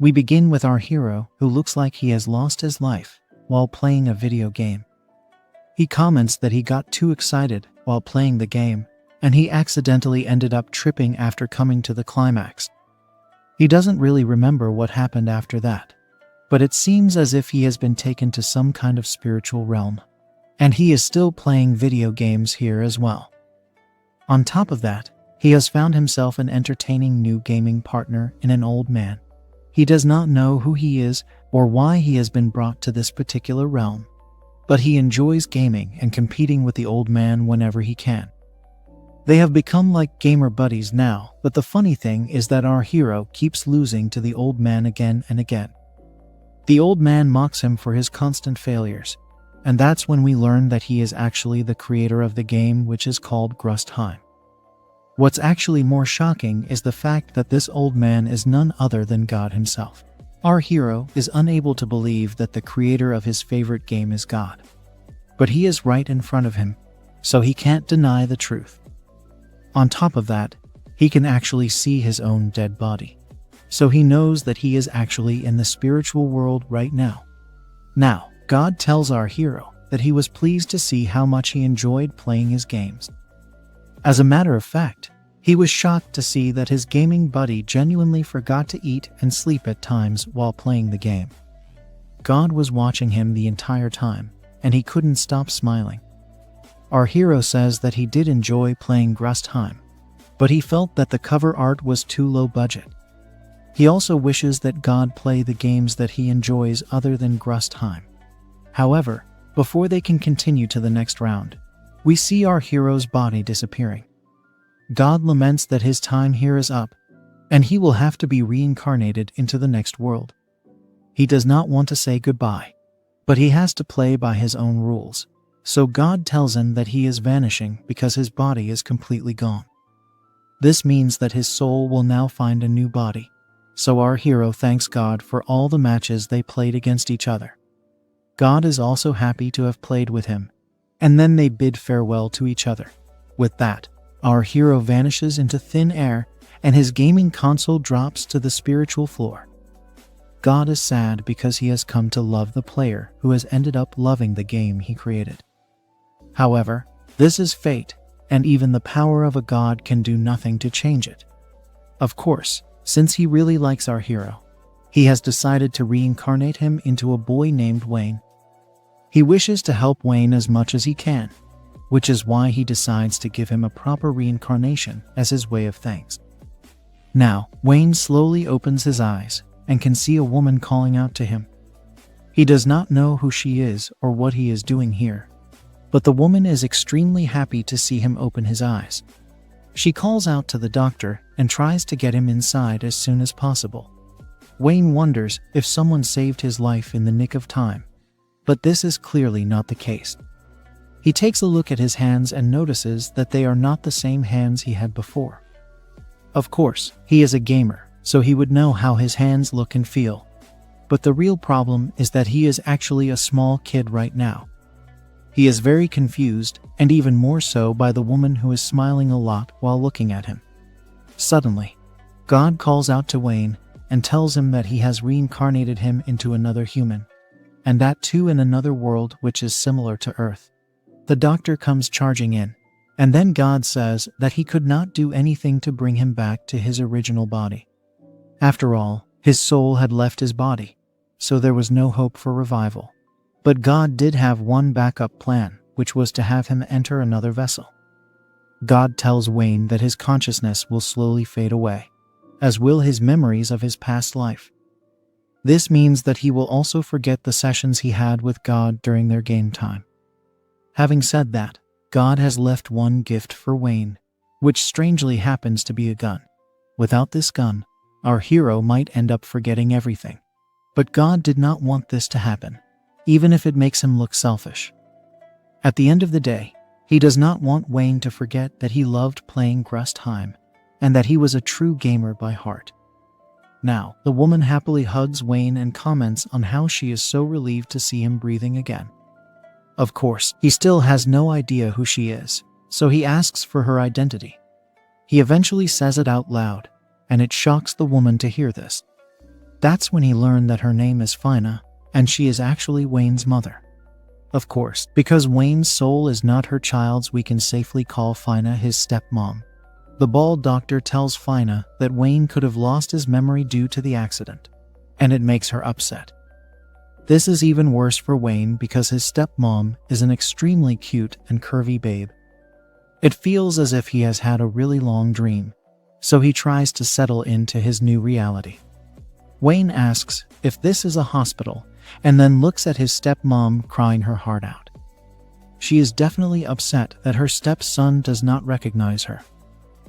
We begin with our hero, who looks like he has lost his life while playing a video game. He comments that he got too excited while playing the game, and he accidentally ended up tripping after coming to the climax. He doesn't really remember what happened after that, but it seems as if he has been taken to some kind of spiritual realm, and he is still playing video games here as well. On top of that, he has found himself an entertaining new gaming partner in an old man. He does not know who he is or why he has been brought to this particular realm, but he enjoys gaming and competing with the old man whenever he can. They have become like gamer buddies now, but the funny thing is that our hero keeps losing to the old man again and again. The old man mocks him for his constant failures, and that's when we learn that he is actually the creator of the game, which is called Grustheim. What's actually more shocking is the fact that this old man is none other than God himself. Our hero is unable to believe that the creator of his favorite game is God. But he is right in front of him, so he can't deny the truth. On top of that, he can actually see his own dead body, so he knows that he is actually in the spiritual world right now. Now, God tells our hero that he was pleased to see how much he enjoyed playing his games. As a matter of fact, he was shocked to see that his gaming buddy genuinely forgot to eat and sleep at times while playing the game. God was watching him the entire time, and he couldn't stop smiling. Our hero says that he did enjoy playing Grustheim, but he felt that the cover art was too low budget. He also wishes that God play the games that he enjoys other than Grustheim. However, before they can continue to the next round, we see our hero's body disappearing. God laments that his time here is up, and he will have to be reincarnated into the next world. He does not want to say goodbye, but he has to play by his own rules, so God tells him that he is vanishing because his body is completely gone. This means that his soul will now find a new body, so our hero thanks God for all the matches they played against each other. God is also happy to have played with him, and then they bid farewell to each other. With that, our hero vanishes into thin air, and his gaming console drops to the spiritual floor. God is sad because he has come to love the player who has ended up loving the game he created. However, this is fate, and even the power of a god can do nothing to change it. Of course, since he really likes our hero, he has decided to reincarnate him into a boy named Wayne. He wishes to help Wayne as much as he can, which is why he decides to give him a proper reincarnation as his way of thanks. Now, Wayne slowly opens his eyes and can see a woman calling out to him. He does not know who she is or what he is doing here, but the woman is extremely happy to see him open his eyes. She calls out to the doctor and tries to get him inside as soon as possible. Wayne wonders if someone saved his life in the nick of time, but this is clearly not the case. He takes a look at his hands and notices that they are not the same hands he had before. Of course, he is a gamer, so he would know how his hands look and feel. But the real problem is that he is actually a small kid right now. He is very confused, and even more so by the woman who is smiling a lot while looking at him. Suddenly, God calls out to Wayne and tells him that he has reincarnated him into another human, and that too in another world which is similar to Earth. The doctor comes charging in, and then God says that he could not do anything to bring him back to his original body. After all, his soul had left his body, so there was no hope for revival. But God did have one backup plan, which was to have him enter another vessel. God tells Wayne that his consciousness will slowly fade away, as will his memories of his past life. This means that he will also forget the sessions he had with God during their game time. Having said that, God has left one gift for Wayne, which strangely happens to be a gun. Without this gun, our hero might end up forgetting everything. But God did not want this to happen, even if it makes him look selfish. At the end of the day, he does not want Wayne to forget that he loved playing Grustheim, and that he was a true gamer by heart. Now, the woman happily hugs Wayne and comments on how she is so relieved to see him breathing again. Of course, he still has no idea who she is, so he asks for her identity. He eventually says it out loud, and it shocks the woman to hear this. That's when he learned that her name is Fina, and she is actually Wayne's mother. Of course, because Wayne's soul is not her child's, we can safely call Fina his stepmom. The bald doctor tells Fina that Wayne could have lost his memory due to the accident, and it makes her upset. This is even worse for Wayne because his stepmom is an extremely cute and curvy babe. It feels as if he has had a really long dream, so he tries to settle into his new reality. Wayne asks if this is a hospital, and then looks at his stepmom crying her heart out. She is definitely upset that her stepson does not recognize her.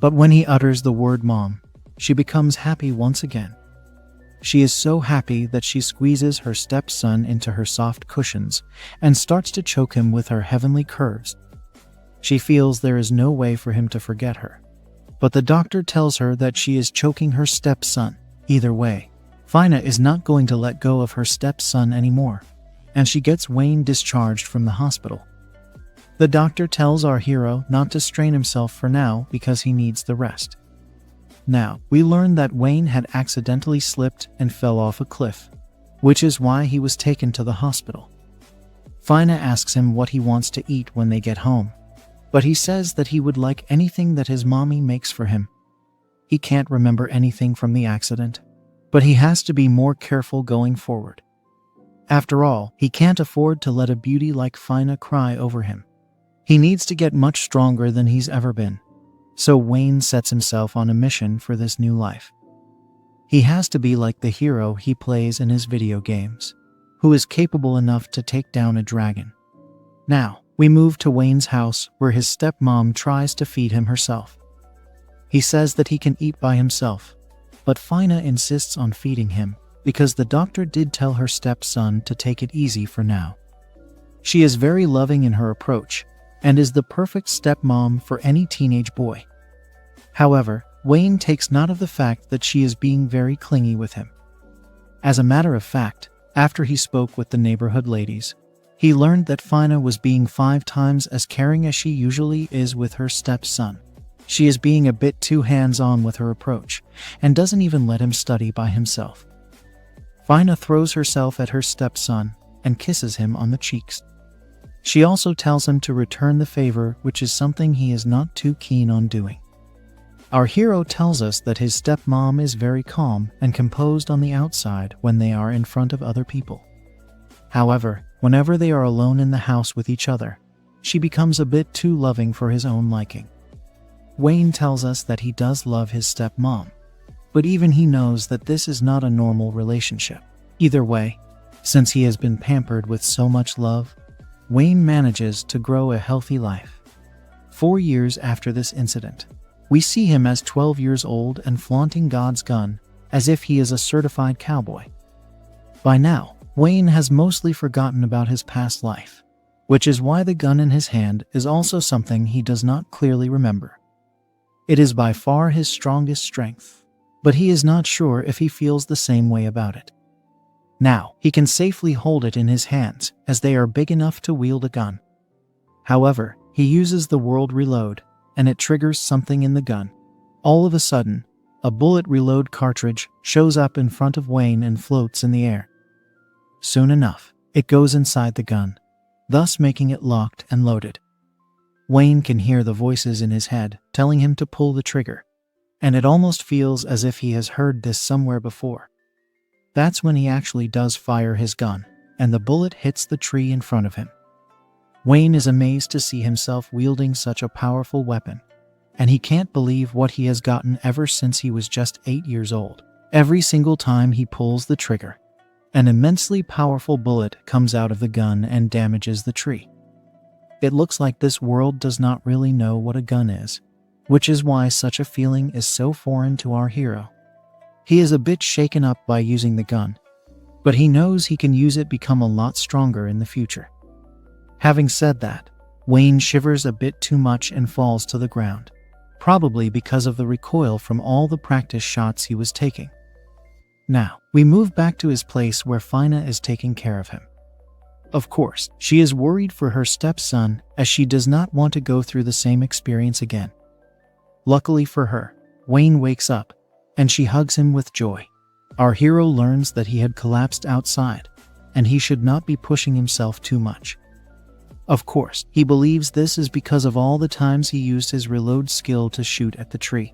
But when he utters the word mom, she becomes happy once again. She is so happy that she squeezes her stepson into her soft cushions and starts to choke him with her heavenly curves. She feels there is no way for him to forget her. But the doctor tells her that she is choking her stepson. Either way, Fina is not going to let go of her stepson anymore, and she gets Wayne discharged from the hospital. The doctor tells our hero not to strain himself for now because he needs the rest. Now, we learn that Wayne had accidentally slipped and fell off a cliff, which is why he was taken to the hospital. Fina asks him what he wants to eat when they get home, but he says that he would like anything that his mommy makes for him. He can't remember anything from the accident, but he has to be more careful going forward. After all, he can't afford to let a beauty like Fina cry over him. He needs to get much stronger than he's ever been. So Wayne sets himself on a mission for this new life. He has to be like the hero he plays in his video games, who is capable enough to take down a dragon. Now, we move to Wayne's house where his stepmom tries to feed him herself. He says that he can eat by himself, but Fina insists on feeding him because the doctor did tell her stepson to take it easy for now. She is very loving in her approach and is the perfect stepmom for any teenage boy. However, Wayne takes note of the fact that she is being very clingy with him. As a matter of fact, after he spoke with the neighborhood ladies, he learned that Fina was being 5 times as caring as she usually is with her stepson. She is being a bit too hands-on with her approach, and doesn't even let him study by himself. Fina throws herself at her stepson and kisses him on the cheeks. She also tells him to return the favor, which is something he is not too keen on doing. Our hero tells us that his stepmom is very calm and composed on the outside when they are in front of other people. However, whenever they are alone in the house with each other, she becomes a bit too loving for his own liking. Wayne tells us that he does love his stepmom, but even he knows that this is not a normal relationship. Either way, since he has been pampered with so much love, Wayne manages to grow a healthy life. 4 years after this incident, we see him as 12 years old and flaunting God's gun as if he is a certified cowboy. By now, Wayne has mostly forgotten about his past life, which is why the gun in his hand is also something he does not clearly remember. It is by far his strongest strength, but he is not sure if he feels the same way about it. Now, he can safely hold it in his hands as they are big enough to wield a gun. However, he uses the world reload, and it triggers something in the gun. All of a sudden, a bullet reload cartridge shows up in front of Wayne and floats in the air. Soon enough, it goes inside the gun, thus making it locked and loaded. Wayne can hear the voices in his head telling him to pull the trigger, and it almost feels as if he has heard this somewhere before. That's when he actually does fire his gun, and the bullet hits the tree in front of him. Wayne is amazed to see himself wielding such a powerful weapon, and he can't believe what he has gotten ever since he was just 8 years old. Every single time he pulls the trigger, an immensely powerful bullet comes out of the gun and damages the tree. It looks like this world does not really know what a gun is, which is why such a feeling is so foreign to our hero. He is a bit shaken up by using the gun, but he knows he can use it become a lot stronger in the future. Having said that, Wayne shivers a bit too much and falls to the ground, probably because of the recoil from all the practice shots he was taking. Now, we move back to his place where Fina is taking care of him. Of course, she is worried for her stepson as she does not want to go through the same experience again. Luckily for her, Wayne wakes up, and she hugs him with joy. our hero learns that he had collapsed outside, and he should not be pushing himself too much. Of course, he believes this is because of all the times he used his reload skill to shoot at the tree.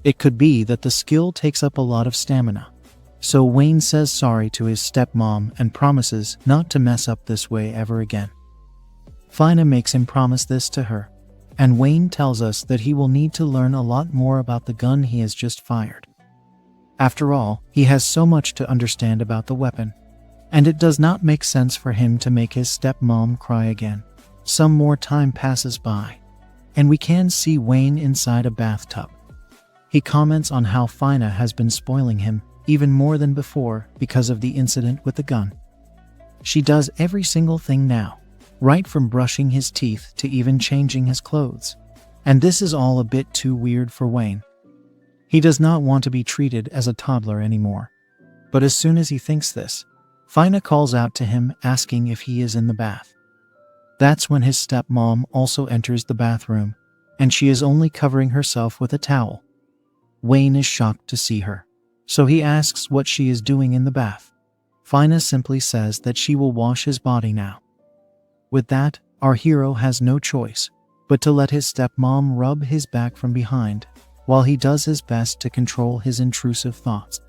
It could be that the skill takes up a lot of stamina. So Wayne says sorry to his stepmom and promises not to mess up this way ever again. Fina makes him promise this to her, and Wayne tells us that he will need to learn a lot more about the gun he has just fired. After all, he has so much to understand about the weapon, and it does not make sense for him to make his stepmom cry again. Some more time passes by, and we can see Wayne inside a bathtub. He comments on how Fina has been spoiling him even more than before because of the incident with the gun. She does every single thing now, right from brushing his teeth to even changing his clothes. And this is all a bit too weird for Wayne. He does not want to be treated as a toddler anymore. But as soon as he thinks this, Fina calls out to him asking if he is in the bath. That's when his stepmom also enters the bathroom, and she is only covering herself with a towel. Wayne is shocked to see her, so he asks what she is doing in the bath. Fina simply says that she will wash his body now. With that, our hero has no choice but to let his stepmom rub his back from behind while he does his best to control his intrusive thoughts.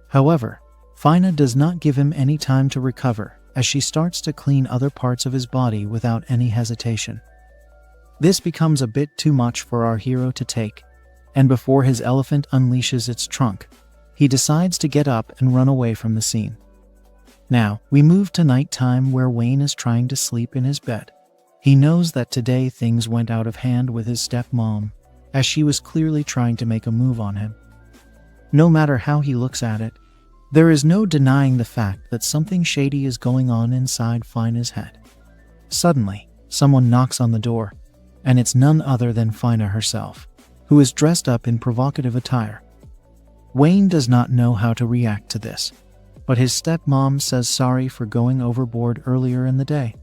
However, Fina does not give him any time to recover as she starts to clean other parts of his body without any hesitation. This becomes a bit too much for our hero to take, and before his elephant unleashes its trunk, he decides to get up and run away from the scene. Now, we move to nighttime where Wayne is trying to sleep in his bed. He knows that today things went out of hand with his stepmom, as she was clearly trying to make a move on him. No matter how he looks at it, there is no denying the fact that something shady is going on inside Fina's head. Suddenly, someone knocks on the door, and it's none other than Fina herself, who is dressed up in provocative attire. Wayne does not know how to react to this, but his stepmom says sorry for going overboard earlier in the day.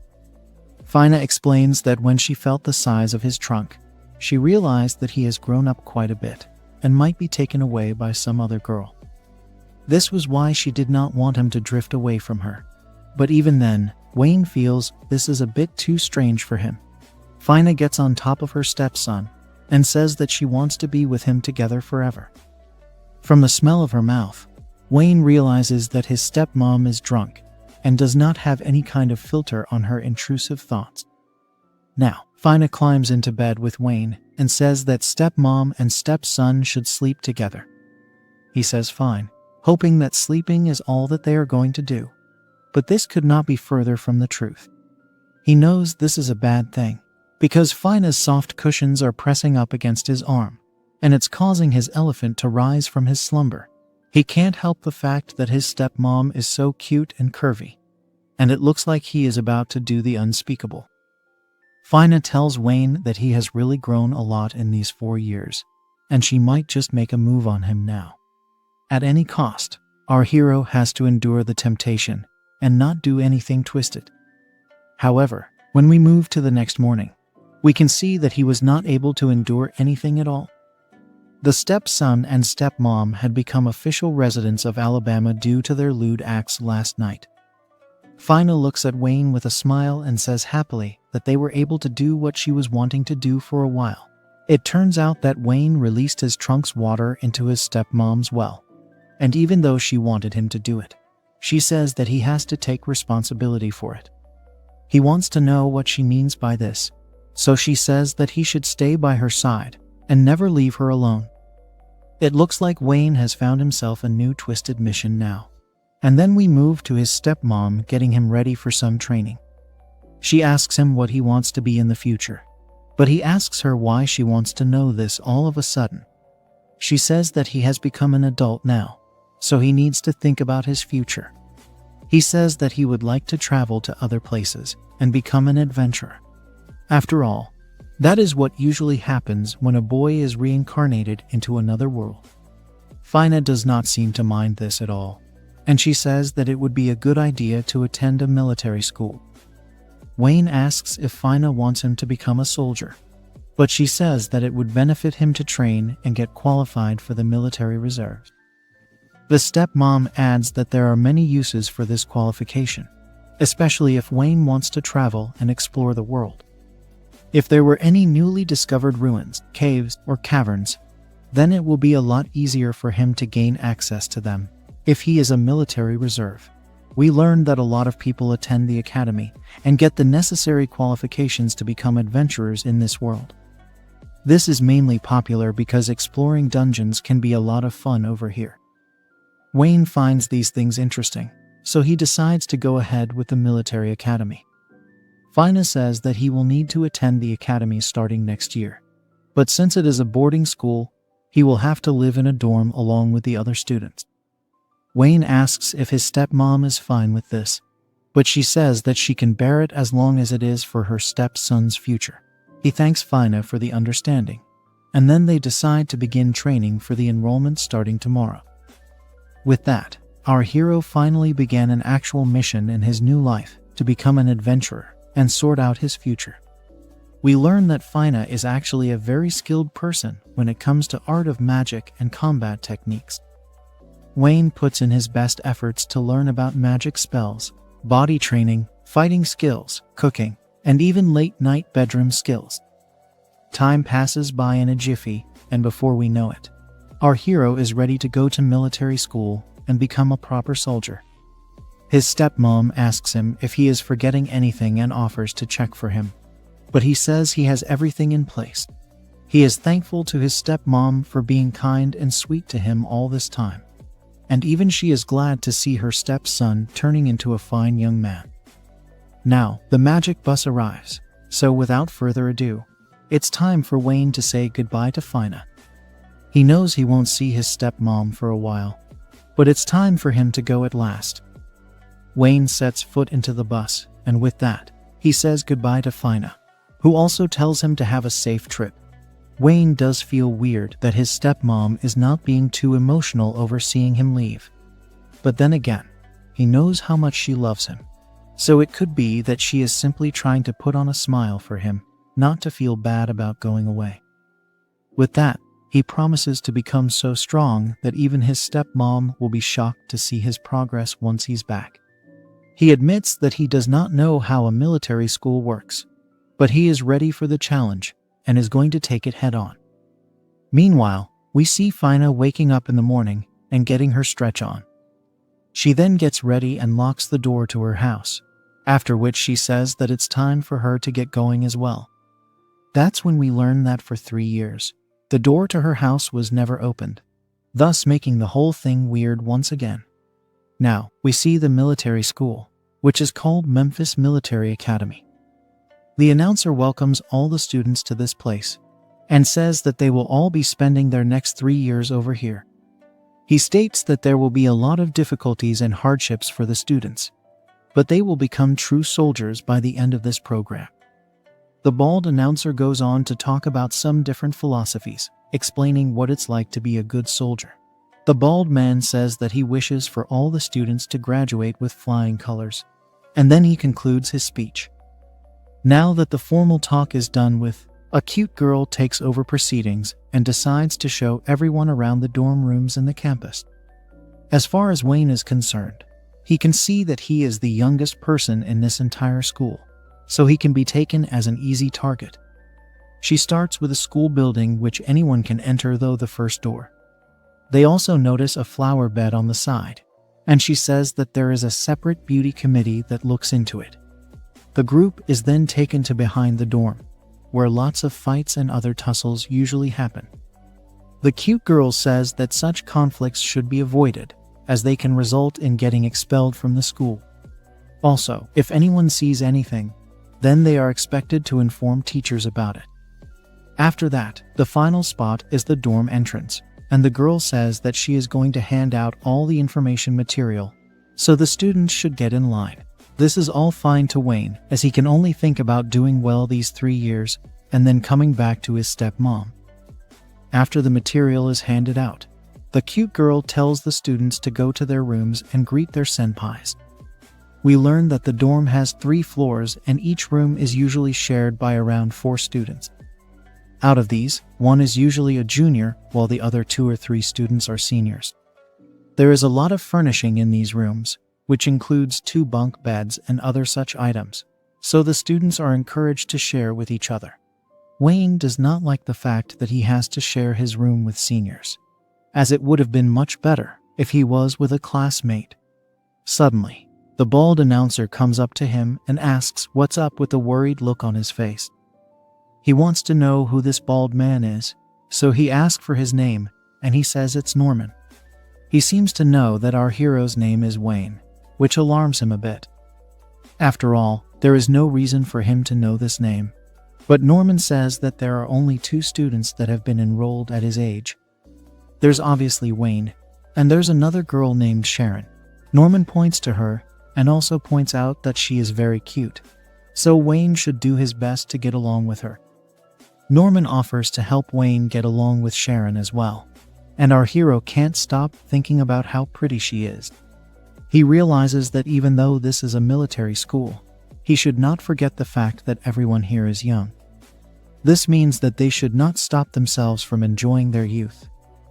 Fina explains that when she felt the size of his trunk, she realized that he has grown up quite a bit and might be taken away by some other girl. This was why she did not want him to drift away from her. But even then, Wayne feels this is a bit too strange for him. Fina gets on top of her stepson and says that she wants to be with him together forever. From the smell of her mouth, Wayne realizes that his stepmom is drunk and does not have any kind of filter on her intrusive thoughts. Now, Fina climbs into bed with Wayne and says that stepmom and stepson should sleep together. He says fine, hoping that sleeping is all that they are going to do. But this could not be further from the truth. He knows this is a bad thing, because Fina's soft cushions are pressing up against his arm, and it's causing his elephant to rise from his slumber. He can't help the fact that his stepmom is so cute and curvy, and it looks like he is about to do the unspeakable. Fina tells Wayne that he has really grown a lot in these 4 years, and she might just make a move on him now. At any cost, our hero has to endure the temptation and not do anything twisted. However, when we move to the next morning, we can see that he was not able to endure anything at all. The stepson and stepmom had become official residents of Alabama due to their lewd acts last night. Fina looks at Wayne with a smile and says happily that they were able to do what she was wanting to do for a while. It turns out that Wayne released his trunk's water into his stepmom's well, and even though she wanted him to do it, she says that he has to take responsibility for it. He wants to know what she means by this, so she says that he should stay by her side and never leave her alone. It looks like Wayne has found himself a new twisted mission now. And then we move to his stepmom getting him ready for some training. She asks him what he wants to be in the future, but he asks her why she wants to know this all of a sudden. She says that he has become an adult now, so he needs to think about his future. He says that he would like to travel to other places and become an adventurer. After all, that is what usually happens when a boy is reincarnated into another world. Fina does not seem to mind this at all, and she says that it would be a good idea to attend a military school. Wayne asks if Fina wants him to become a soldier, but she says that it would benefit him to train and get qualified for the military reserves. The stepmom adds that there are many uses for this qualification, especially if Wayne wants to travel and explore the world. If there were any newly discovered ruins, caves, or caverns, then it will be a lot easier for him to gain access to them if he is a military reserve. We learned that a lot of people attend the academy and get the necessary qualifications to become adventurers in this world. This is mainly popular because exploring dungeons can be a lot of fun over here. Wayne finds these things interesting, so he decides to go ahead with the military academy. Fina says that he will need to attend the academy starting next year, but since it is a boarding school, he will have to live in a dorm along with the other students. Wayne asks if his stepmom is fine with this, but she says that she can bear it as long as it is for her stepson's future. He thanks Fina for the understanding, and then they decide to begin training for the enrollment starting tomorrow. With that, our hero finally began an actual mission in his new life to become an adventurer and sort out his future. We learn that Fina is actually a very skilled person when it comes to art of magic and combat techniques. Wayne puts in his best efforts to learn about magic spells, body training, fighting skills, cooking, and even late-night bedroom skills. Time passes by in a jiffy, and before we know it, our hero is ready to go to military school and become a proper soldier. His stepmom asks him if he is forgetting anything and offers to check for him, but he says he has everything in place. He is thankful to his stepmom for being kind and sweet to him all this time, and even she is glad to see her stepson turning into a fine young man. Now, the magic bus arrives, so without further ado, it's time for Wayne to say goodbye to Fina. He knows he won't see his stepmom for a while, but it's time for him to go at last. Wayne sets foot into the bus, and with that, he says goodbye to Fina, who also tells him to have a safe trip. Wayne does feel weird that his stepmom is not being too emotional over seeing him leave. But then again, he knows how much she loves him, so it could be that she is simply trying to put on a smile for him, not to feel bad about going away. With that, he promises to become so strong that even his stepmom will be shocked to see his progress once he's back. He admits that he does not know how a military school works, but he is ready for the challenge and is going to take it head on. Meanwhile, we see Fina waking up in the morning and getting her stretch on. She then gets ready and locks the door to her house, after which she says that it's time for her to get going as well. That's when we learn that for 3 years, the door to her house was never opened, thus making the whole thing weird once again. Now, we see the military school, which is called Memphis Military Academy. The announcer welcomes all the students to this place and says that they will all be spending their next 3 years over here. He states that there will be a lot of difficulties and hardships for the students, but they will become true soldiers by the end of this program. The bald announcer goes on to talk about some different philosophies, explaining what it's like to be a good soldier. The bald man says that he wishes for all the students to graduate with flying colors, and then he concludes his speech. Now that the formal talk is done with, a cute girl takes over proceedings and decides to show everyone around the dorm rooms in the campus. As far as Wayne is concerned, he can see that he is the youngest person in this entire school, so he can be taken as an easy target. She starts with a school building which anyone can enter though the first door. They also notice a flower bed on the side, and she says that there is a separate beauty committee that looks into it. The group is then taken to behind the dorm, where lots of fights and other tussles usually happen. The cute girl says that such conflicts should be avoided, as they can result in getting expelled from the school. Also, if anyone sees anything, then they are expected to inform teachers about it. After that, the final spot is the dorm entrance, and the girl says that she is going to hand out all the information material, so the students should get in line. This is all fine to Wayne, as he can only think about doing well these 3 years and then coming back to his stepmom. After the material is handed out, the cute girl tells the students to go to their rooms and greet their senpais. We learn that the dorm has 3 floors and each room is usually shared by around 4 students. Out of these, one is usually a junior, while the other 2 or 3 students are seniors. There is a lot of furnishing in these rooms, which includes 2 bunk beds and other such items, so the students are encouraged to share with each other. Wayne does not like the fact that he has to share his room with seniors, as it would have been much better if he was with a classmate. Suddenly, the bald announcer comes up to him and asks what's up with the worried look on his face. He wants to know who this bald man is, so he asks for his name, and he says it's Norman. He seems to know that our hero's name is Wayne, which alarms him a bit. After all, there is no reason for him to know this name, but Norman says that there are only 2 students that have been enrolled at his age. There's obviously Wayne, and there's another girl named Sharon. Norman points to her and also points out that she is very cute, so Wayne should do his best to get along with her. Norman offers to help Wayne get along with Sharon as well, and our hero can't stop thinking about how pretty she is. He realizes that even though this is a military school, he should not forget the fact that everyone here is young. This means that they should not stop themselves from enjoying their youth,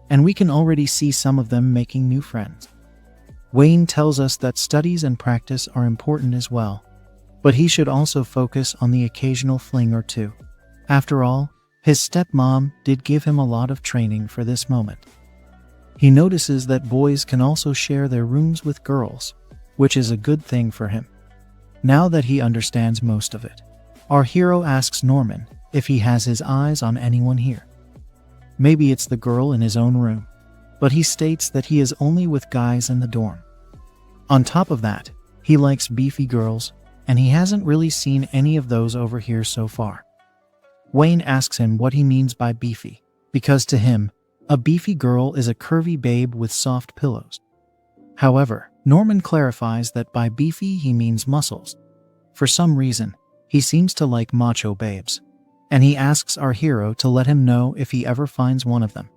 and we can already see some of them making new friends. Wayne tells us that studies and practice are important as well, but he should also focus on the occasional fling or two. After all, his stepmom did give him a lot of training for this moment. He notices that boys can also share their rooms with girls, which is a good thing for him. Now that he understands most of it, our hero asks Norman if he has his eyes on anyone here. Maybe it's the girl in his own room, but he states that he is only with guys in the dorm. On top of that, he likes beefy girls, and he hasn't really seen any of those over here so far. Wayne asks him what he means by beefy, because to him, a beefy girl is a curvy babe with soft pillows. However, Norman clarifies that by beefy he means muscles. For some reason, he seems to like macho babes, and he asks our hero to let him know if he ever finds one of them.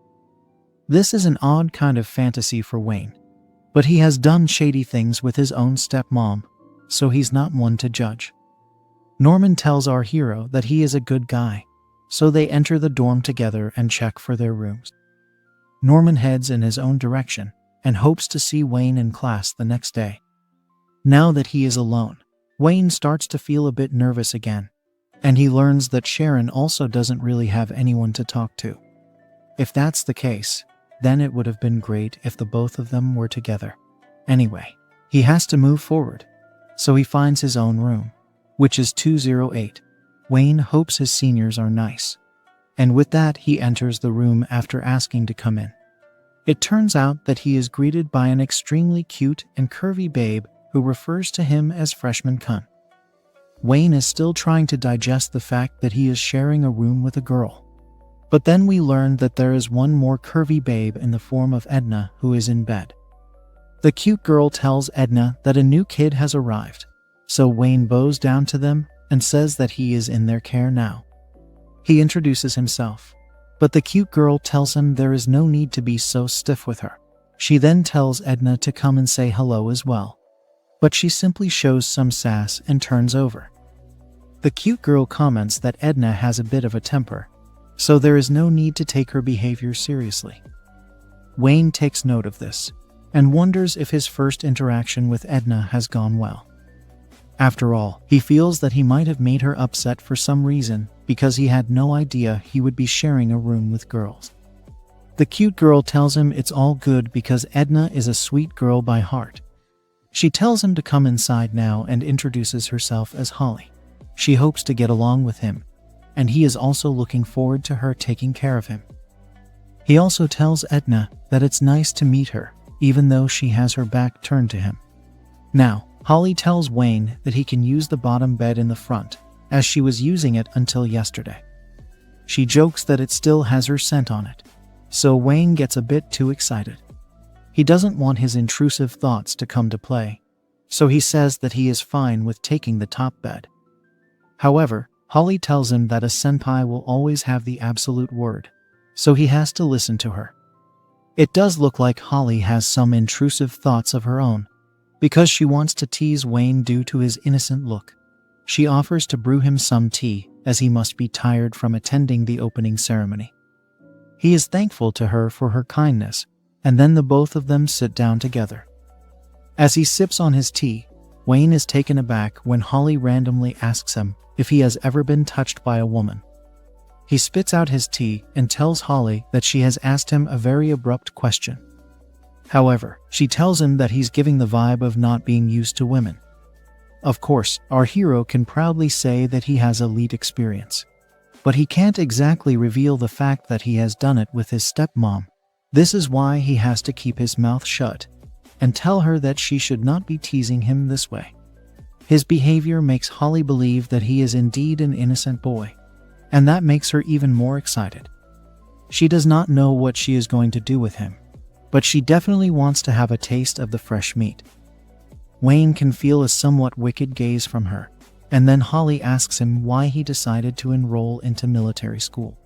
This is an odd kind of fantasy for Wayne, but he has done shady things with his own stepmom, so he's not one to judge. Norman tells our hero that he is a good guy, so they enter the dorm together and check for their rooms. Norman heads in his own direction and hopes to see Wayne in class the next day. Now that he is alone, Wayne starts to feel a bit nervous again, and he learns that Sharon also doesn't really have anyone to talk to. If that's the case, then it would have been great if the both of them were together. Anyway, he has to move forward, so he finds his own room, which is 208. Wayne hopes his seniors are nice, and with that he enters the room after asking to come in. It turns out that he is greeted by an extremely cute and curvy babe who refers to him as Freshman Cunt. Wayne is still trying to digest the fact that he is sharing a room with a girl. But then we learn that there is one more curvy babe in the form of Edna who is in bed. The cute girl tells Edna that a new kid has arrived, so Wayne bows down to them and says that he is in their care now. He introduces himself, but the cute girl tells him there is no need to be so stiff with her. She then tells Edna to come and say hello as well, but she simply shows some sass and turns over. The cute girl comments that Edna has a bit of a temper, so there is no need to take her behavior seriously. Wayne takes note of this and wonders if his first interaction with Edna has gone well. After all, he feels that he might have made her upset for some reason because he had no idea he would be sharing a room with girls. The cute girl tells him it's all good because Edna is a sweet girl by heart. She tells him to come inside now and introduces herself as Holly. She hopes to get along with him, and he is also looking forward to her taking care of him. He also tells Edna that it's nice to meet her, even though she has her back turned to him. Now, Holly tells Wayne that he can use the bottom bed in the front, as she was using it until yesterday. She jokes that it still has her scent on it, so Wayne gets a bit too excited. He doesn't want his intrusive thoughts to come to play, so he says that he is fine with taking the top bed. However, Holly tells him that a senpai will always have the absolute word, so he has to listen to her. It does look like Holly has some intrusive thoughts of her own, because she wants to tease Wayne due to his innocent look. She offers to brew him some tea, as he must be tired from attending the opening ceremony. He is thankful to her for her kindness, and then the both of them sit down together. As he sips on his tea, Wayne is taken aback when Holly randomly asks him if he has ever been touched by a woman. He spits out his tea and tells Holly that she has asked him a very abrupt question. However, she tells him that he's giving the vibe of not being used to women. Of course, our hero can proudly say that he has elite experience. But he can't exactly reveal the fact that he has done it with his stepmom. This is why he has to keep his mouth shut and tell her that she should not be teasing him this way. His behavior makes Holly believe that he is indeed an innocent boy, and that makes her even more excited. She does not know what she is going to do with him, but she definitely wants to have a taste of the fresh meat. Wayne can feel a somewhat wicked gaze from her, and then Holly asks him why he decided to enroll into military school.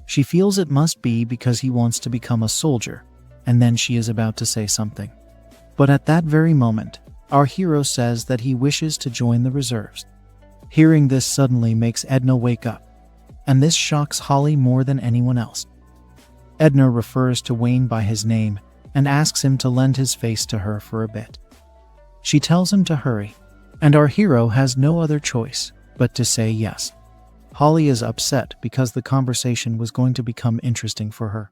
She feels it must be because he wants to become a soldier, and then she is about to say something. But at that very moment, our hero says that he wishes to join the reserves. Hearing this suddenly makes Edna wake up, and this shocks Holly more than anyone else. Edna refers to Wayne by his name and asks him to lend his face to her for a bit. She tells him to hurry, and our hero has no other choice but to say yes. Holly is upset because the conversation was going to become interesting for her.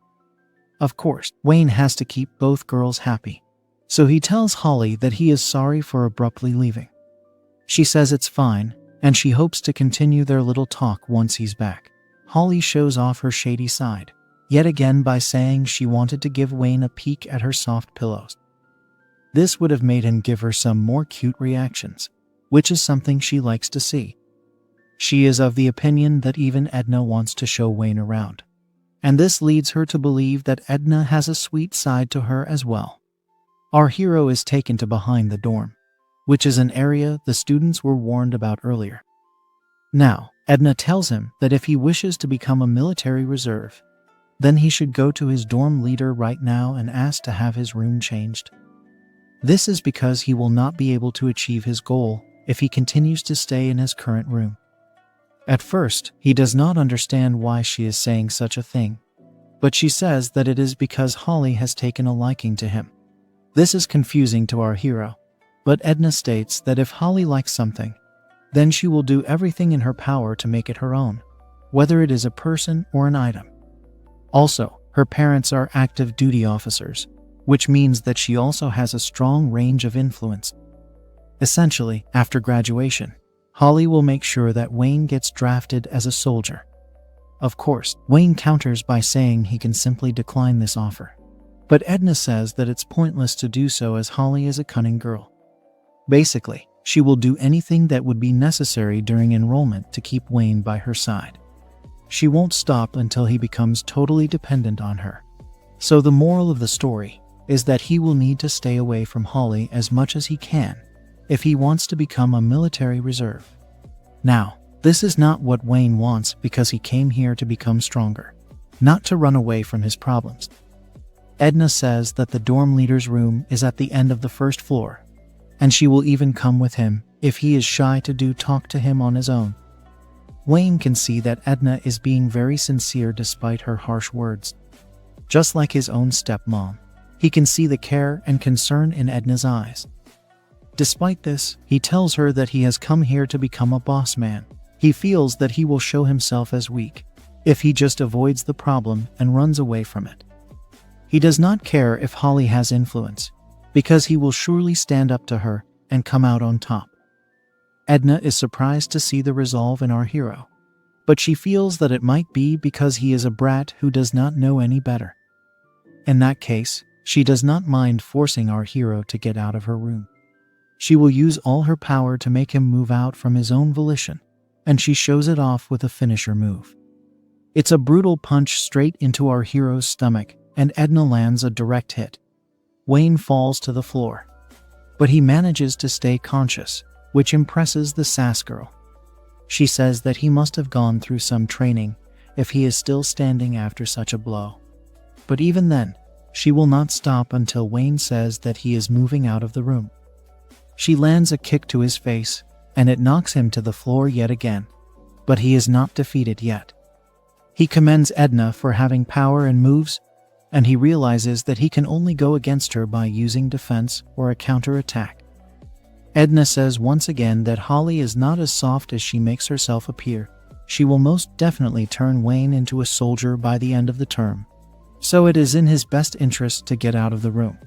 Of course, Wayne has to keep both girls happy, so he tells Holly that he is sorry for abruptly leaving. She says it's fine, and she hopes to continue their little talk once he's back. Holly shows off her shady side, yet again by saying she wanted to give Wayne a peek at her soft pillows. This would have made him give her some more cute reactions, which is something she likes to see. She is of the opinion that even Edna wants to show Wayne around, and this leads her to believe that Edna has a sweet side to her as well. Our hero is taken to behind the dorm, which is an area the students were warned about earlier. Now, Edna tells him that if he wishes to become a military reserve, then he should go to his dorm leader right now and ask to have his room changed. This is because he will not be able to achieve his goal if he continues to stay in his current room. At first, he does not understand why she is saying such a thing, but she says that it is because Holly has taken a liking to him. This is confusing to our hero, but Edna states that if Holly likes something, then she will do everything in her power to make it her own, whether it is a person or an item. Also, her parents are active duty officers, which means that she also has a strong range of influence. Essentially, after graduation, Holly will make sure that Wayne gets drafted as a soldier. Of course, Wayne counters by saying he can simply decline this offer, but Edna says that it's pointless to do so as Holly is a cunning girl. Basically, she will do anything that would be necessary during enrollment to keep Wayne by her side. She won't stop until he becomes totally dependent on her. So the moral of the story is that he will need to stay away from Holly as much as he can if he wants to become a military reserve. Now, this is not what Wayne wants because he came here to become stronger, not to run away from his problems. Edna says that the dorm leader's room is at the end of the first floor, and she will even come with him if he is shy to talk to him on his own. Wayne can see that Edna is being very sincere despite her harsh words. Just like his own stepmom, he can see the care and concern in Edna's eyes. Despite this, he tells her that he has come here to become a boss man. He feels that he will show himself as weak if he just avoids the problem and runs away from it. He does not care if Holly has influence, because he will surely stand up to her and come out on top. Edna is surprised to see the resolve in our hero, but she feels that it might be because he is a brat who does not know any better. In that case, she does not mind forcing our hero to get out of her room. She will use all her power to make him move out from his own volition, and she shows it off with a finisher move. It's a brutal punch straight into our hero's stomach, and Edna lands a direct hit. Wayne falls to the floor, but he manages to stay conscious, which impresses the sass girl. She says that he must have gone through some training if he is still standing after such a blow. But even then, she will not stop until Wayne says that he is moving out of the room. She lands a kick to his face, and it knocks him to the floor yet again, but he is not defeated yet. He commends Edna for having power and moves, and he realizes that he can only go against her by using defense or a counterattack. Edna says once again that Holly is not as soft as she makes herself appear. She will most definitely turn Wayne into a soldier by the end of the term, so it is in his best interest to get out of the room.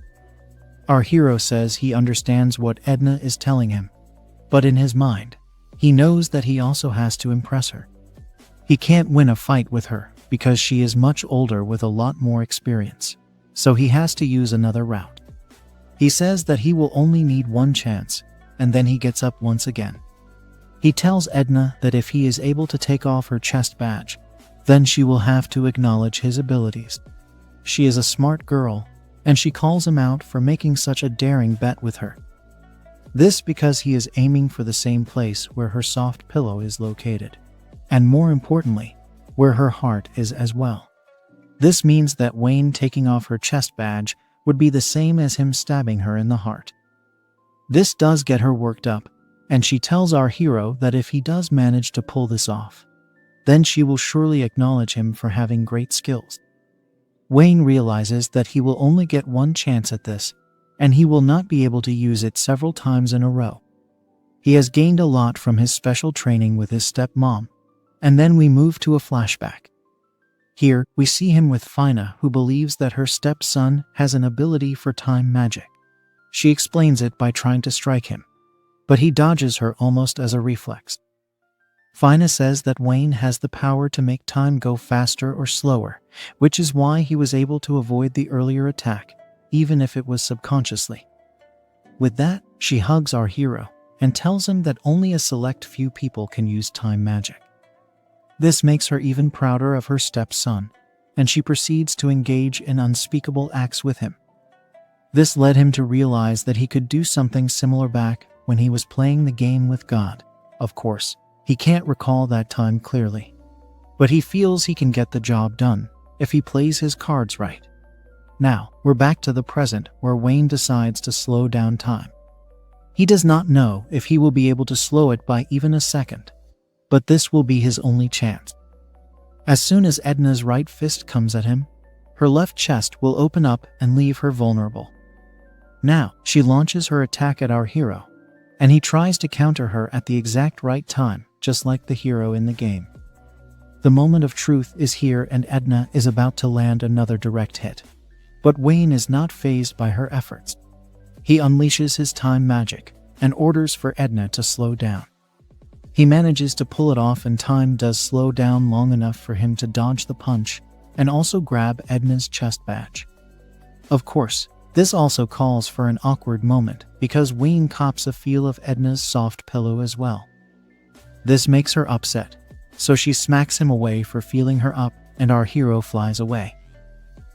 Our hero says he understands what Edna is telling him, but in his mind, he knows that he also has to impress her. He can't win a fight with her because she is much older with a lot more experience, so he has to use another route. He says that he will only need one chance, and then he gets up once again. He tells Edna that if he is able to take off her chest badge, then she will have to acknowledge his abilities. She is a smart girl, and she calls him out for making such a daring bet with her. This because he is aiming for the same place where her soft pillow is located, and more importantly, where her heart is as well. This means that Wayne taking off her chest badge would be the same as him stabbing her in the heart. This does get her worked up, and she tells our hero that if he does manage to pull this off, then she will surely acknowledge him for having great skills. Wayne realizes that he will only get one chance at this, and he will not be able to use it several times in a row. He has gained a lot from his special training with his stepmom, and then we move to a flashback. Here, we see him with Fina, who believes that her stepson has an ability for time magic. She explains it by trying to strike him, but he dodges her almost as a reflex. Fina says that Wayne has the power to make time go faster or slower, which is why he was able to avoid the earlier attack, even if it was subconsciously. With that, she hugs our hero and tells him that only a select few people can use time magic. This makes her even prouder of her stepson, and she proceeds to engage in unspeakable acts with him. This led him to realize that he could do something similar back when he was playing the game with God. Of course, he can't recall that time clearly, but he feels he can get the job done if he plays his cards right. Now, we're back to the present where Wayne decides to slow down time. He does not know if he will be able to slow it by even a second, but this will be his only chance. As soon as Edna's right fist comes at him, her left chest will open up and leave her vulnerable. Now, she launches her attack at our hero, and he tries to counter her at the exact right time, just like the hero in the game. The moment of truth is here and Edna is about to land another direct hit. But Wayne is not fazed by her efforts. He unleashes his time magic and orders for Edna to slow down. He manages to pull it off and time does slow down long enough for him to dodge the punch and also grab Edna's chest badge. Of course, this also calls for an awkward moment because Wayne cops a feel of Edna's soft pillow as well. This makes her upset, so she smacks him away for feeling her up and our hero flies away.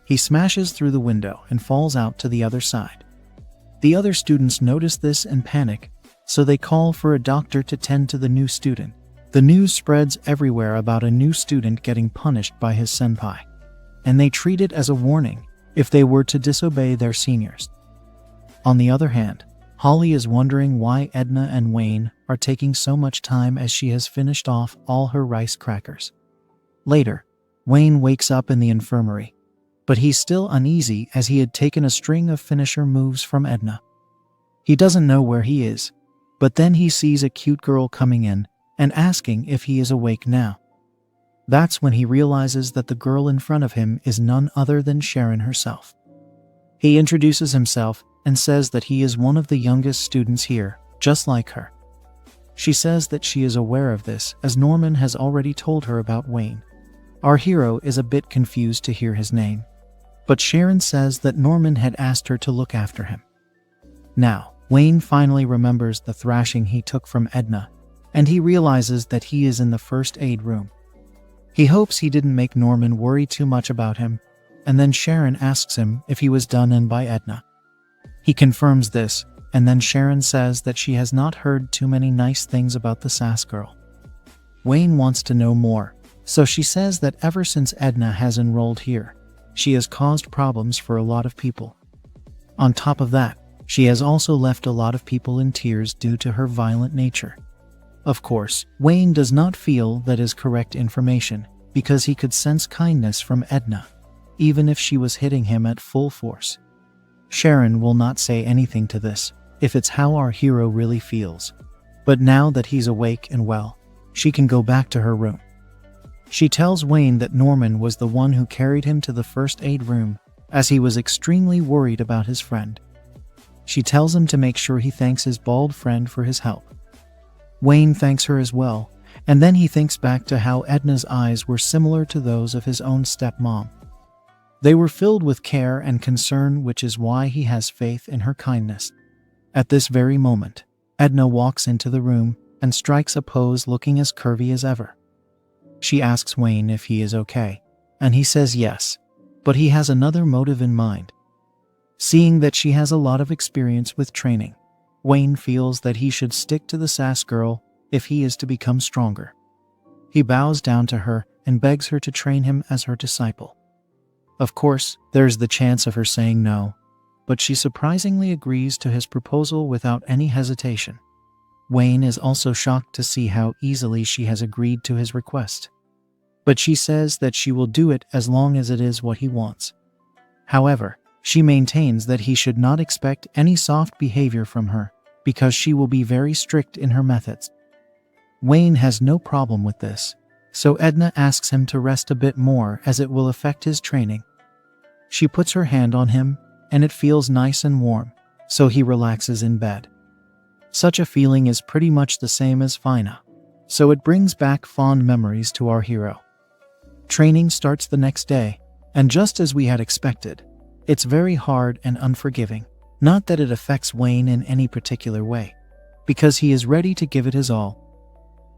He smashes through the window and falls out to the other side. The other students notice this and panic, so they call for a doctor to tend to the new student. The news spreads everywhere about a new student getting punished by his senpai, and they treat it as a warning if they were to disobey their seniors. On the other hand, Holly is wondering why Edna and Wayne are taking so much time as she has finished off all her rice crackers. Later, Wayne wakes up in the infirmary, but he's still uneasy as he had taken a string of finisher moves from Edna. He doesn't know where he is, but then he sees a cute girl coming in and asking if he is awake now. That's when he realizes that the girl in front of him is none other than Sharon herself. He introduces himself and says that he is one of the youngest students here, just like her. She says that she is aware of this as Norman has already told her about Wayne. Our hero is a bit confused to hear his name, but Sharon says that Norman had asked her to look after him. Now, Wayne finally remembers the thrashing he took from Edna, and he realizes that he is in the first aid room. He hopes he didn't make Norman worry too much about him, and then Sharon asks him if he was done in by Edna. He confirms this, and then Sharon says that she has not heard too many nice things about the sass girl. Wayne wants to know more, so she says that ever since Edna has enrolled here, she has caused problems for a lot of people. On top of that, she has also left a lot of people in tears due to her violent nature. Of course, Wayne does not feel that is correct information because he could sense kindness from Edna, even if she was hitting him at full force. Sharon will not say anything to this, if it's how our hero really feels. But now that he's awake and well, she can go back to her room. She tells Wayne that Norman was the one who carried him to the first aid room, as he was extremely worried about his friend. She tells him to make sure he thanks his bald friend for his help. Wayne thanks her as well, and then he thinks back to how Edna's eyes were similar to those of his own stepmom. They were filled with care and concern, which is why he has faith in her kindness. At this very moment, Edna walks into the room and strikes a pose looking as curvy as ever. She asks Wayne if he is okay, and he says yes, but he has another motive in mind. Seeing that she has a lot of experience with training, Wayne feels that he should stick to the sass girl if he is to become stronger. He bows down to her and begs her to train him as her disciple. Of course, there's the chance of her saying no, but she surprisingly agrees to his proposal without any hesitation. Wayne is also shocked to see how easily she has agreed to his request. But she says that she will do it as long as it is what he wants. However, she maintains that he should not expect any soft behavior from her, because she will be very strict in her methods. Wayne has no problem with this, so Edna asks him to rest a bit more as it will affect his training. She puts her hand on him, and it feels nice and warm, so he relaxes in bed. Such a feeling is pretty much the same as Fina, so it brings back fond memories to our hero. Training starts the next day, and just as we had expected, it's very hard and unforgiving. Not that it affects Wayne in any particular way, because he is ready to give it his all.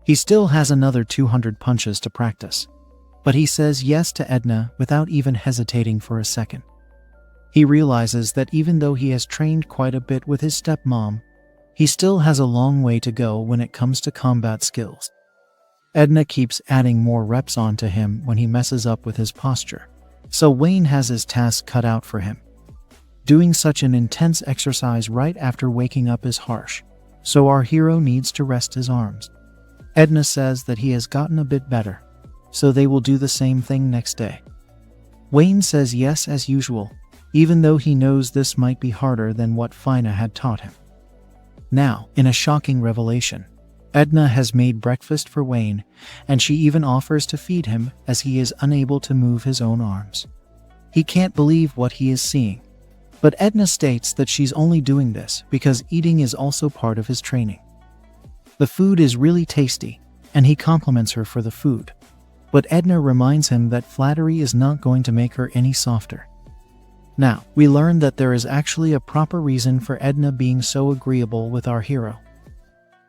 He still has another 200 punches to practice, but he says yes to Edna without even hesitating for a second. He realizes that even though he has trained quite a bit with his stepmom, he still has a long way to go when it comes to combat skills. Edna keeps adding more reps onto him when he messes up with his posture, so Wayne has his task cut out for him. Doing such an intense exercise right after waking up is harsh, so our hero needs to rest his arms. Edna says that he has gotten a bit better, so they will do the same thing next day. Wayne says yes as usual, even though he knows this might be harder than what Fina had taught him. Now, in a shocking revelation, Edna has made breakfast for Wayne, and she even offers to feed him as he is unable to move his own arms. He can't believe what he is seeing, but Edna states that she's only doing this because eating is also part of his training. The food is really tasty, and he compliments her for the food, but Edna reminds him that flattery is not going to make her any softer. Now, we learn that there is actually a proper reason for Edna being so agreeable with our hero.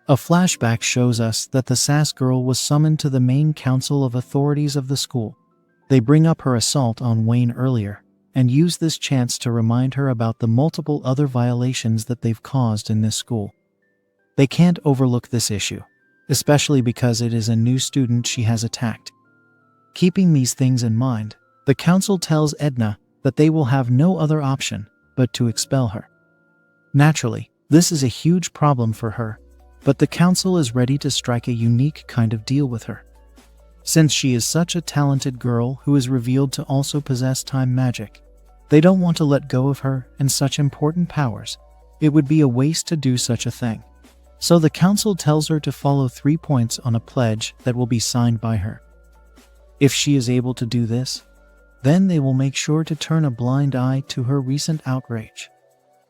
A flashback shows us that the sass girl was summoned to the main council of authorities of the school. They bring up her assault on Wayne earlier, and use this chance to remind her about the multiple other violations that they've caused in this school. They can't overlook this issue, especially because it is a new student she has attacked. Keeping these things in mind, the council tells Edna that they will have no other option but to expel her. Naturally, this is a huge problem for her, but the council is ready to strike a unique kind of deal with her. Since she is such a talented girl who is revealed to also possess time magic, they don't want to let go of her and such important powers. It would be a waste to do such a thing. So the council tells her to follow 3 points on a pledge that will be signed by her. If she is able to do this, then they will make sure to turn a blind eye to her recent outrage.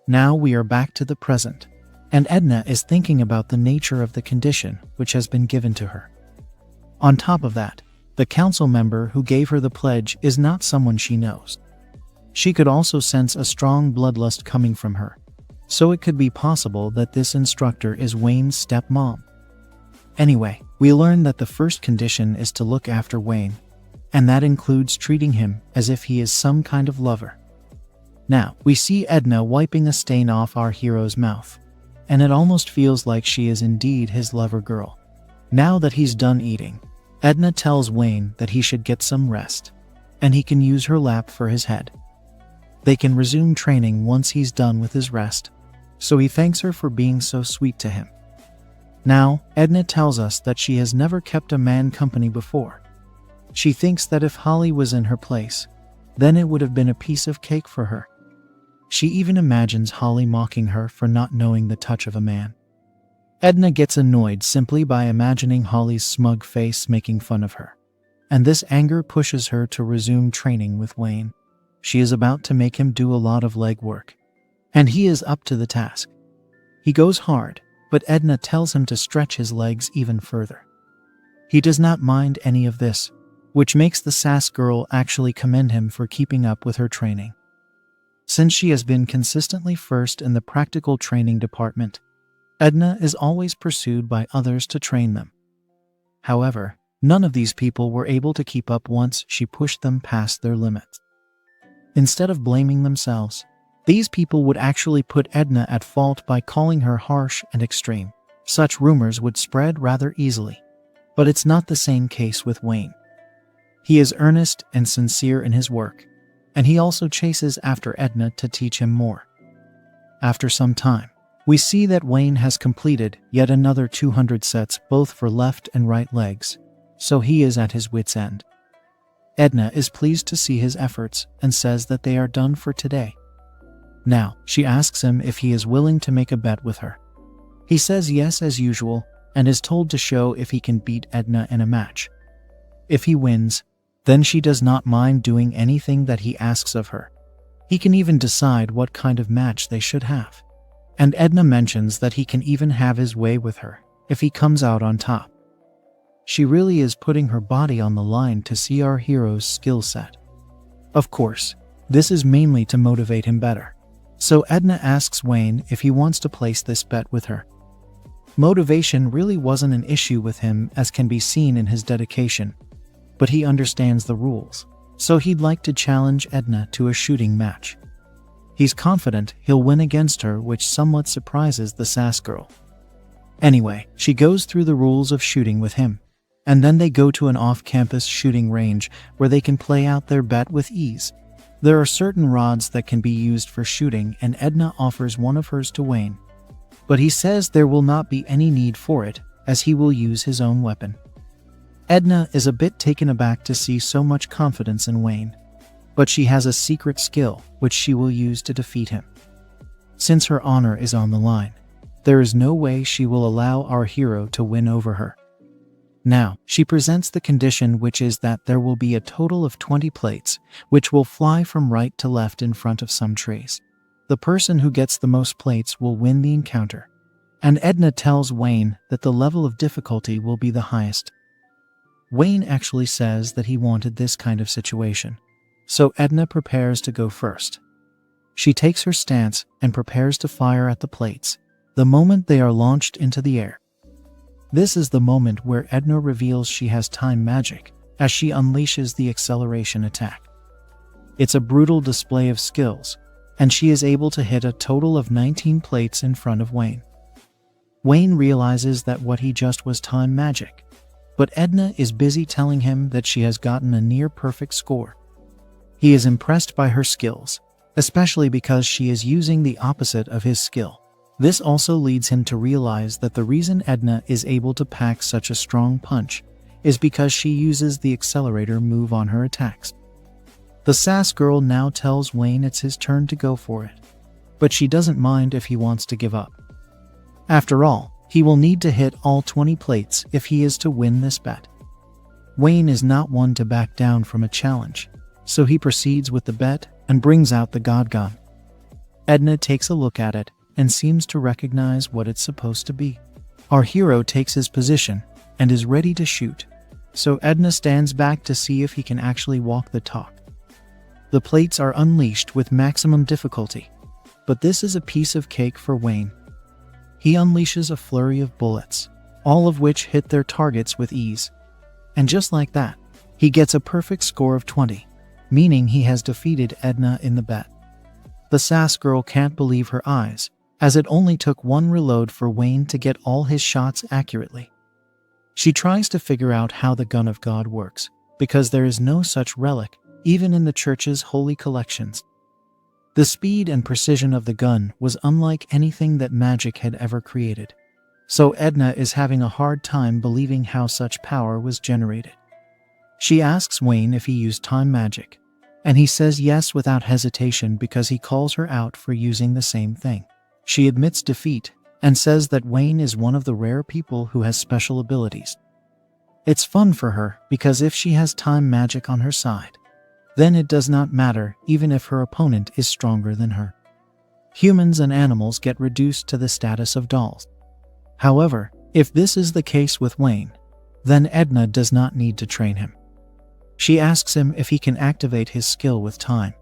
Now we are back to the present, and Edna is thinking about the nature of the condition which has been given to her. On top of that, the council member who gave her the pledge is not someone she knows. She could also sense a strong bloodlust coming from her, so it could be possible that this instructor is Wayne's stepmom. Anyway, we learn that the first condition is to look after Wayne, and that includes treating him as if he is some kind of lover. Now, we see Edna wiping a stain off our hero's mouth, and it almost feels like she is indeed his lover girl. Now that he's done eating, Edna tells Wayne that he should get some rest, and he can use her lap for his head. They can resume training once he's done with his rest, so he thanks her for being so sweet to him. Now, Edna tells us that she has never kept a man company before. She thinks that if Holly was in her place, then it would have been a piece of cake for her. She even imagines Holly mocking her for not knowing the touch of a man. Edna gets annoyed simply by imagining Holly's smug face making fun of her, and this anger pushes her to resume training with Wayne. She is about to make him do a lot of leg work, and he is up to the task. He goes hard, but Edna tells him to stretch his legs even further. He does not mind any of this, which makes the sass girl actually commend him for keeping up with her training. Since she has been consistently first in the practical training department, Edna is always pursued by others to train them. However, none of these people were able to keep up once she pushed them past their limits. Instead of blaming themselves, these people would actually put Edna at fault by calling her harsh and extreme. Such rumors would spread rather easily. But it's not the same case with Wayne. He is earnest and sincere in his work, and he also chases after Edna to teach him more. After some time, we see that Wayne has completed yet another 200 sets both for left and right legs, so he is at his wit's end. Edna is pleased to see his efforts and says that they are done for today. Now, she asks him if he is willing to make a bet with her. He says yes as usual and is told to show if he can beat Edna in a match. If he wins, then she does not mind doing anything that he asks of her. He can even decide what kind of match they should have. And Edna mentions that he can even have his way with her if he comes out on top. She really is putting her body on the line to see our hero's skill set. Of course, this is mainly to motivate him better. So Edna asks Wayne if he wants to place this bet with her. Motivation really wasn't an issue with him, as can be seen in his dedication, but he understands the rules, so he'd like to challenge Edna to a shooting match. He's confident he'll win against her, which somewhat surprises the sass girl. Anyway, she goes through the rules of shooting with him, and then they go to an off-campus shooting range where they can play out their bet with ease. There are certain rods that can be used for shooting, and Edna offers one of hers to Wayne, but he says there will not be any need for it, as he will use his own weapon. Edna is a bit taken aback to see so much confidence in Wayne, but she has a secret skill which she will use to defeat him. Since her honor is on the line, there is no way she will allow our hero to win over her. Now, she presents the condition, which is that there will be a total of 20 plates, which will fly from right to left in front of some trees. The person who gets the most plates will win the encounter, and Edna tells Wayne that the level of difficulty will be the highest. Wayne actually says that he wanted this kind of situation, so Edna prepares to go first. She takes her stance and prepares to fire at the plates the moment they are launched into the air. This is the moment where Edna reveals she has time magic as she unleashes the acceleration attack. It's a brutal display of skills, and she is able to hit a total of 19 plates in front of Wayne. Wayne realizes that what he just was time magic, but Edna is busy telling him that she has gotten a near-perfect score. He is impressed by her skills, especially because she is using the opposite of his skill. This also leads him to realize that the reason Edna is able to pack such a strong punch is because she uses the accelerator move on her attacks. The sass girl now tells Wayne it's his turn to go for it, but she doesn't mind if he wants to give up. After all, he will need to hit all 20 plates if he is to win this bet. Wayne is not one to back down from a challenge, so he proceeds with the bet and brings out the god gun. Edna takes a look at it and seems to recognize what it's supposed to be. Our hero takes his position and is ready to shoot, so Edna stands back to see if he can actually walk the talk. The plates are unleashed with maximum difficulty, but this is a piece of cake for Wayne. He unleashes a flurry of bullets, all of which hit their targets with ease. And just like that, he gets a perfect score of 20, meaning he has defeated Edna in the bet. The sass girl can't believe her eyes, as it only took one reload for Wayne to get all his shots accurately. She tries to figure out how the gun of God works, because there is no such relic, even in the church's holy collections. The speed and precision of the gun was unlike anything that magic had ever created, so Edna is having a hard time believing how such power was generated. She asks Wayne if he used time magic, and he says yes without hesitation because he calls her out for using the same thing. She admits defeat and says that Wayne is one of the rare people who has special abilities. It's fun for her because if she has time magic on her side, then it does not matter even if her opponent is stronger than her. Humans and animals get reduced to the status of dolls. However, if this is the case with Wayne, then Edna does not need to train him. She asks him if he can activate his skill with time,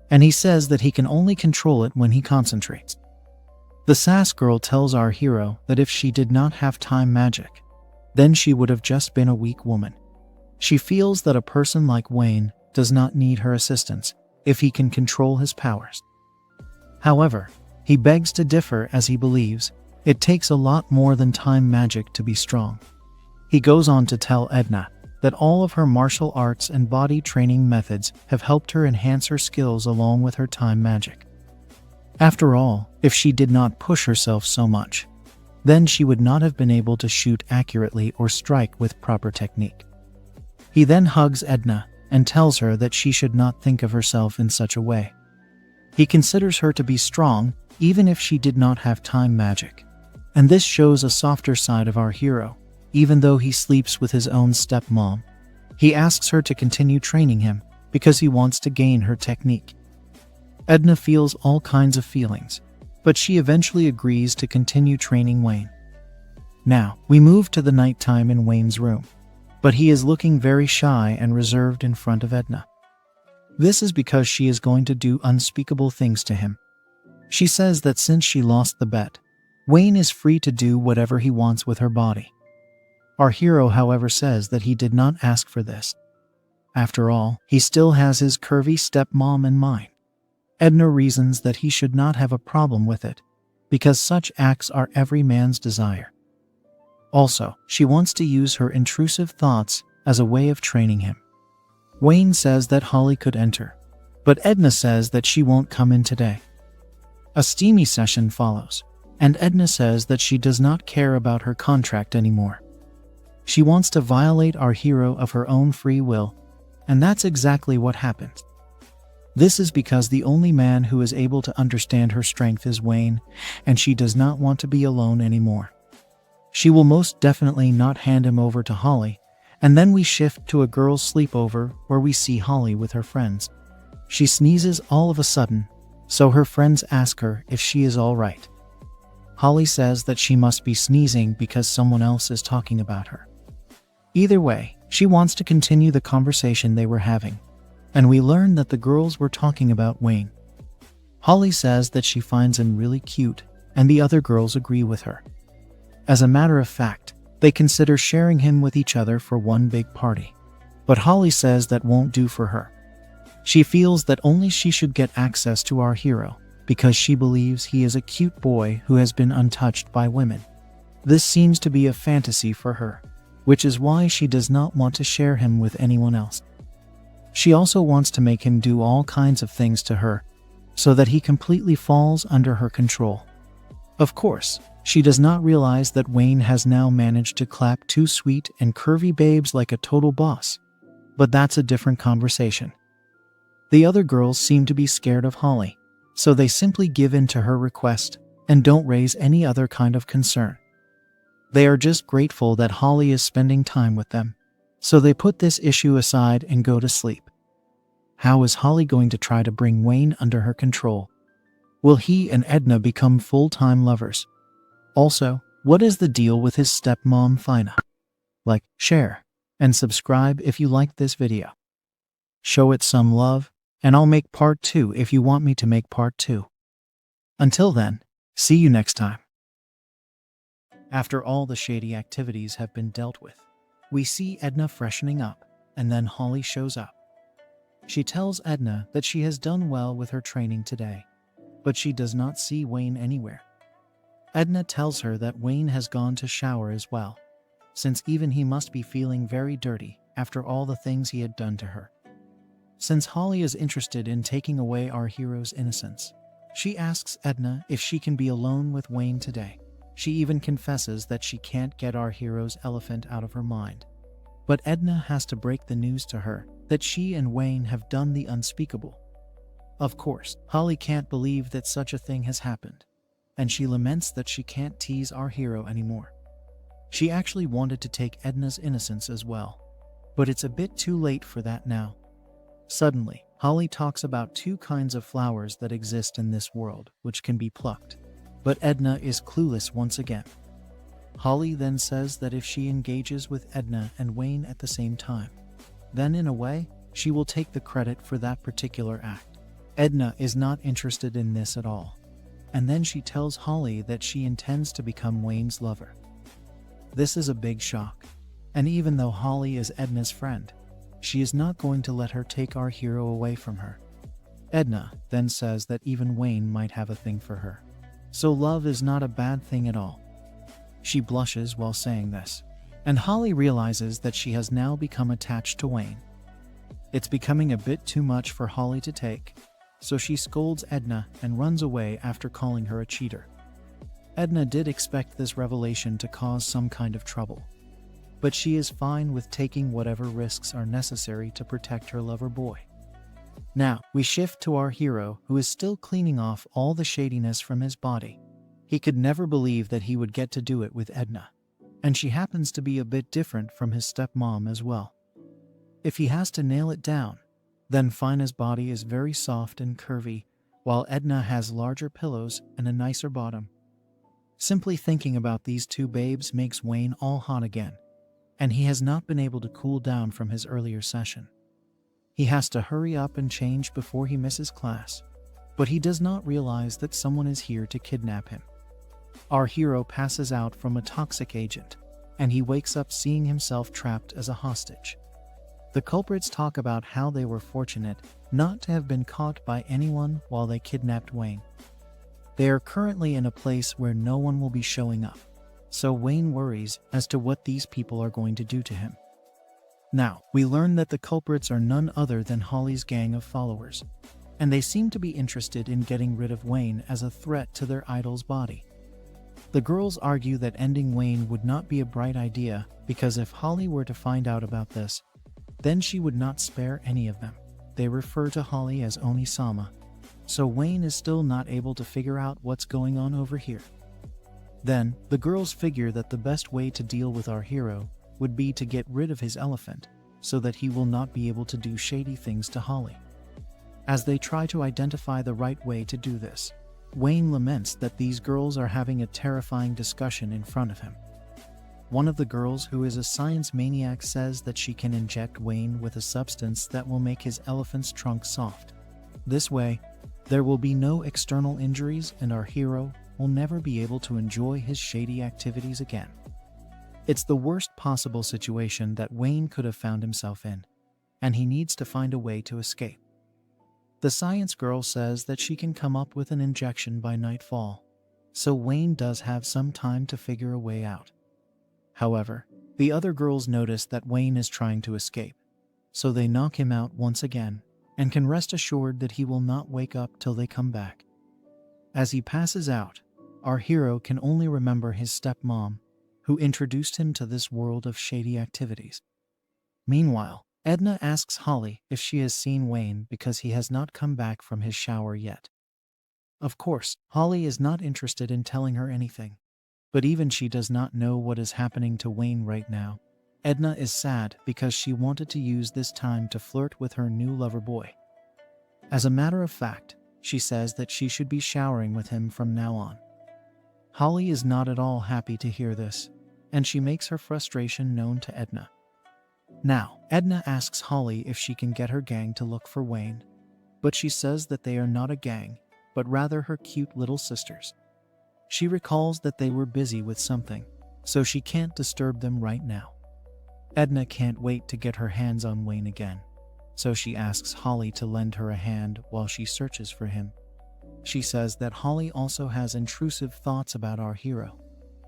and he says that he can only control it when he concentrates. The sass girl tells our hero that if she did not have time magic, then she would have just been a weak woman. She feels that a person like Wayne does not need her assistance if he can control his powers. However, he begs to differ as he believes it takes a lot more than time magic to be strong. He goes on to tell Edna that all of her martial arts and body training methods have helped her enhance her skills along with her time magic. After all, if she did not push herself so much, then she would not have been able to shoot accurately or strike with proper technique. He then hugs Edna and tells her that she should not think of herself in such a way. He considers her to be strong even if she did not have time magic, and this shows a softer side of our hero. Even though he sleeps with his own stepmom, he asks her to continue training him because he wants to gain her technique. Edna feels all kinds of feelings, but she eventually agrees to continue training Wayne. Now, we move to the nighttime in Wayne's room, but he is looking very shy and reserved in front of Edna. This is because she is going to do unspeakable things to him. She says that since she lost the bet, Wayne is free to do whatever he wants with her body. Our hero, however, says that he did not ask for this. After all, he still has his curvy stepmom in mind. Edna reasons that he should not have a problem with it, because such acts are every man's desire. Also, she wants to use her intrusive thoughts as a way of training him. Wayne says that Holly could enter, but Edna says that she won't come in today. A steamy session follows, and Edna says that she does not care about her contract anymore. She wants to violate our hero of her own free will, and that's exactly what happens. This is because the only man who is able to understand her strength is Wayne, and she does not want to be alone anymore. She will most definitely not hand him over to Holly, and then we shift to a girls' sleepover where we see Holly with her friends. She sneezes all of a sudden, so her friends ask her if she is all right. Holly says that she must be sneezing because someone else is talking about her. Either way, she wants to continue the conversation they were having, and we learn that the girls were talking about Wayne. Holly says that she finds him really cute, and the other girls agree with her. As a matter of fact, they consider sharing him with each other for one big party, but Holly says that won't do for her. She feels that only she should get access to our hero, because she believes he is a cute boy who has been untouched by women. This seems to be a fantasy for her, which is why she does not want to share him with anyone else. She also wants to make him do all kinds of things to her, so that he completely falls under her control. Of course, she does not realize that Wayne has now managed to clap two sweet and curvy babes like a total boss, but that's a different conversation. The other girls seem to be scared of Holly, so they simply give in to her request and don't raise any other kind of concern. They are just grateful that Holly is spending time with them, so they put this issue aside and go to sleep. How is Holly going to try to bring Wayne under her control? Will he and Edna become full-time lovers? Also, what is the deal with his stepmom Fina? Like, share, and subscribe if you liked this video. Show it some love, and I'll make part 2 if you want me to make part 2. Until then, see you next time. After all the shady activities have been dealt with, we see Edna freshening up, and then Holly shows up. She tells Edna that she has done well with her training today, but she does not see Wayne anywhere. Edna tells her that Wayne has gone to shower as well, since even he must be feeling very dirty after all the things he had done to her. Since Holly is interested in taking away our hero's innocence, she asks Edna if she can be alone with Wayne today. She even confesses that she can't get our hero's elephant out of her mind. But Edna has to break the news to her that she and Wayne have done the unspeakable. Of course, Holly can't believe that such a thing has happened, and she laments that she can't tease our hero anymore. She actually wanted to take Edna's innocence as well, but it's a bit too late for that now. Suddenly, Holly talks about two kinds of flowers that exist in this world which can be plucked, but Edna is clueless once again. Holly then says that if she engages with Edna and Wayne at the same time, then in a way, she will take the credit for that particular act. Edna is not interested in this at all, and then she tells Holly that she intends to become Wayne's lover. This is a big shock, and even though Holly is Edna's friend, she is not going to let her take our hero away from her. Edna then says that even Wayne might have a thing for her, so love is not a bad thing at all. She blushes while saying this, and Holly realizes that she has now become attached to Wayne. It's becoming a bit too much for Holly to take, so she scolds Edna and runs away after calling her a cheater. Edna did expect this revelation to cause some kind of trouble, but she is fine with taking whatever risks are necessary to protect her lover boy. Now, we shift to our hero, who is still cleaning off all the shadiness from his body. He could never believe that he would get to do it with Edna, and she happens to be a bit different from his stepmom as well. If he has to nail it down, then Fina's body is very soft and curvy, while Edna has larger pillows and a nicer bottom. Simply thinking about these two babes makes Wayne all hot again, and he has not been able to cool down from his earlier session. He has to hurry up and change before he misses class, but he does not realize that someone is here to kidnap him. Our hero passes out from a toxic agent, and he wakes up seeing himself trapped as a hostage. The culprits talk about how they were fortunate not to have been caught by anyone while they kidnapped Wayne. They are currently in a place where no one will be showing up, so Wayne worries as to what these people are going to do to him. Now, we learn that the culprits are none other than Holly's gang of followers, and they seem to be interested in getting rid of Wayne as a threat to their idol's body. The girls argue that ending Wayne would not be a bright idea because if Holly were to find out about this, then she would not spare any of them. They refer to Holly as Oni-sama, so Wayne is still not able to figure out what's going on over here. Then, the girls figure that the best way to deal with our hero would be to get rid of his elephant, so that he will not be able to do shady things to Holly. As they try to identify the right way to do this, Wayne laments that these girls are having a terrifying discussion in front of him. One of the girls, who is a science maniac, says that she can inject Wayne with a substance that will make his elephant's trunk soft. This way, there will be no external injuries and our hero will never be able to enjoy his shady activities again. It's the worst possible situation that Wayne could have found himself in, and he needs to find a way to escape. The science girl says that she can come up with an injection by nightfall, so Wayne does have some time to figure a way out. However, the other girls notice that Wayne is trying to escape, so they knock him out once again, and can rest assured that he will not wake up till they come back. As he passes out, our hero can only remember his stepmom, who introduced him to this world of shady activities. Meanwhile, Edna asks Holly if she has seen Wayne because he has not come back from his shower yet. Of course, Holly is not interested in telling her anything, but even she does not know what is happening to Wayne right now. Edna is sad because she wanted to use this time to flirt with her new lover boy. As a matter of fact, she says that she should be showering with him from now on. Holly is not at all happy to hear this, and she makes her frustration known to Edna. Now, Edna asks Holly if she can get her gang to look for Wayne, but she says that they are not a gang, but rather her cute little sisters. She recalls that they were busy with something, so she can't disturb them right now. Edna can't wait to get her hands on Wayne again, so she asks Holly to lend her a hand while she searches for him. She says that Holly also has intrusive thoughts about our hero,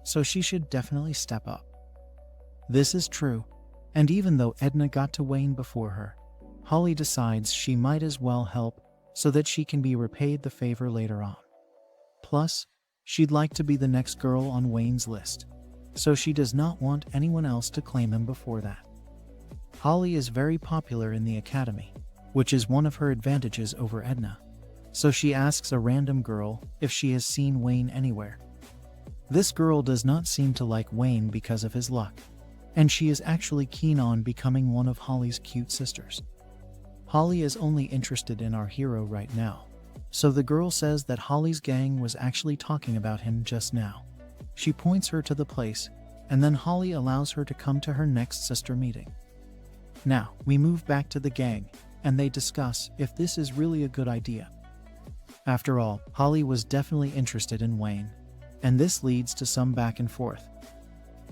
so she should definitely step up. This is true, and even though Edna got to Wayne before her, Holly decides she might as well help so that she can be repaid the favor later on. Plus, she'd like to be the next girl on Wayne's list, so she does not want anyone else to claim him before that. Holly is very popular in the academy, which is one of her advantages over Edna. So she asks a random girl if she has seen Wayne anywhere. This girl does not seem to like Wayne because of his luck, and she is actually keen on becoming one of Holly's cute sisters. Holly is only interested in our hero right now, so the girl says that Holly's gang was actually talking about him just now. She points her to the place, and then Holly allows her to come to her next sister meeting. Now, we move back to the gang, and they discuss if this is really a good idea. After all, Holly was definitely interested in Wayne, and this leads to some back and forth.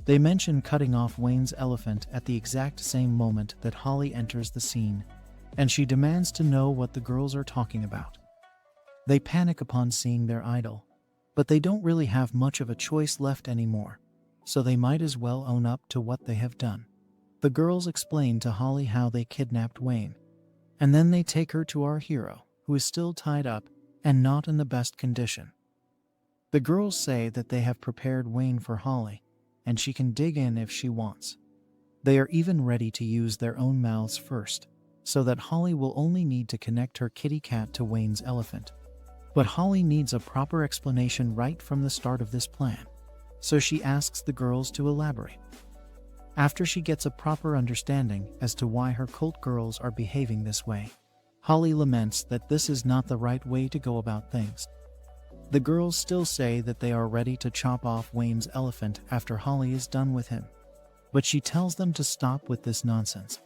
They mention cutting off Wayne's elephant at the exact same moment that Holly enters the scene, and she demands to know what the girls are talking about. They panic upon seeing their idol, but they don't really have much of a choice left anymore, so they might as well own up to what they have done. The girls explain to Holly how they kidnapped Wayne, and then they take her to our hero, who is still tied up and not in the best condition. The girls say that they have prepared Wayne for Holly, and she can dig in if she wants. They are even ready to use their own mouths first, so that Holly will only need to connect her kitty cat to Wayne's elephant. But Holly needs a proper explanation right from the start of this plan, so she asks the girls to elaborate. After she gets a proper understanding as to why her cult girls are behaving this way, Holly laments that this is not the right way to go about things. The girls still say that they are ready to chop off Wayne's elephant after Holly is done with him, but she tells them to stop with this nonsense.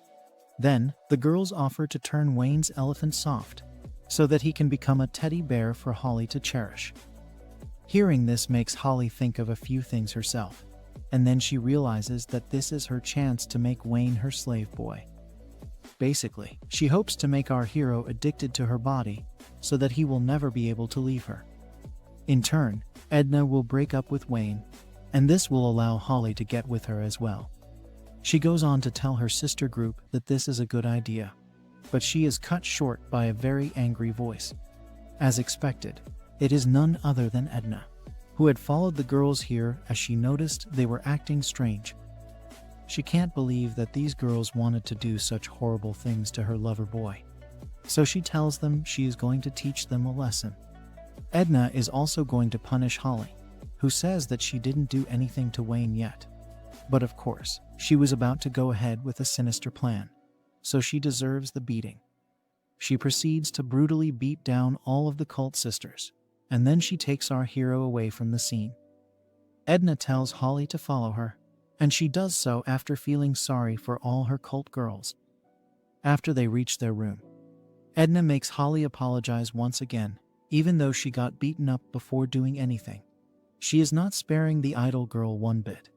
Then, the girls offer to turn Wayne's elephant soft, so that he can become a teddy bear for Holly to cherish. Hearing this makes Holly think of a few things herself, and then she realizes that this is her chance to make Wayne her slave boy. Basically, she hopes to make our hero addicted to her body, so that he will never be able to leave her. In turn, Edna will break up with Wayne, and this will allow Holly to get with her as well. She goes on to tell her sister group that this is a good idea, but she is cut short by a very angry voice. As expected, it is none other than Edna, who had followed the girls here as she noticed they were acting strange. She can't believe that these girls wanted to do such horrible things to her lover boy, so she tells them she is going to teach them a lesson. Edna is also going to punish Holly, who says that she didn't do anything to Wayne yet. But of course, she was about to go ahead with a sinister plan, so she deserves the beating. She proceeds to brutally beat down all of the cult sisters, and then she takes our hero away from the scene. Edna tells Holly to follow her, and she does so after feeling sorry for all her cult girls. After they reach their room, Edna makes Holly apologize once again, even though she got beaten up before doing anything. She is not sparing the idol girl one bit.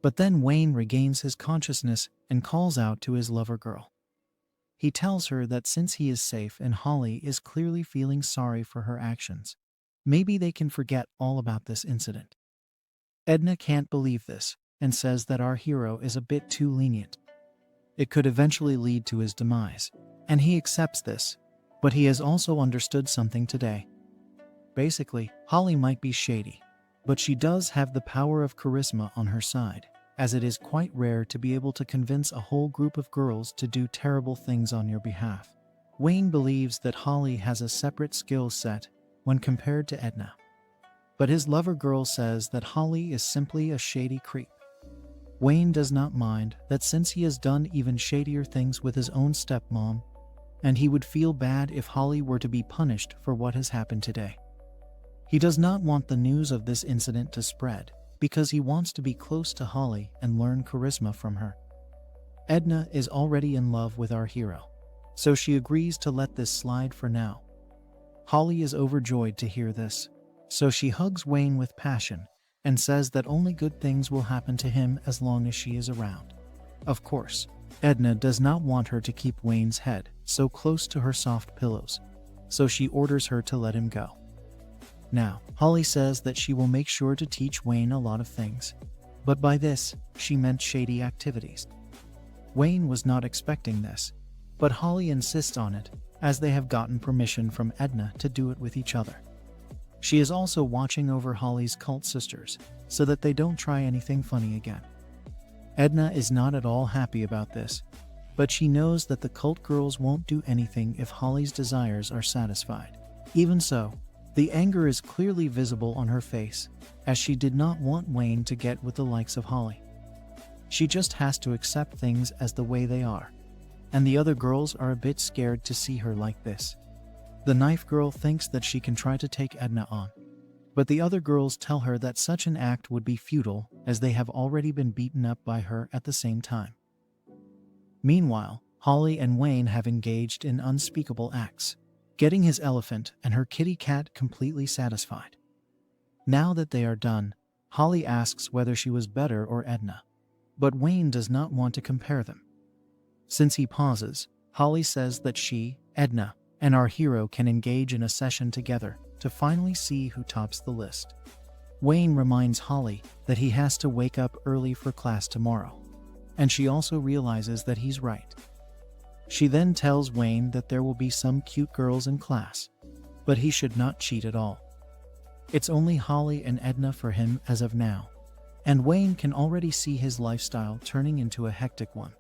But then Wayne regains his consciousness and calls out to his lover girl. He tells her that since he is safe and Holly is clearly feeling sorry for her actions, maybe they can forget all about this incident. Edna can't believe this and says that our hero is a bit too lenient. It could eventually lead to his demise, and he accepts this, but he has also understood something today. Basically, Holly might be shady, but she does have the power of charisma on her side, as it is quite rare to be able to convince a whole group of girls to do terrible things on your behalf. Wayne believes that Holly has a separate skill set when compared to Edna, but his lover girl says that Holly is simply a shady creep. Wayne does not mind that since he has done even shadier things with his own stepmom, and he would feel bad if Holly were to be punished for what has happened today. He does not want the news of this incident to spread, because he wants to be close to Holly and learn charisma from her. Edna is already in love with our hero, so she agrees to let this slide for now. Holly is overjoyed to hear this, so she hugs Wayne with passion and says that only good things will happen to him as long as she is around. Of course, Edna does not want her to keep Wayne's head so close to her soft pillows, so she orders her to let him go. Now, Holly says that she will make sure to teach Wayne a lot of things, but by this, she meant shady activities. Wayne was not expecting this, but Holly insists on it, as they have gotten permission from Edna to do it with each other. She is also watching over Holly's cult sisters, so that they don't try anything funny again. Edna is not at all happy about this, But she knows that the cult girls won't do anything if Holly's desires are satisfied. Even so, the anger is clearly visible on her face, as she did not want Wayne to get with the likes of Holly. She just has to accept things as the way they are. And the other girls are a bit scared to see her like this. The knife girl thinks that she can try to take Edna on. But the other girls tell her that such an act would be futile, as they have already been beaten up by her at the same time. Meanwhile, Holly and Wayne have engaged in unspeakable acts, getting his elephant and her kitty cat completely satisfied. Now that they are done, Holly asks whether she was better or Edna. But Wayne does not want to compare them. Since he pauses, Holly says that she, Edna, and our hero can engage in a session together to finally see who tops the list. Wayne reminds Holly that he has to wake up early for class tomorrow, and she also realizes that he's right. She then tells Wayne that there will be some cute girls in class, but he should not cheat at all. It's only Holly and Edna for him as of now, and Wayne can already see his lifestyle turning into a hectic one.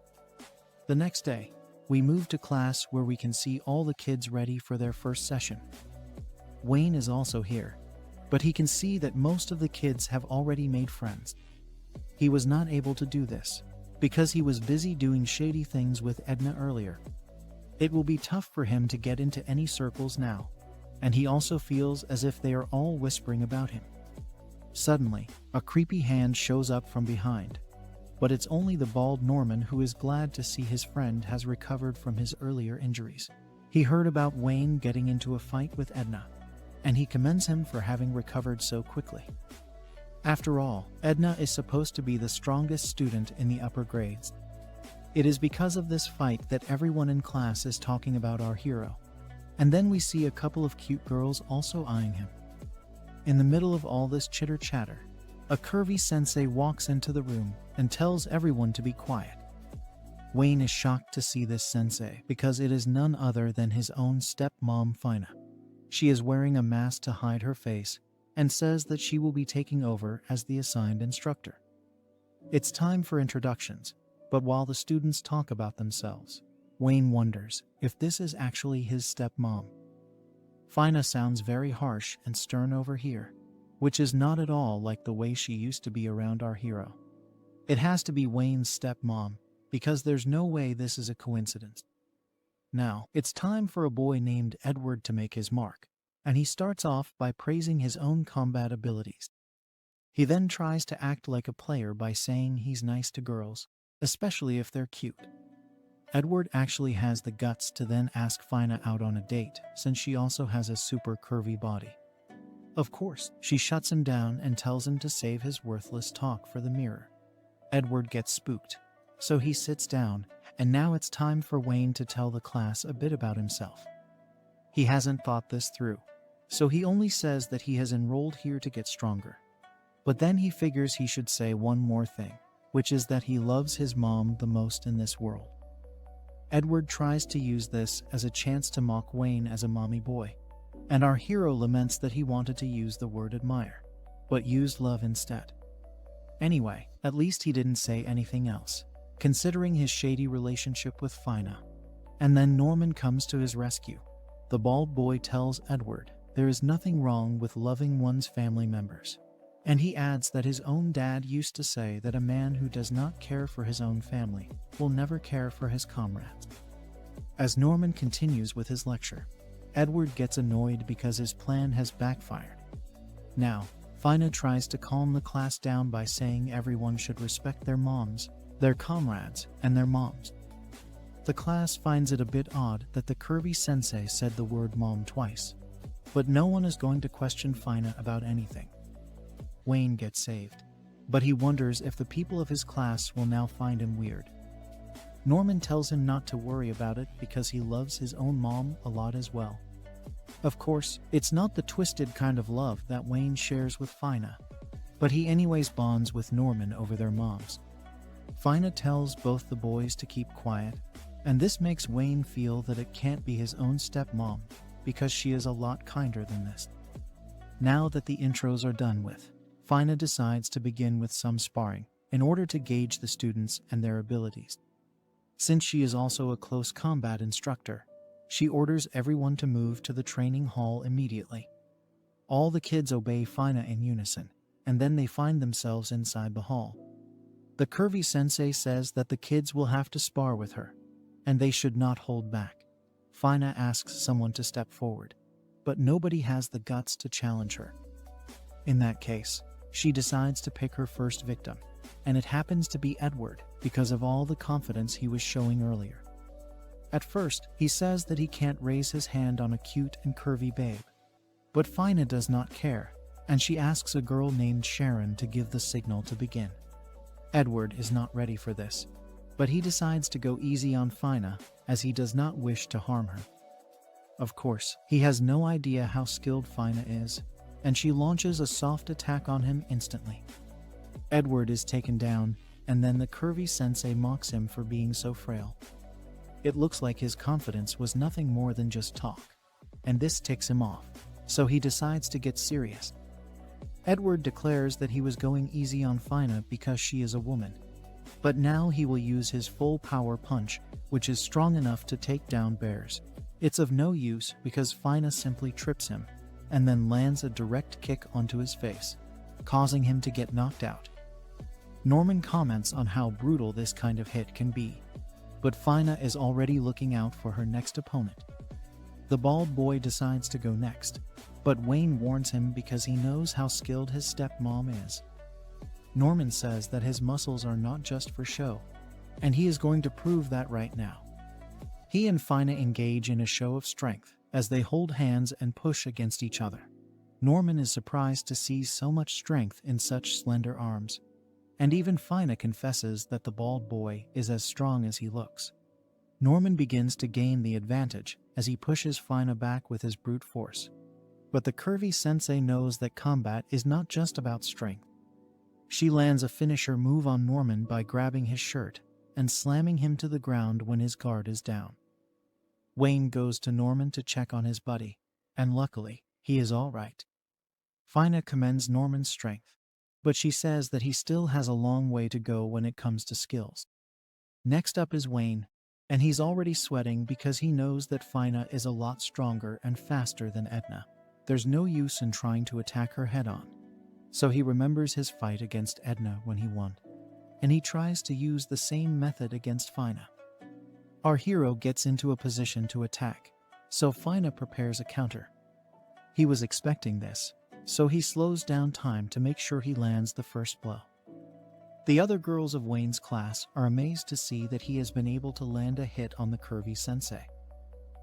The next day, we move to class where we can see all the kids ready for their first session. Wayne is also here, but he can see that most of the kids have already made friends. He was not able to do this, because he was busy doing shady things with Edna earlier. It will be tough for him to get into any circles now, and he also feels as if they are all whispering about him. Suddenly, a creepy hand shows up from behind, but it's only the bald Norman who is glad to see his friend has recovered from his earlier injuries. He heard about Wayne getting into a fight with Edna, and he commends him for having recovered so quickly. After all, Edna is supposed to be the strongest student in the upper grades. It is because of this fight that everyone in class is talking about our hero. And then we see a couple of cute girls also eyeing him. In the middle of all this chitter-chatter, a curvy sensei walks into the room and tells everyone to be quiet. Wayne is shocked to see this sensei because it is none other than his own stepmom Fina. She is wearing a mask to hide her face and says that she will be taking over as the assigned instructor. It's time for introductions, but while the students talk about themselves, Wayne wonders if this is actually his stepmom. Fina sounds very harsh and stern over here, which is not at all like the way she used to be around our hero. It has to be Wayne's stepmom, because there's no way this is a coincidence. Now, it's time for a boy named Edward to make his mark, and he starts off by praising his own combat abilities. He then tries to act like a player by saying he's nice to girls, especially if they're cute. Edward actually has the guts to then ask Fina out on a date, since she also has a super curvy body. Of course, she shuts him down and tells him to save his worthless talk for the mirror. Edward gets spooked, so he sits down, and now it's time for Wayne to tell the class a bit about himself. He hasn't thought this through, so he only says that he has enrolled here to get stronger. But then he figures he should say one more thing, which is that he loves his mom the most in this world. Edward tries to use this as a chance to mock Wayne as a mommy boy, and our hero laments that he wanted to use the word admire, but used love instead. Anyway, at least he didn't say anything else, considering his shady relationship with Fina. And then Norman comes to his rescue. The bald boy tells Edward there is nothing wrong with loving one's family members. And he adds that his own dad used to say that a man who does not care for his own family will never care for his comrades. As Norman continues with his lecture, Edward gets annoyed because his plan has backfired. Now, Fina tries to calm the class down by saying everyone should respect their moms, their comrades, and their moms. The class finds it a bit odd that the curvy sensei said the word mom twice, but no one is going to question Fina about anything. Wayne gets saved, but he wonders if the people of his class will now find him weird. Norman tells him not to worry about it because he loves his own mom a lot as well. Of course, it's not the twisted kind of love that Wayne shares with Fina, but he anyways bonds with Norman over their moms. Fina tells both the boys to keep quiet, and this makes Wayne feel that it can't be his own stepmom because she is a lot kinder than this. Now that the intros are done with, Fina decides to begin with some sparring in order to gauge the students and their abilities. Since she is also a close combat instructor, she orders everyone to move to the training hall immediately. All the kids obey Fina in unison, and then they find themselves inside the hall. The curvy sensei says that the kids will have to spar with her, and they should not hold back. Fina asks someone to step forward, but nobody has the guts to challenge her. In that case, she decides to pick her first victim, and it happens to be Edward because of all the confidence he was showing earlier. At first, he says that he can't raise his hand on a cute and curvy babe, but Fina does not care, and she asks a girl named Sharon to give the signal to begin. Edward is not ready for this, but he decides to go easy on Fina as he does not wish to harm her. Of course, he has no idea how skilled Fina is, and she launches a soft attack on him instantly. Edward is taken down, and then the curvy sensei mocks him for being so frail. It looks like his confidence was nothing more than just talk, and this ticks him off, so he decides to get serious. Edward declares that he was going easy on Fina because she is a woman, but now he will use his full power punch, which is strong enough to take down bears. It's of no use because Fina simply trips him, and then lands a direct kick onto his face, causing him to get knocked out. Norman comments on how brutal this kind of hit can be, but Fina is already looking out for her next opponent. The bald boy decides to go next, but Wayne warns him because he knows how skilled his stepmom is. Norman says that his muscles are not just for show, and he is going to prove that right now. He and Fina engage in a show of strength as they hold hands and push against each other. Norman is surprised to see so much strength in such slender arms, and even Fina confesses that the bald boy is as strong as he looks. Norman begins to gain the advantage as he pushes Fina back with his brute force. But the curvy sensei knows that combat is not just about strength. She lands a finisher move on Norman by grabbing his shirt and slamming him to the ground when his guard is down. Wayne goes to Norman to check on his buddy, and luckily, he is all right. Fina commends Norman's strength, but she says that he still has a long way to go when it comes to skills. Next up is Wayne, and he's already sweating because he knows that Fina is a lot stronger and faster than Edna. There's no use in trying to attack her head-on, so he remembers his fight against Edna when he won, and he tries to use the same method against Fina. Our hero gets into a position to attack, so Fina prepares a counter. He was expecting this, so he slows down time to make sure he lands the first blow. The other girls of Wayne's class are amazed to see that he has been able to land a hit on the curvy sensei.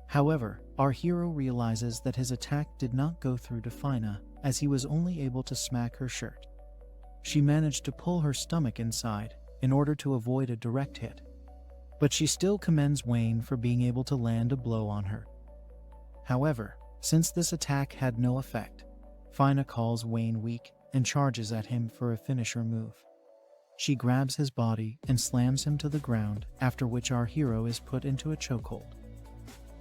However, our hero realizes that his attack did not go through to Fina, as he was only able to smack her shirt. She managed to pull her stomach inside in order to avoid a direct hit, but she still commends Wayne for being able to land a blow on her. However, since this attack had no effect, Fina calls Wayne weak and charges at him for a finisher move. She grabs his body and slams him to the ground, after which our hero is put into a chokehold.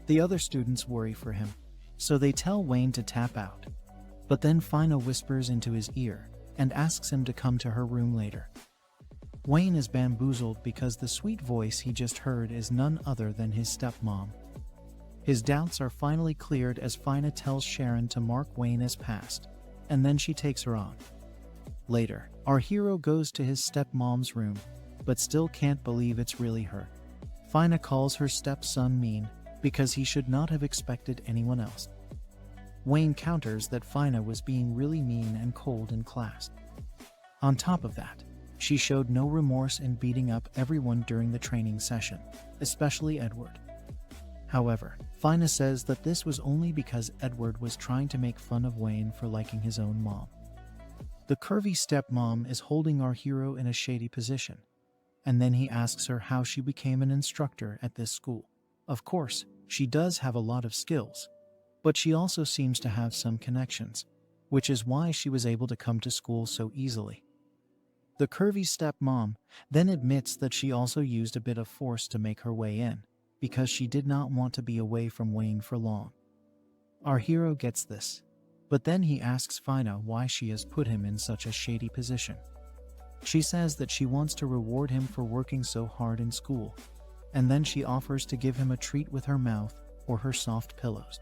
The other students worry for him, so they tell Wayne to tap out. But then Fina whispers into his ear and asks him to come to her room later. Wayne is bamboozled because the sweet voice he just heard is none other than his stepmom. His doubts are finally cleared as Fina tells Sharon to mark Wayne as passed, and then she takes her on. Later, our hero goes to his stepmom's room, but still can't believe it's really her. Fina calls her stepson mean, because he should not have expected anyone else. Wayne counters that Fina was being really mean and cold in class. On top of that, she showed no remorse in beating up everyone during the training session, especially Edward. However, Fina says that this was only because Edward was trying to make fun of Wayne for liking his own mom. The curvy stepmom is holding our hero in a shady position, and then he asks her how she became an instructor at this school. Of course, she does have a lot of skills, but she also seems to have some connections, which is why she was able to come to school so easily. The curvy stepmom then admits that she also used a bit of force to make her way in, because she did not want to be away from Wayne for long. Our hero gets this, but then he asks Fina why she has put him in such a shady position. She says that she wants to reward him for working so hard in school, and then she offers to give him a treat with her mouth or her soft pillows.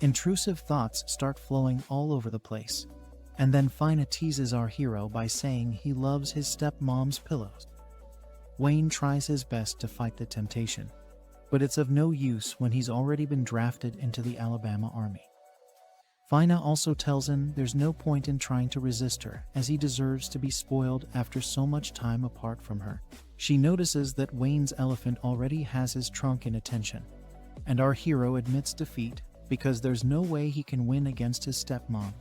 Intrusive thoughts start flowing all over the place, and then Fina teases our hero by saying he loves his stepmom's pillows. Wayne tries his best to fight the temptation, but it's of no use when he's already been drafted into the Alabama army. Fina also tells him there's no point in trying to resist her, as he deserves to be spoiled after so much time apart from her. She notices that Wayne's elephant already has his trunk in attention, and our hero admits defeat because there's no way he can win against his stepmom.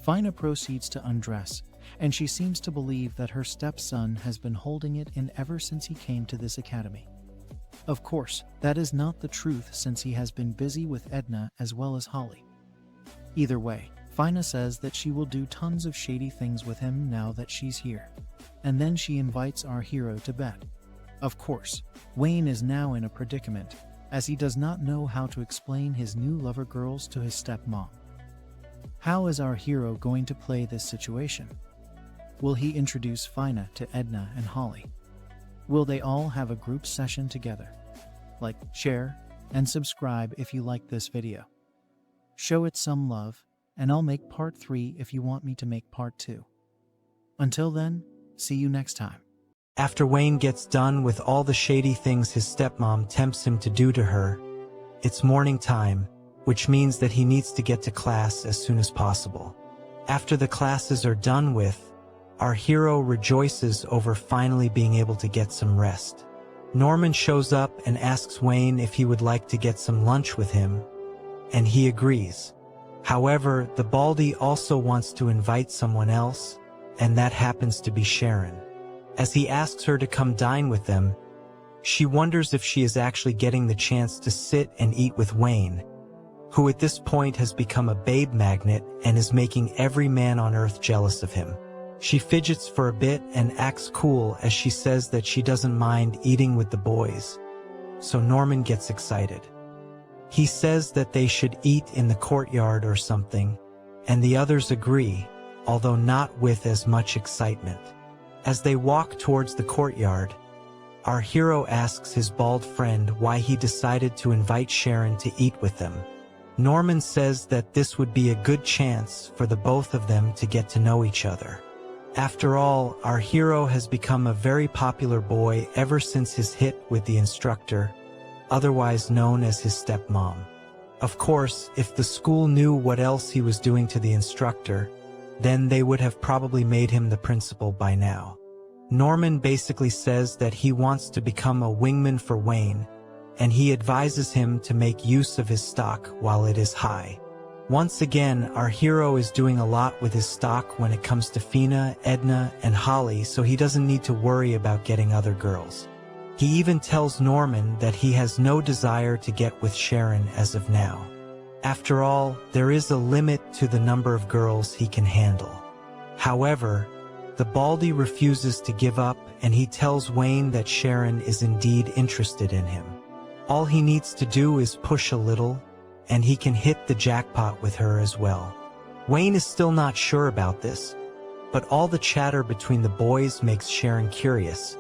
Fina proceeds to undress, and she seems to believe that her stepson has been holding it in ever since he came to this academy. Of course, that is not the truth, since he has been busy with Edna as well as Holly. Either way, Fina says that she will do tons of shady things with him now that she's here, and then she invites our hero to bed. Of course, Wayne is now in a predicament, as he does not know how to explain his new lover girls to his stepmom. How is our hero going to play this situation? Will he introduce Fina to Edna and Holly? Will they all have a group session together? Like, share, and subscribe if you like this video. Show it some love, and I'll make part 3 if you want me to make part 2. Until then, see you next time. After Wayne gets done with all the shady things his stepmom tempts him to do to her, it's morning time, which means that he needs to get to class as soon as possible. After the classes are done with, our hero rejoices over finally being able to get some rest. Norman shows up and asks Wayne if he would like to get some lunch with him, and he agrees. However, the Baldy also wants to invite someone else, and that happens to be Sharon. As he asks her to come dine with them, she wonders if she is actually getting the chance to sit and eat with Wayne, who at this point has become a babe magnet and is making every man on earth jealous of him. She fidgets for a bit and acts cool as she says that she doesn't mind eating with the boys, so Norman gets excited. He says that they should eat in the courtyard or something, and the others agree, although not with as much excitement. As they walk towards the courtyard, our hero asks his bald friend why he decided to invite Sharon to eat with them. Norman says that this would be a good chance for the both of them to get to know each other. After all, our hero has become a very popular boy ever since his hit with the instructor, otherwise known as his stepmom. Of course, if the school knew what else he was doing to the instructor, then they would have probably made him the principal by now. Norman basically says that he wants to become a wingman for Wayne, and he advises him to make use of his stock while it is high. Once again, our hero is doing a lot with his stock when it comes to Fina, Edna, and Holly, so he doesn't need to worry about getting other girls. He even tells Norman that he has no desire to get with Sharon as of now. After all, there is a limit to the number of girls he can handle. However, the Baldy refuses to give up, and he tells Wayne that Sharon is indeed interested in him. All he needs to do is push a little, and he can hit the jackpot with her as well. Wayne is still not sure about this, but all the chatter between the boys makes Sharon curious,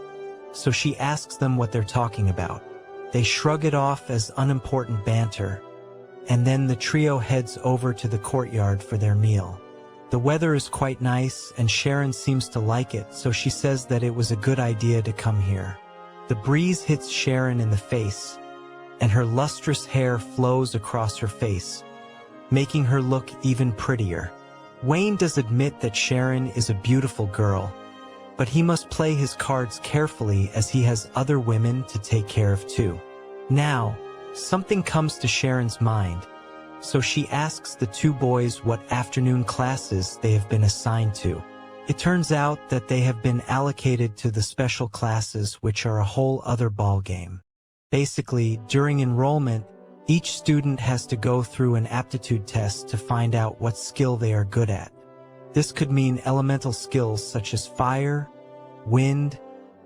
so she asks them what they're talking about. They shrug it off as unimportant banter, and then the trio heads over to the courtyard for their meal. The weather is quite nice, and Sharon seems to like it, so she says that it was a good idea to come here. The breeze hits Sharon in the face, and her lustrous hair flows across her face, making her look even prettier. Wayne does admit that Sharon is a beautiful girl, but he must play his cards carefully as he has other women to take care of too. Now, something comes to Sharon's mind, so she asks the two boys what afternoon classes they have been assigned to. It turns out that they have been allocated to the special classes, which are a whole other ballgame. Basically, during enrollment, each student has to go through an aptitude test to find out what skill they are good at. This could mean elemental skills such as fire, wind,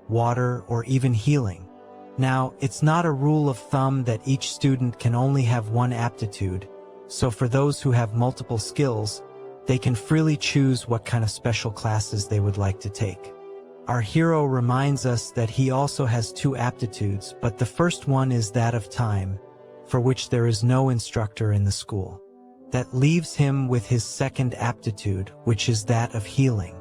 water, or even healing. Now, it's not a rule of thumb that each student can only have one aptitude, so for those who have multiple skills, they can freely choose what kind of special classes they would like to take. Our hero reminds us that he also has two aptitudes, but the first one is that of time, for which there is no instructor in the school. That leaves him with his second aptitude, which is that of healing.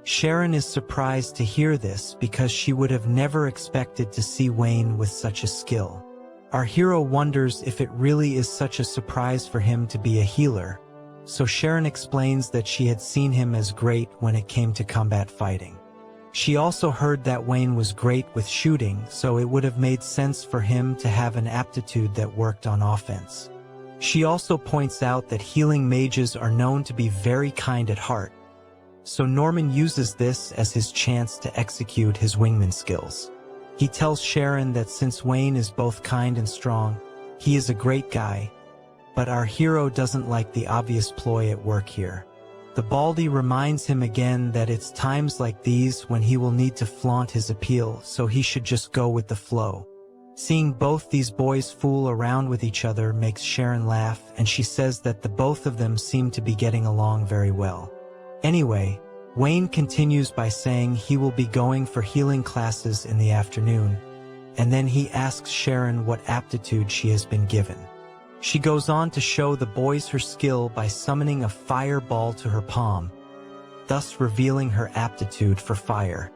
Sharon is surprised to hear this because she would have never expected to see Wayne with such a skill. Our hero wonders if it really is such a surprise for him to be a healer, so Sharon explains that she had seen him as great when it came to combat fighting. She also heard that Wayne was great with shooting, so it would have made sense for him to have an aptitude that worked on offense. She also points out that healing mages are known to be very kind at heart, so Norman uses this as his chance to execute his wingman skills. He tells Sharon that since Wayne is both kind and strong, he is a great guy, but our hero doesn't like the obvious ploy at work here. The Baldy reminds him again that it's times like these when he will need to flaunt his appeal, so he should just go with the flow. Seeing both these boys fool around with each other makes Sharon laugh, and she says that the both of them seem to be getting along very well. Anyway, Wayne continues by saying he will be going for healing classes in the afternoon, and then he asks Sharon what aptitude she has been given. She goes on to show the boys her skill by summoning a fireball to her palm, thus revealing her aptitude for fire.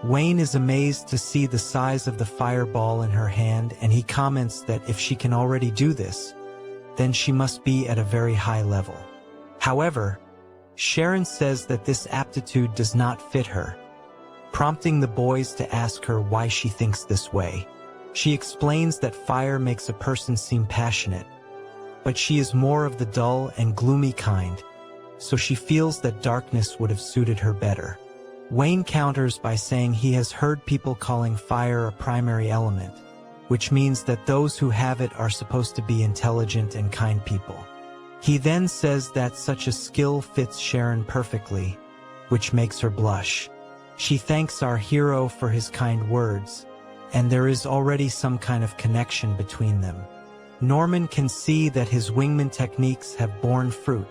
Wayne is amazed to see the size of the fireball in her hand, and he comments that if she can already do this, then she must be at a very high level. However, Sharon says that this aptitude does not fit her, prompting the boys to ask her why she thinks this way. She explains that fire makes a person seem passionate, but she is more of the dull and gloomy kind, so she feels that darkness would have suited her better. Wayne counters by saying he has heard people calling fire a primary element, which means that those who have it are supposed to be intelligent and kind people. He then says that such a skill fits Sharon perfectly, which makes her blush. She thanks our hero for his kind words, and there is already some kind of connection between them. Norman can see that his wingman techniques have borne fruit,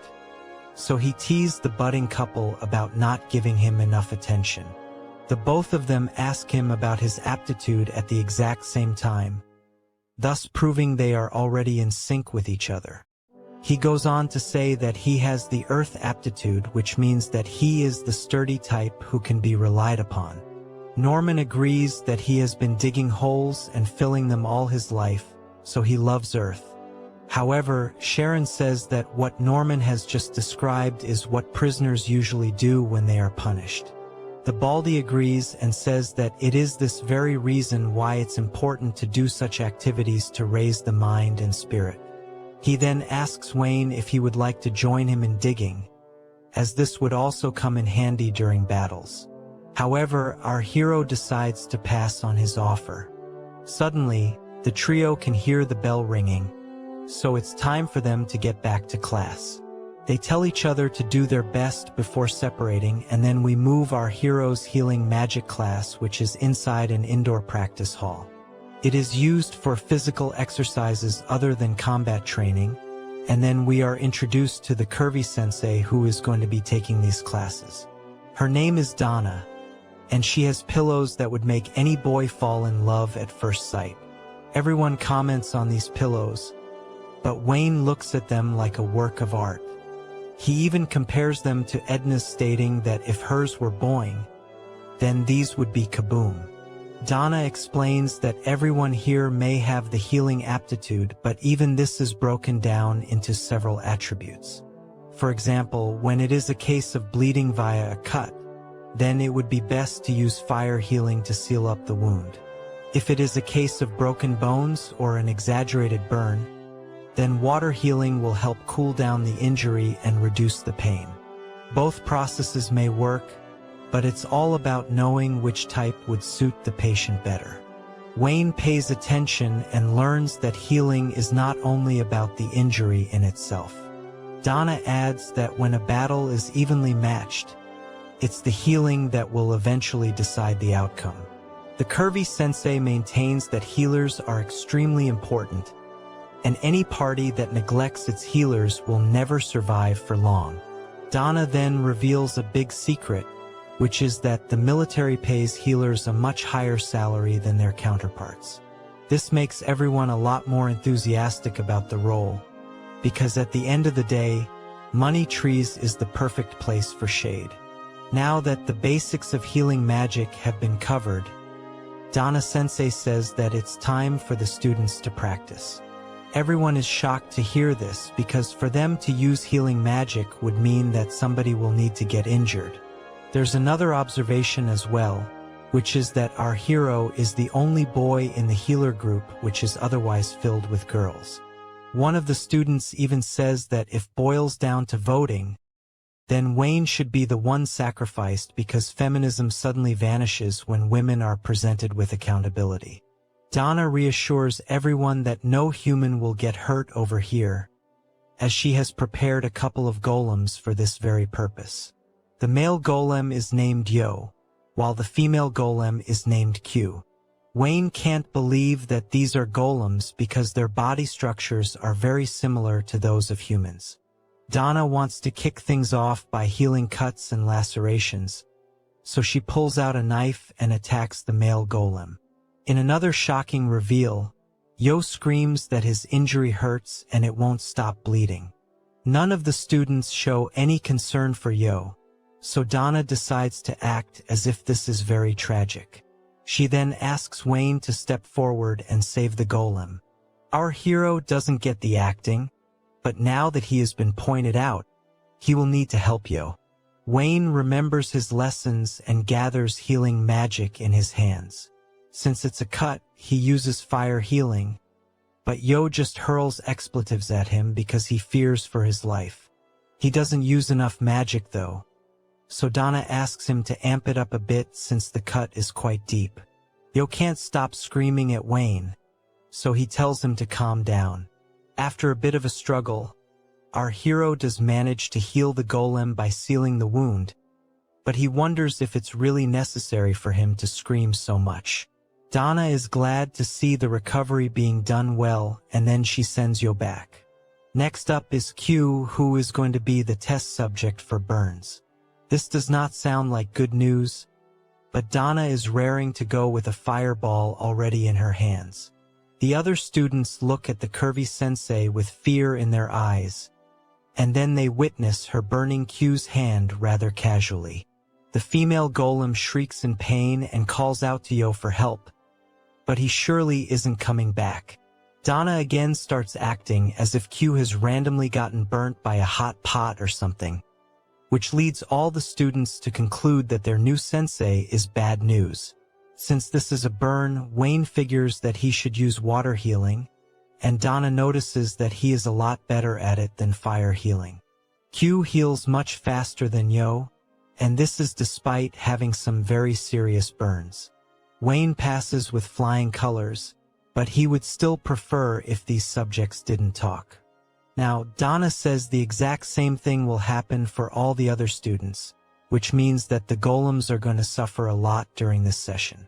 so he teased the budding couple about not giving him enough attention. The both of them ask him about his aptitude at the exact same time, thus proving they are already in sync with each other. He goes on to say that he has the earth aptitude, which means that he is the sturdy type who can be relied upon. Norman agrees that he has been digging holes and filling them all his life, so he loves Earth. However, Sharon says that what Norman has just described is what prisoners usually do when they are punished. The Baldy agrees and says that it is this very reason why it's important to do such activities to raise the mind and spirit. He then asks Wayne if he would like to join him in digging, as this would also come in handy during battles. However, our hero decides to pass on his offer. Suddenly, the trio can hear the bell ringing, so it's time for them to get back to class. They tell each other to do their best before separating, and then we move our hero's healing magic class, which is inside an indoor practice hall. It is used for physical exercises other than combat training, and then we are introduced to the curvy sensei who is going to be taking these classes. Her name is Donna, and she has pillows that would make any boy fall in love at first sight. Everyone comments on these pillows, but Wayne looks at them like a work of art. He even compares them to Edna's, stating that if hers were boing, then these would be kaboom. Donna explains that everyone here may have the healing aptitude, but even this is broken down into several attributes. For example, when it is a case of bleeding via a cut, then it would be best to use fire healing to seal up the wound. If it is a case of broken bones or an exaggerated burn, then water healing will help cool down the injury and reduce the pain. Both processes may work, but it's all about knowing which type would suit the patient better. Wayne pays attention and learns that healing is not only about the injury in itself. Donna adds that when a battle is evenly matched, it's the healing that will eventually decide the outcome. The curvy sensei maintains that healers are extremely important, and any party that neglects its healers will never survive for long. Donna then reveals a big secret, which is that the military pays healers a much higher salary than their counterparts. This makes everyone a lot more enthusiastic about the role, because at the end of the day, money trees is the perfect place for shade. Now that the basics of healing magic have been covered, Donna-sensei says that it's time for the students to practice. Everyone is shocked to hear this because for them to use healing magic would mean that somebody will need to get injured. There's another observation as well, which is that our hero is the only boy in the healer group which is otherwise filled with girls. One of the students even says that if boils down to voting, then Wayne should be the one sacrificed because feminism suddenly vanishes when women are presented with accountability. Donna reassures everyone that no human will get hurt over here, as she has prepared a couple of golems for this very purpose. The male golem is named Yo, while the female golem is named Q. Wayne can't believe that these are golems because their body structures are very similar to those of humans. Donna wants to kick things off by healing cuts and lacerations, so she pulls out a knife and attacks the male golem. In another shocking reveal, Yo screams that his injury hurts and it won't stop bleeding. None of the students show any concern for Yo, so Donna decides to act as if this is very tragic. She then asks Wayne to step forward and save the golem. Our hero doesn't get the acting, but now that he has been pointed out, he will need to help Yo. Wayne remembers his lessons and gathers healing magic in his hands. Since it's a cut, he uses fire healing, but Yo just hurls expletives at him because he fears for his life. He doesn't use enough magic though, so Donna asks him to amp it up a bit since the cut is quite deep. Yo can't stop screaming at Wayne, so he tells him to calm down. After a bit of a struggle, our hero does manage to heal the golem by sealing the wound, but he wonders if it's really necessary for him to scream so much. Donna is glad to see the recovery being done well, and then she sends Yo back. Next up is Q, who is going to be the test subject for burns. This does not sound like good news, but Donna is raring to go with a fireball already in her hands. The other students look at the curvy sensei with fear in their eyes, and then they witness her burning Q's hand rather casually. The female golem shrieks in pain and calls out to Yo for help, but he surely isn't coming back. Donna again starts acting as if Q has randomly gotten burnt by a hot pot or something, which leads all the students to conclude that their new sensei is bad news. Since this is a burn, Wayne figures that he should use water healing, and Donna notices that he is a lot better at it than fire healing. Q heals much faster than Yo, and this is despite having some very serious burns. Wayne passes with flying colors, but he would still prefer if these subjects didn't talk. Now, Donna says the exact same thing will happen for all the other students, which means that the golems are going to suffer a lot during this session.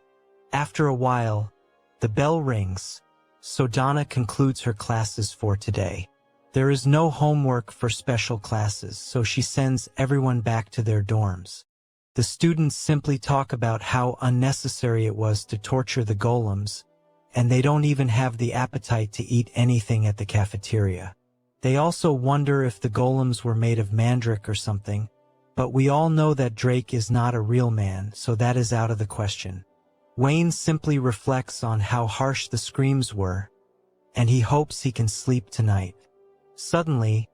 After a while, the bell rings, so Donna concludes her classes for today. There is no homework for special classes, so she sends everyone back to their dorms. The students simply talk about how unnecessary it was to torture the golems, and they don't even have the appetite to eat anything at the cafeteria. They also wonder if the golems were made of mandrake or something, but we all know that Drake is not a real man, so that is out of the question. Wayne simply reflects on how harsh the screams were, and he hopes he can sleep tonight. Suddenly,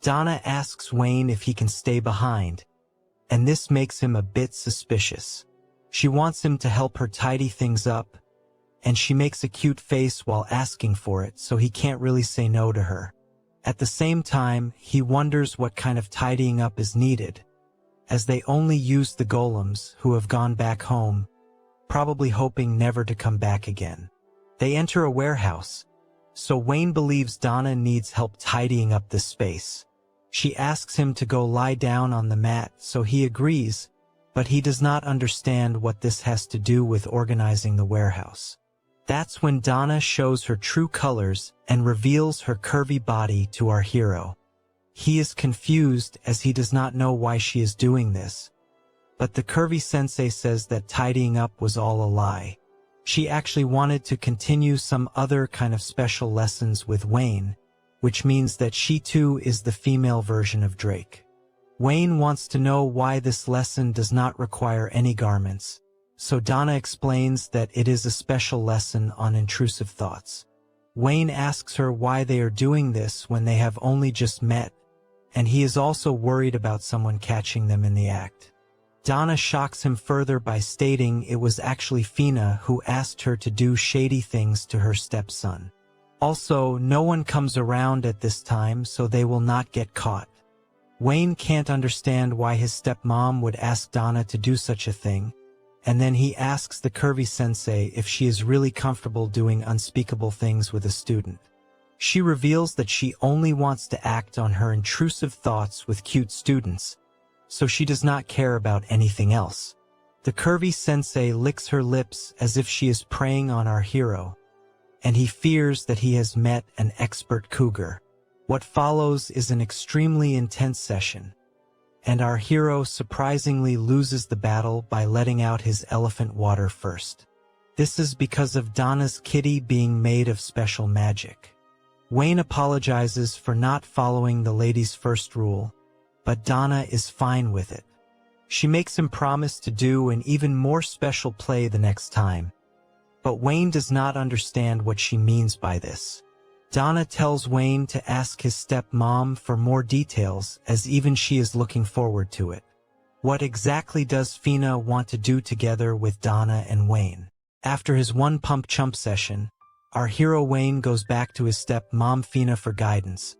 Donna asks Wayne if he can stay behind, and this makes him a bit suspicious. She wants him to help her tidy things up, and she makes a cute face while asking for it, so he can't really say no to her. At the same time, he wonders what kind of tidying up is needed, as they only use the golems who have gone back home, probably hoping never to come back again. They enter a warehouse, so Wayne believes Donna needs help tidying up this space. She asks him to go lie down on the mat, so he agrees, but he does not understand what this has to do with organizing the warehouse. That's when Donna shows her true colors and reveals her curvy body to our hero. He is confused as he does not know why she is doing this, but the curvy sensei says that tidying up was all a lie. She actually wanted to continue some other kind of special lessons with Wayne, which means that she too is the female version of Drake. Wayne wants to know why this lesson does not require any garments, so Donna explains that it is a special lesson on intrusive thoughts. Wayne asks her why they are doing this when they have only just met, and he is also worried about someone catching them in the act. Donna shocks him further by stating it was actually Fina who asked her to do shady things to her stepson. Also, no one comes around at this time, so they will not get caught. Wayne can't understand why his stepmom would ask Donna to do such a thing, and then he asks the curvy sensei if she is really comfortable doing unspeakable things with a student. She reveals that she only wants to act on her intrusive thoughts with cute students, so she does not care about anything else. The curvy sensei licks her lips as if she is preying on our hero, and he fears that he has met an expert cougar. What follows is an extremely intense session, and our hero surprisingly loses the battle by letting out his elephant water first. This is because of Donna's kitty being made of special magic. Wayne apologizes for not following the lady's first rule, but Donna is fine with it. She makes him promise to do an even more special play the next time, but Wayne does not understand what she means by this. Donna tells Wayne to ask his stepmom for more details, as even she is looking forward to it. What exactly does Fina want to do together with Donna and Wayne? After his one pump chump session, our hero Wayne goes back to his stepmom Fina for guidance,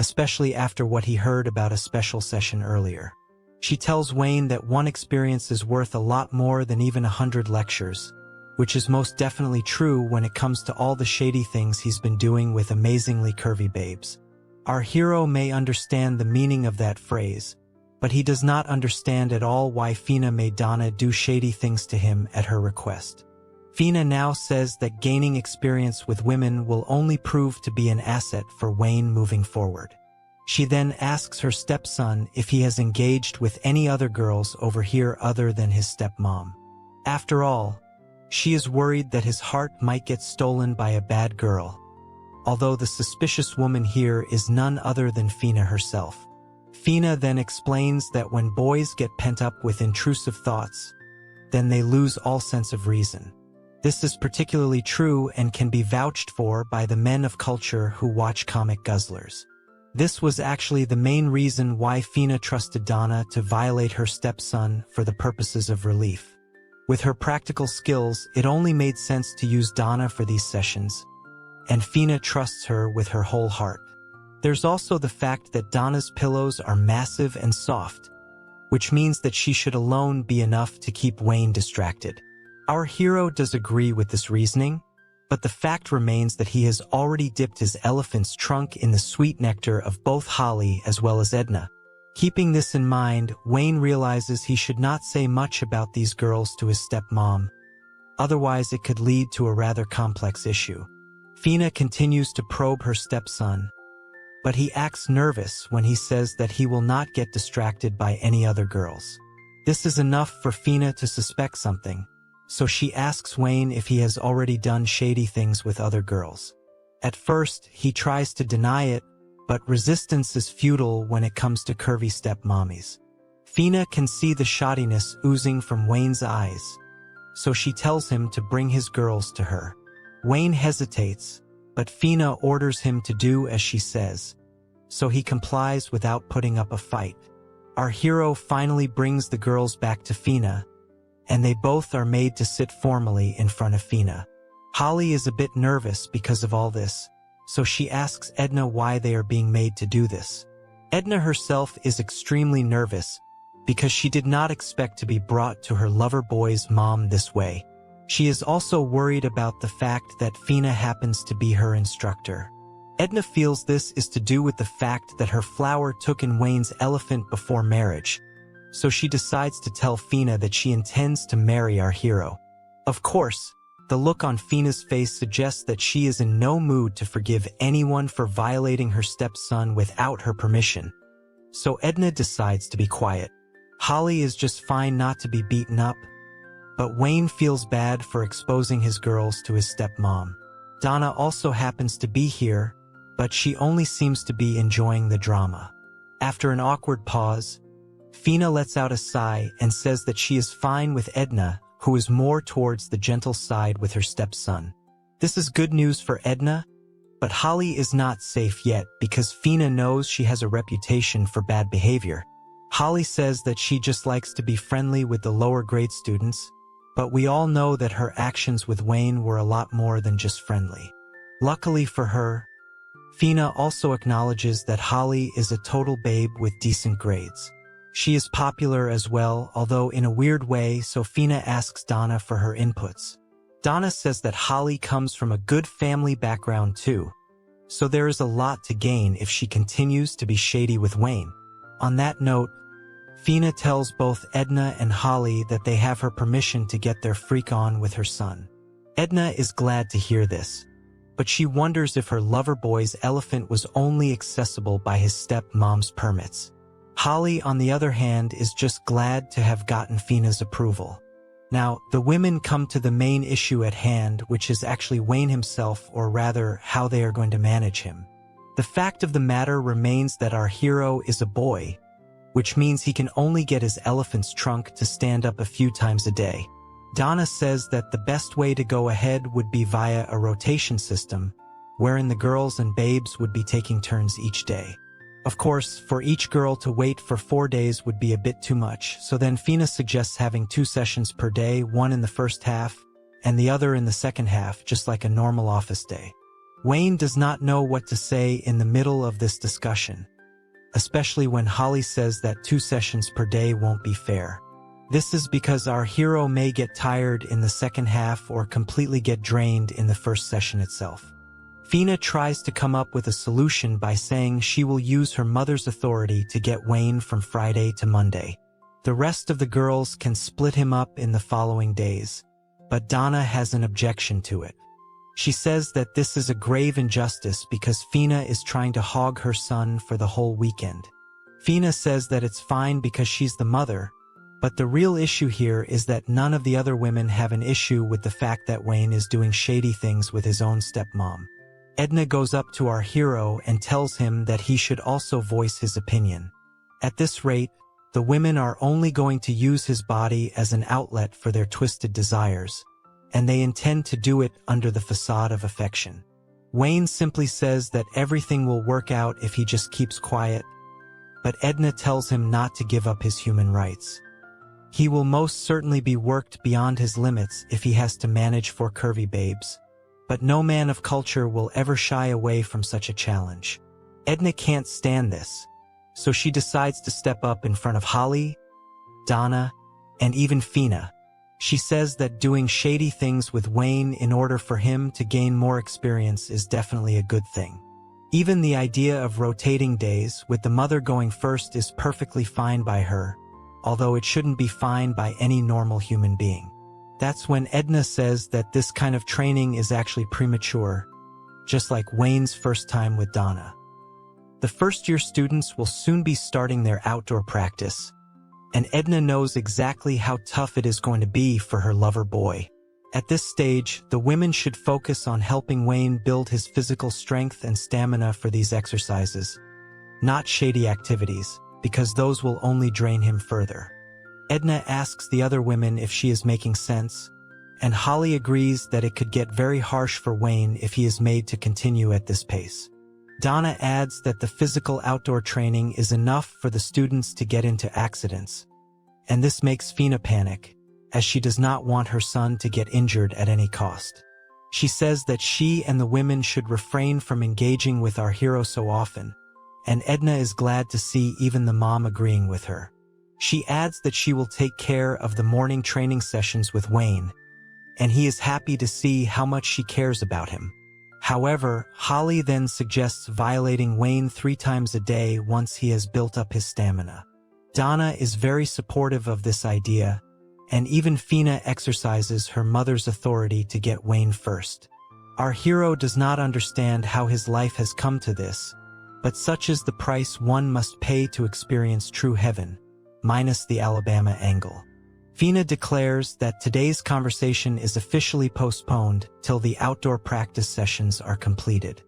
especially after what he heard about a special session earlier. She tells Wayne that one experience is worth a lot more than even 100 lectures, which is most definitely true when it comes to all the shady things he's been doing with amazingly curvy babes. Our hero may understand the meaning of that phrase, but he does not understand at all why Fina made Donna do shady things to him at her request. Fina now says that gaining experience with women will only prove to be an asset for Wayne moving forward. She then asks her stepson if he has engaged with any other girls over here other than his stepmom. After all, she is worried that his heart might get stolen by a bad girl, although the suspicious woman here is none other than Fina herself. Fina then explains that when boys get pent up with intrusive thoughts, then they lose all sense of reason. This is particularly true and can be vouched for by the men of culture who watch comic guzzlers. This was actually the main reason why Fina trusted Donna to violate her stepson for the purposes of relief. With her practical skills, it only made sense to use Donna for these sessions, and Fina trusts her with her whole heart. There's also the fact that Donna's pillows are massive and soft, which means that she should alone be enough to keep Wayne distracted. Our hero does agree with this reasoning, but the fact remains that he has already dipped his elephant's trunk in the sweet nectar of both Holly as well as Edna. Keeping this in mind, Wayne realizes he should not say much about these girls to his stepmom, otherwise it could lead to a rather complex issue. Fina continues to probe her stepson, but he acts nervous when he says that he will not get distracted by any other girls. This is enough for Fina to suspect something, so she asks Wayne if he has already done shady things with other girls. At first, he tries to deny it, but resistance is futile when it comes to curvy stepmommies. Fina can see the shoddiness oozing from Wayne's eyes, so she tells him to bring his girls to her. Wayne hesitates, but Fina orders him to do as she says, so he complies without putting up a fight. Our hero finally brings the girls back to Fina, and they both are made to sit formally in front of Fina. Holly is a bit nervous because of all this, so she asks Edna why they are being made to do this. Edna herself is extremely nervous because she did not expect to be brought to her lover boy's mom this way. She is also worried about the fact that Fina happens to be her instructor. Edna feels this is to do with the fact that her flower took in Wayne's elephant before marriage, so she decides to tell Fina that she intends to marry our hero. Of course, the look on Fina's face suggests that she is in no mood to forgive anyone for violating her stepson without her permission, so Edna decides to be quiet. Holly is just fine not to be beaten up, but Wayne feels bad for exposing his girls to his stepmom. Donna also happens to be here, but she only seems to be enjoying the drama. After an awkward pause, Fina lets out a sigh and says that she is fine with Edna, who is more towards the gentle side with her stepson. This is good news for Edna, but Holly is not safe yet because Fina knows she has a reputation for bad behavior. Holly says that she just likes to be friendly with the lower grade students, but we all know that her actions with Wayne were a lot more than just friendly. Luckily for her, Fina also acknowledges that Holly is a total babe with decent grades. She is popular as well, although in a weird way, so Fina asks Donna for her inputs. Donna says that Holly comes from a good family background too, so there is a lot to gain if she continues to be shady with Wayne. On that note, Fina tells both Edna and Holly that they have her permission to get their freak on with her son. Edna is glad to hear this, but she wonders if her lover boy's elephant was only accessible by his stepmom's permits. Holly, on the other hand, is just glad to have gotten Fina's approval. Now, the women come to the main issue at hand, which is actually Wayne himself, or rather, how they are going to manage him. The fact of the matter remains that our hero is a boy, which means he can only get his elephant's trunk to stand up a few times a day. Donna says that the best way to go ahead would be via a rotation system, wherein the girls and babes would be taking turns each day. Of course, for each girl to wait for 4 days would be a bit too much, so then Fina suggests having 2 sessions per day, one in the first half and the other in the second half, just like a normal office day. Wayne does not know what to say in the middle of this discussion, especially when Holly says that 2 sessions per day won't be fair. This is because our hero may get tired in the second half or completely get drained in the first session itself. Fina tries to come up with a solution by saying she will use her mother's authority to get Wayne from Friday to Monday. The rest of the girls can split him up in the following days, but Donna has an objection to it. She says that this is a grave injustice because Fina is trying to hog her son for the whole weekend. Fina says that it's fine because she's the mother, but the real issue here is that none of the other women have an issue with the fact that Wayne is doing shady things with his own stepmom. Edna goes up to our hero and tells him that he should also voice his opinion. At this rate, the women are only going to use his body as an outlet for their twisted desires, and they intend to do it under the facade of affection. Wayne simply says that everything will work out if he just keeps quiet, but Edna tells him not to give up his human rights. He will most certainly be worked beyond his limits if he has to manage 4 curvy babes. But no man of culture will ever shy away from such a challenge. Edna can't stand this, so she decides to step up in front of Holly, Donna, and even Fina. She says that doing shady things with Wayne in order for him to gain more experience is definitely a good thing. Even the idea of rotating days, with the mother going first, is perfectly fine by her, although it shouldn't be fine by any normal human being. That's when Edna says that this kind of training is actually premature, just like Wayne's first time with Donna. The first-year students will soon be starting their outdoor practice, and Edna knows exactly how tough it is going to be for her lover boy. At this stage, the women should focus on helping Wayne build his physical strength and stamina for these exercises, not shady activities, because those will only drain him further. Edna asks the other women if she is making sense, and Holly agrees that it could get very harsh for Wayne if he is made to continue at this pace. Donna adds that the physical outdoor training is enough for the students to get into accidents, and this makes Fina panic, as she does not want her son to get injured at any cost. She says that she and the women should refrain from engaging with our hero so often, and Edna is glad to see even the mom agreeing with her. She adds that she will take care of the morning training sessions with Wayne, and he is happy to see how much she cares about him. However, Holly then suggests violating Wayne 3 times a day once he has built up his stamina. Donna is very supportive of this idea, and even Fina exercises her mother's authority to get Wayne first. Our hero does not understand how his life has come to this, but such is the price one must pay to experience true heaven. minus the Alabama angle. Fina declares that today's conversation is officially postponed till the outdoor practice sessions are completed.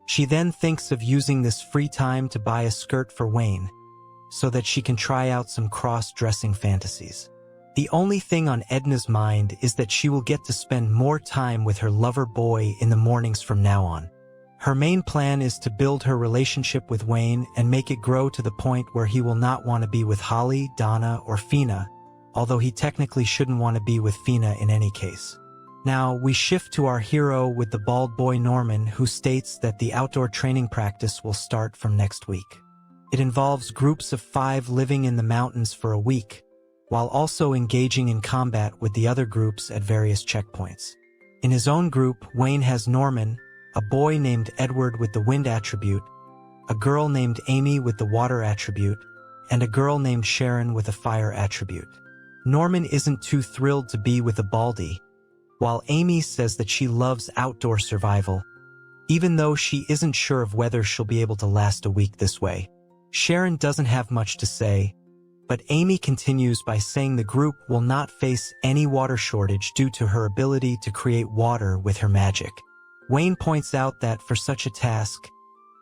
She then thinks of using this free time to buy a skirt for Wayne, so that she can try out some cross-dressing fantasies. The only thing on Edna's mind is that she will get to spend more time with her lover boy in the mornings from now on. Her main plan is to build her relationship with Wayne and make it grow to the point where he will not want to be with Holly, Donna, or Fina, although he technically shouldn't want to be with Fina in any case. Now, we shift to our hero with the bald boy Norman, who states that the outdoor training practice will start from next week. It involves groups of 5 living in the mountains for a week, while also engaging in combat with the other groups at various checkpoints. In his own group, Wayne has Norman, a boy named Edward with the wind attribute, a girl named Amy with the water attribute, and a girl named Sharon with a fire attribute. Norman isn't too thrilled to be with a baldy, while Amy says that she loves outdoor survival, even though she isn't sure of whether she'll be able to last a week this way. Sharon doesn't have much to say, but Amy continues by saying the group will not face any water shortage due to her ability to create water with her magic. Wayne points out that for such a task,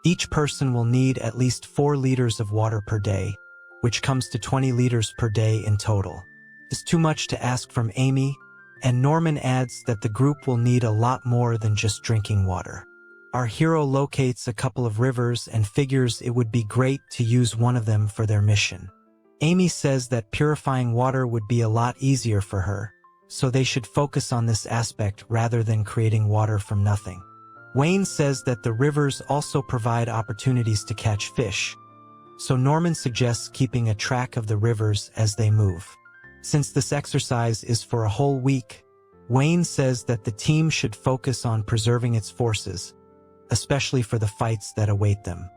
each person will need at least 4 liters of water per day, which comes to 20 liters per day in total. It's too much to ask from Amy, and Norman adds that the group will need a lot more than just drinking water. Our hero locates a couple of rivers and figures it would be great to use one of them for their mission. Amy says that purifying water would be a lot easier for her, so they should focus on this aspect rather than creating water from nothing. Wayne says that the rivers also provide opportunities to catch fish, so Norman suggests keeping a track of the rivers as they move. Since this exercise is for a whole week, Wayne says that the team should focus on preserving its forces, especially for the fights that await them.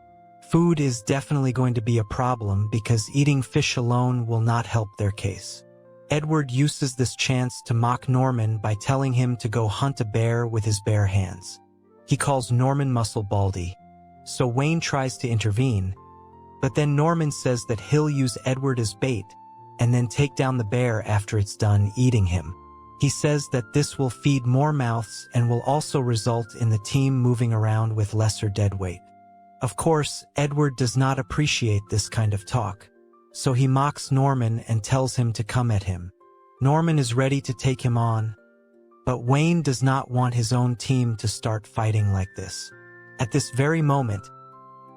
Food is definitely going to be a problem because eating fish alone will not help their case. Edward uses this chance to mock Norman by telling him to go hunt a bear with his bare hands. He calls Norman Muscle Baldy, so Wayne tries to intervene, but then Norman says that he'll use Edward as bait and then take down the bear after it's done eating him. He says that this will feed more mouths and will also result in the team moving around with lesser deadweight. Of course, Edward does not appreciate this kind of talk, so he mocks Norman and tells him to come at him. Norman is ready to take him on, but Wayne does not want his own team to start fighting like this. At this very moment,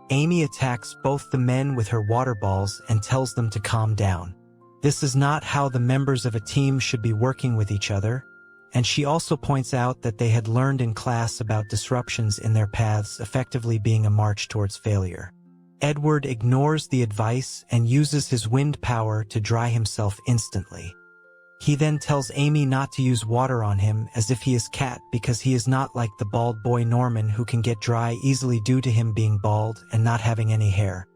Amy attacks both the men with her water balls and tells them to calm down. This is not how the members of a team should be working with each other, and she also points out that they had learned in class about disruptions in their paths effectively being a march towards failure. Edward ignores the advice and uses his wind power to dry himself instantly. He then tells Amy not to use water on him as if he is Cat because he is not like the bald boy Norman who can get dry easily due to him being bald and not having any hair.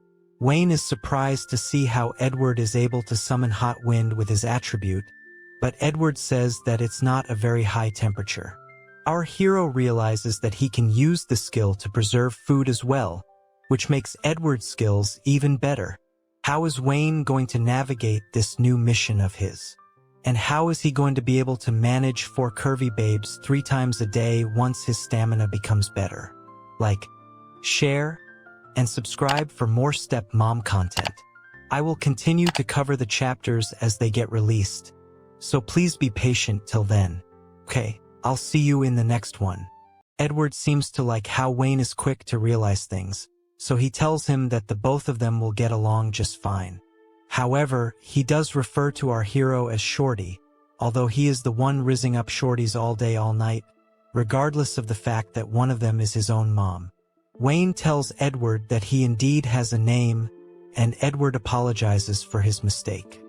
Wayne is surprised to see how Edward is able to summon hot wind with his attribute, but Edward says that it's not a very high temperature. Our hero realizes that he can use the skill to preserve food as well, which makes Edward's skills even better. How is Wayne going to navigate this new mission of his? And how is he going to be able to manage 4 curvy babes 3 times a day once his stamina becomes better? Like, share, and subscribe for more stepmom content. I will continue to cover the chapters as they get released, so please be patient till then. Okay, I'll see you in the next one. Edward seems to like how Wayne is quick to realize things, so he tells him that the both of them will get along just fine. However, he does refer to our hero as Shorty, although he is the one rizzing up shorties all day all night, regardless of the fact that one of them is his own mom. Wayne tells Edward that he indeed has a name, and Edward apologizes for his mistake.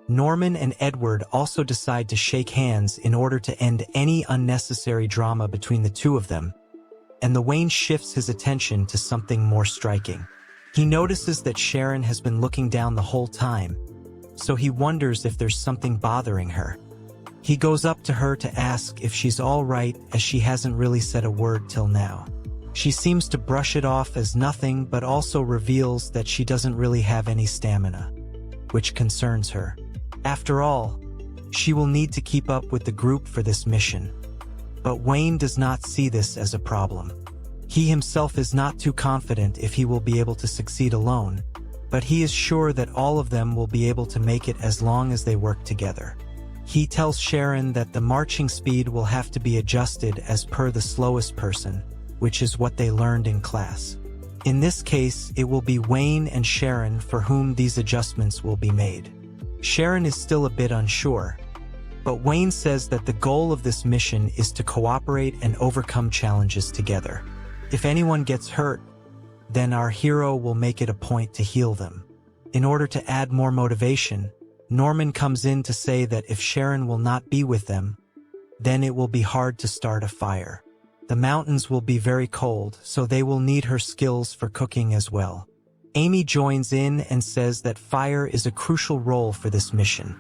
Norman and Edward also decide to shake hands in order to end any unnecessary drama between the two of them, and the Wayne shifts his attention to something more striking. He notices that Sharon has been looking down the whole time, so he wonders if there's something bothering her. He goes up to her to ask if she's all right, as she hasn't really said a word till now. She seems to brush it off as nothing, but also reveals that she doesn't really have any stamina. which concerns her. After all, she will need to keep up with the group for this mission. But Wayne does not see this as a problem. He himself is not too confident if he will be able to succeed alone, but he is sure that all of them will be able to make it as long as they work together. He tells Sharon that the marching speed will have to be adjusted as per the slowest person, which is what they learned in class. In this case, it will be Wayne and Sharon for whom these adjustments will be made. Sharon is still a bit unsure, but Wayne says that the goal of this mission is to cooperate and overcome challenges together. If anyone gets hurt, then our hero will make it a point to heal them. In order to add more motivation, Norman comes in to say that if Sharon will not be with them, then it will be hard to start a fire. The mountains will be very cold, so they will need her skills for cooking as well. Amy joins in and says that fire is a crucial role for this mission,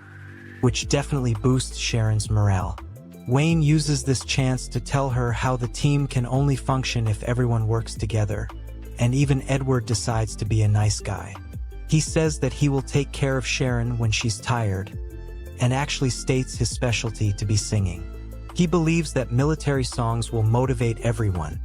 which definitely boosts Sharon's morale. Wayne uses this chance to tell her how the team can only function if everyone works together, and even Edward decides to be a nice guy. He says that he will take care of Sharon when she's tired, and actually states his specialty to be singing. He believes that military songs will motivate everyone,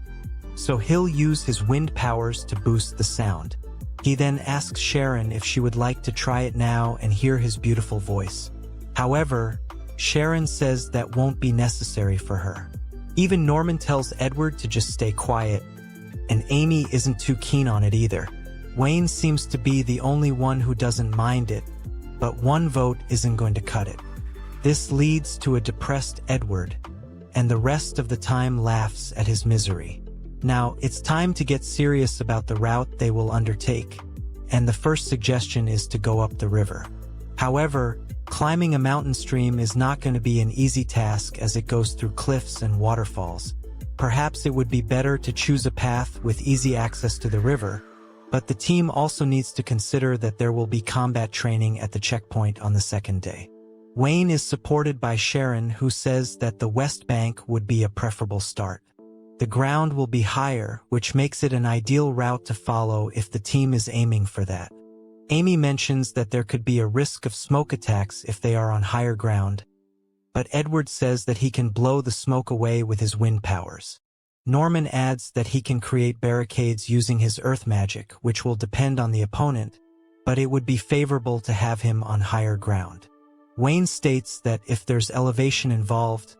so he'll use his wind powers to boost the sound. He then asks Sharon if she would like to try it now and hear his beautiful voice. However, Sharon says that won't be necessary for her. Even Norman tells Edward to just stay quiet, and Amy isn't too keen on it either. Wayne seems to be the only one who doesn't mind it, but one vote isn't going to cut it. This leads to a depressed Edward, and the rest of the time laughs at his misery. Now, it's time to get serious about the route they will undertake, and the first suggestion is to go up the river. However, climbing a mountain stream is not going to be an easy task as it goes through cliffs and waterfalls. Perhaps it would be better to choose a path with easy access to the river, but the team also needs to consider that there will be combat training at the checkpoint on the second day. Wayne is supported by Sharon, who says that the West Bank would be a preferable start. The ground will be higher, which makes it an ideal route to follow if the team is aiming for that. Amy mentions that there could be a risk of smoke attacks if they are on higher ground, but Edward says that he can blow the smoke away with his wind powers. Norman adds that he can create barricades using his earth magic, which will depend on the opponent, but it would be favorable to have him on higher ground. Wayne states that if there's elevation involved,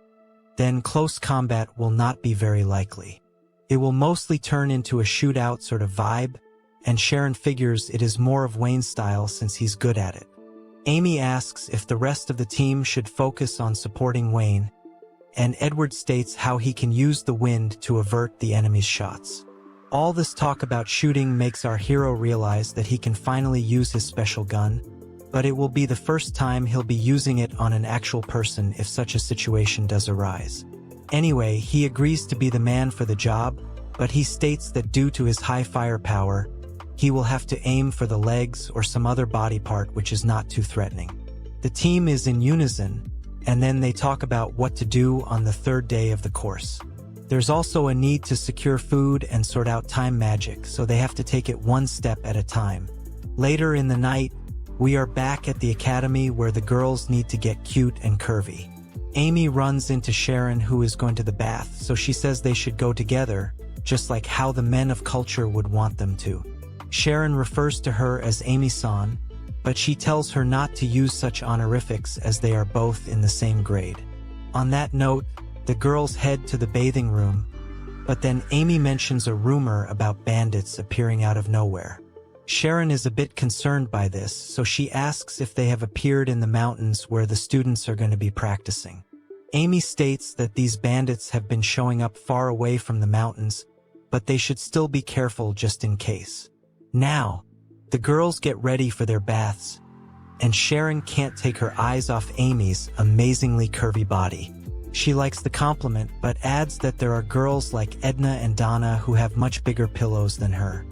then close combat will not be very likely. It will mostly turn into a shootout sort of vibe, and Sharon figures it is more of Wayne's style since he's good at it. Amy asks if the rest of the team should focus on supporting Wayne, and Edward states how he can use the wind to avert the enemy's shots. All this talk about shooting makes our hero realize that he can finally use his special gun, but it will be the first time he'll be using it on an actual person if such a situation does arise. Anyway, he agrees to be the man for the job, but he states that due to his high firepower, he will have to aim for the legs or some other body part which is not too threatening. The team is in unison, and then they talk about what to do on the third day of the course. There's also a need to secure food and sort out time magic, so they have to take it one step at a time. Later in the night, we are back at the academy where the girls need to get cute and curvy. Amy runs into Sharon, who is going to the bath, so she says they should go together, just like how the men of culture would want them to. Sharon refers to her as Amy-san, but she tells her not to use such honorifics as they are both in the same grade. On that note, the girls head to the bathing room, but then Amy mentions a rumor about bandits appearing out of nowhere. Sharon is a bit concerned by this, so she asks if they have appeared in the mountains where the students are going to be practicing. Amy states that these bandits have been showing up far away from the mountains, but they should still be careful just in case. Now, the girls get ready for their baths, and Sharon can't take her eyes off Amy's amazingly curvy body. She likes the compliment, but adds that there are girls like Edna and Donna who have much bigger pillows than her.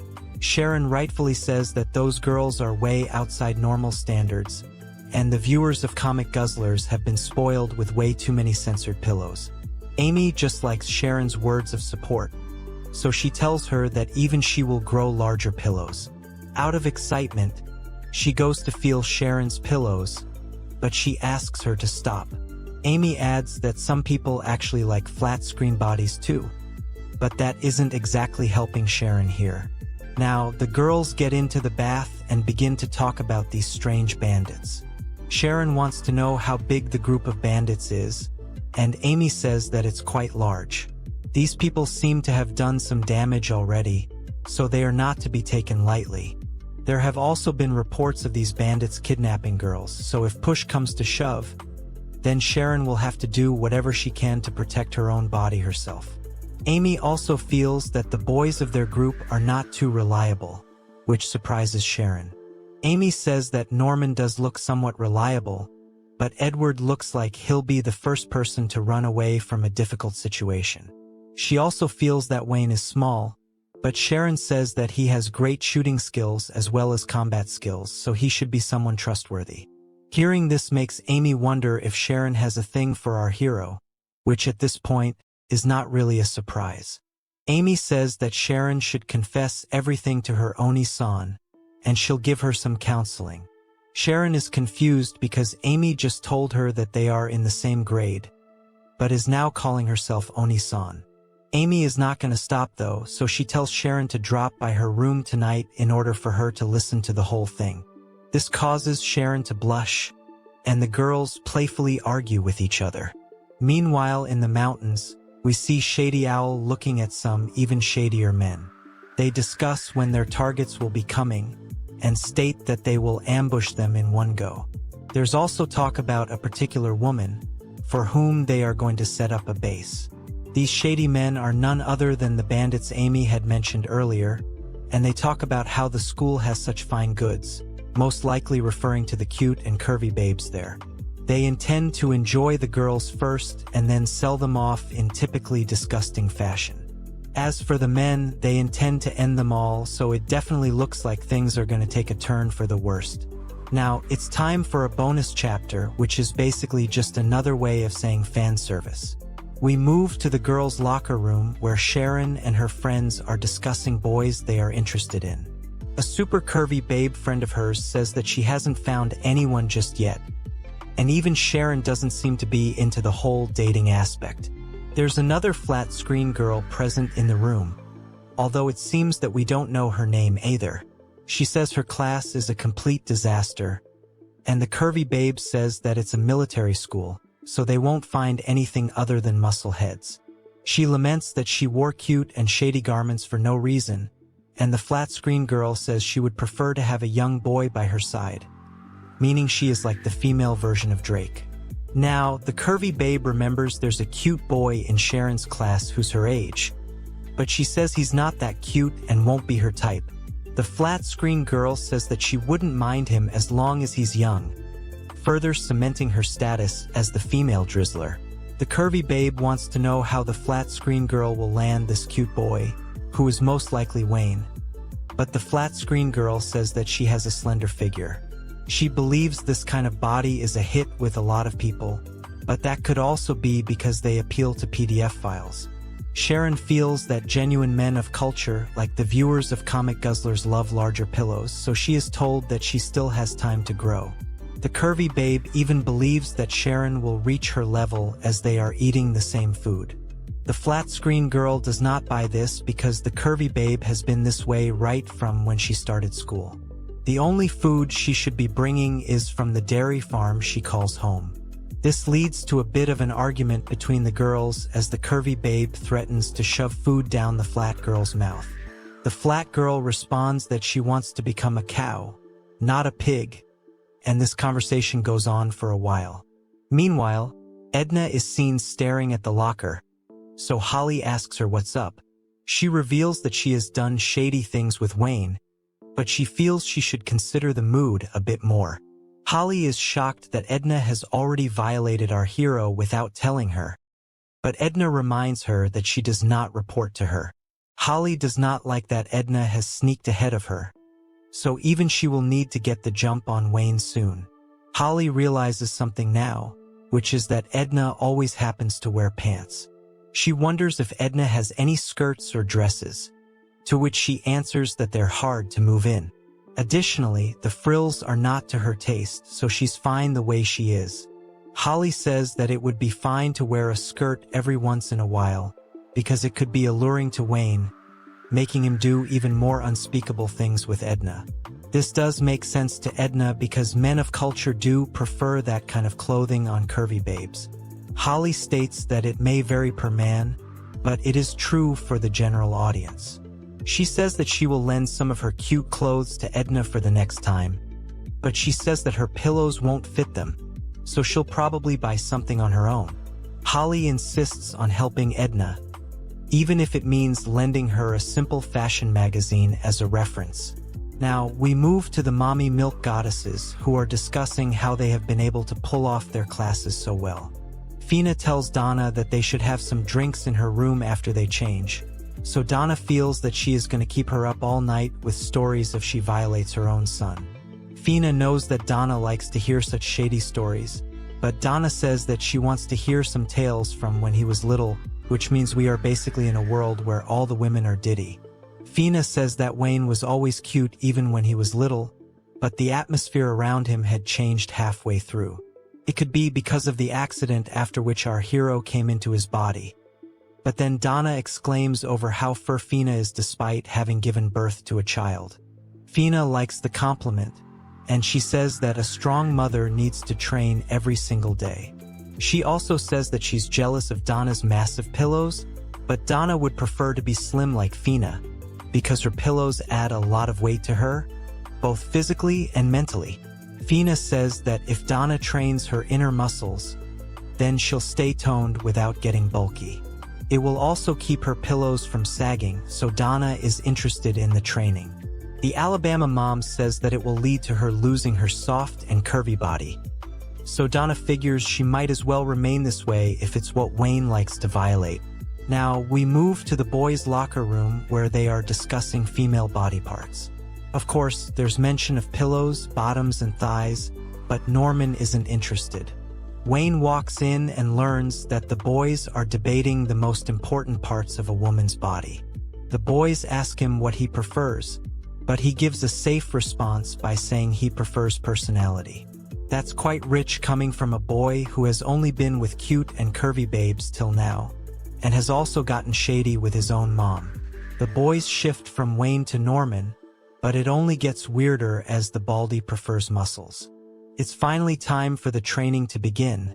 Sharon rightfully says that those girls are way outside normal standards, and the viewers of Comic Guzzlers have been spoiled with way too many censored pillows. Amy just likes Sharon's words of support, so she tells her that even she will grow larger pillows. Out of excitement, She goes to feel Sharon's pillows, but she asks her to stop. Amy adds that some people actually like flat-screen bodies too, but that isn't exactly helping Sharon here. Now, the girls get into the bath and begin to talk about these strange bandits. Sharon wants to know how big the group of bandits is, and Amy says that it's quite large. These people seem to have done some damage already, so they are not to be taken lightly. There have also been reports of these bandits kidnapping girls, so if push comes to shove, then Sharon will have to do whatever she can to protect her own body herself. Amy also feels that the boys of their group are not too reliable, which surprises Sharon. Amy says that Norman does look somewhat reliable, but Edward looks like he'll be the first person to run away from a difficult situation. She also feels that Wayne is small, but Sharon says that he has great shooting skills as well as combat skills, so he should be someone trustworthy. Hearing this makes Amy wonder if Sharon has a thing for our hero, which at this point is not really a surprise. Amy says that Sharon should confess everything to her Oni-san, and she'll give her some counseling. Sharon is confused because Amy just told her that they are in the same grade, but is now calling herself Oni-san. Amy is not going to stop though, so she tells Sharon to drop by her room tonight in order for her to listen to the whole thing. This causes Sharon to blush, and the girls playfully argue with each other. Meanwhile, in the mountains, we see Shady Owl looking at some even shadier men. They discuss when their targets will be coming, and state that they will ambush them in one go. There's also talk about a particular woman, for whom they are going to set up a base. These shady men are none other than the bandits Amy had mentioned earlier, and they talk about how the school has such fine goods, most likely referring to the cute and curvy babes there. They intend to enjoy the girls first and then sell them off in typically disgusting fashion. As for the men, they intend to end them all, so it definitely looks like things are going to take a turn for the worst. Now, it's time for a bonus chapter, which is basically just another way of saying fan service. We move to the girls' locker room where Sharon and her friends are discussing boys they are interested in. A super curvy babe friend of hers says that she hasn't found anyone just yet, and even Sharon doesn't seem to be into the whole dating aspect. There's another flat-screen girl present in the room, although it seems that we don't know her name either. She says her class is a complete disaster, and the curvy babe says that it's a military school, so they won't find anything other than muscle heads. She laments that she wore cute and shady garments for no reason, and the flat-screen girl says she would prefer to have a young boy by her side, meaning she is like the female version of Drake. Now, the curvy babe remembers there's a cute boy in Sharon's class who's her age, but she says he's not that cute and won't be her type. The flat-screen girl says that she wouldn't mind him as long as he's young, further cementing her status as the female drizzler. The curvy babe wants to know how the flat-screen girl will land this cute boy, who is most likely Wayne, but the flat-screen girl says that she has a slender figure. She believes this kind of body is a hit with a lot of people, but that could also be because they appeal to PDF files. Sharon feels that genuine men of culture, like the viewers of Comic Guzzlers, love larger pillows, so she is told that she still has time to grow. The curvy babe even believes that Sharon will reach her level as they are eating the same food. The flat-screen girl does not buy this because the curvy babe has been this way right from when she started school. The only food she should be bringing is from the dairy farm she calls home. This leads to a bit of an argument between the girls as the curvy babe threatens to shove food down the flat girl's mouth. The flat girl responds that she wants to become a cow, not a pig, and this conversation goes on for a while. Meanwhile, Edna is seen staring at the locker, so Holly asks her what's up. She reveals that she has done shady things with Wayne, but she feels she should consider the mood a bit more. Holly is shocked that Edna has already violated our hero without telling her, but Edna reminds her that she does not report to her. Holly does not like that Edna has sneaked ahead of her, so even she will need to get the jump on Wayne soon. Holly realizes something now, which is that Edna always happens to wear pants. She wonders if Edna has any skirts or dresses, to which she answers that they're hard to move in. Additionally, the frills are not to her taste, so she's fine the way she is. Holly says that it would be fine to wear a skirt every once in a while, because it could be alluring to Wayne, making him do even more unspeakable things with Edna. This does make sense to Edna because men of culture do prefer that kind of clothing on curvy babes. Holly states that it may vary per man, but it is true for the general audience. She says that she will lend some of her cute clothes to Edna for the next time, but she says that her pillows won't fit them, so she'll probably buy something on her own. Holly insists on helping Edna, even if it means lending her a simple fashion magazine as a reference. Now, we move to the mommy milk goddesses, who are discussing how they have been able to pull off their classes so well. Fina tells Donna that they should have some drinks in her room after they change, so Donna feels that she is going to keep her up all night with stories if she violates her own son. Fina knows that Donna likes to hear such shady stories, but Donna says that she wants to hear some tales from when he was little, which means we are basically in a world where all the women are Diddy. Fina says that Wayne was always cute even when he was little, but the atmosphere around him had changed halfway through. It could be because of the accident after which our hero came into his body. But then Donna exclaims over how fur Fina is despite having given birth to a child. Fina likes the compliment, and she says that a strong mother needs to train every single day. She also says that she's jealous of Donna's massive pillows, but Donna would prefer to be slim like Fina, because her pillows add a lot of weight to her, both physically and mentally. Fina says that if Donna trains her inner muscles, then she'll stay toned without getting bulky. It will also keep her pillows from sagging, so Donna is interested in the training. The Alabama mom says that it will lead to her losing her soft and curvy body, so Donna figures she might as well remain this way if it's what Wayne likes to violate. Now, we move to the boys' locker room where they are discussing female body parts. Of course, there's mention of pillows, bottoms, and thighs, but Norman isn't interested. Wayne walks in and learns that the boys are debating the most important parts of a woman's body. The boys ask him what he prefers, but he gives a safe response by saying he prefers personality. That's quite rich coming from a boy who has only been with cute and curvy babes till now, and has also gotten shady with his own mom. The boys shift from Wayne to Norman, but it only gets weirder as the baldy prefers muscles. It's finally time for the training to begin,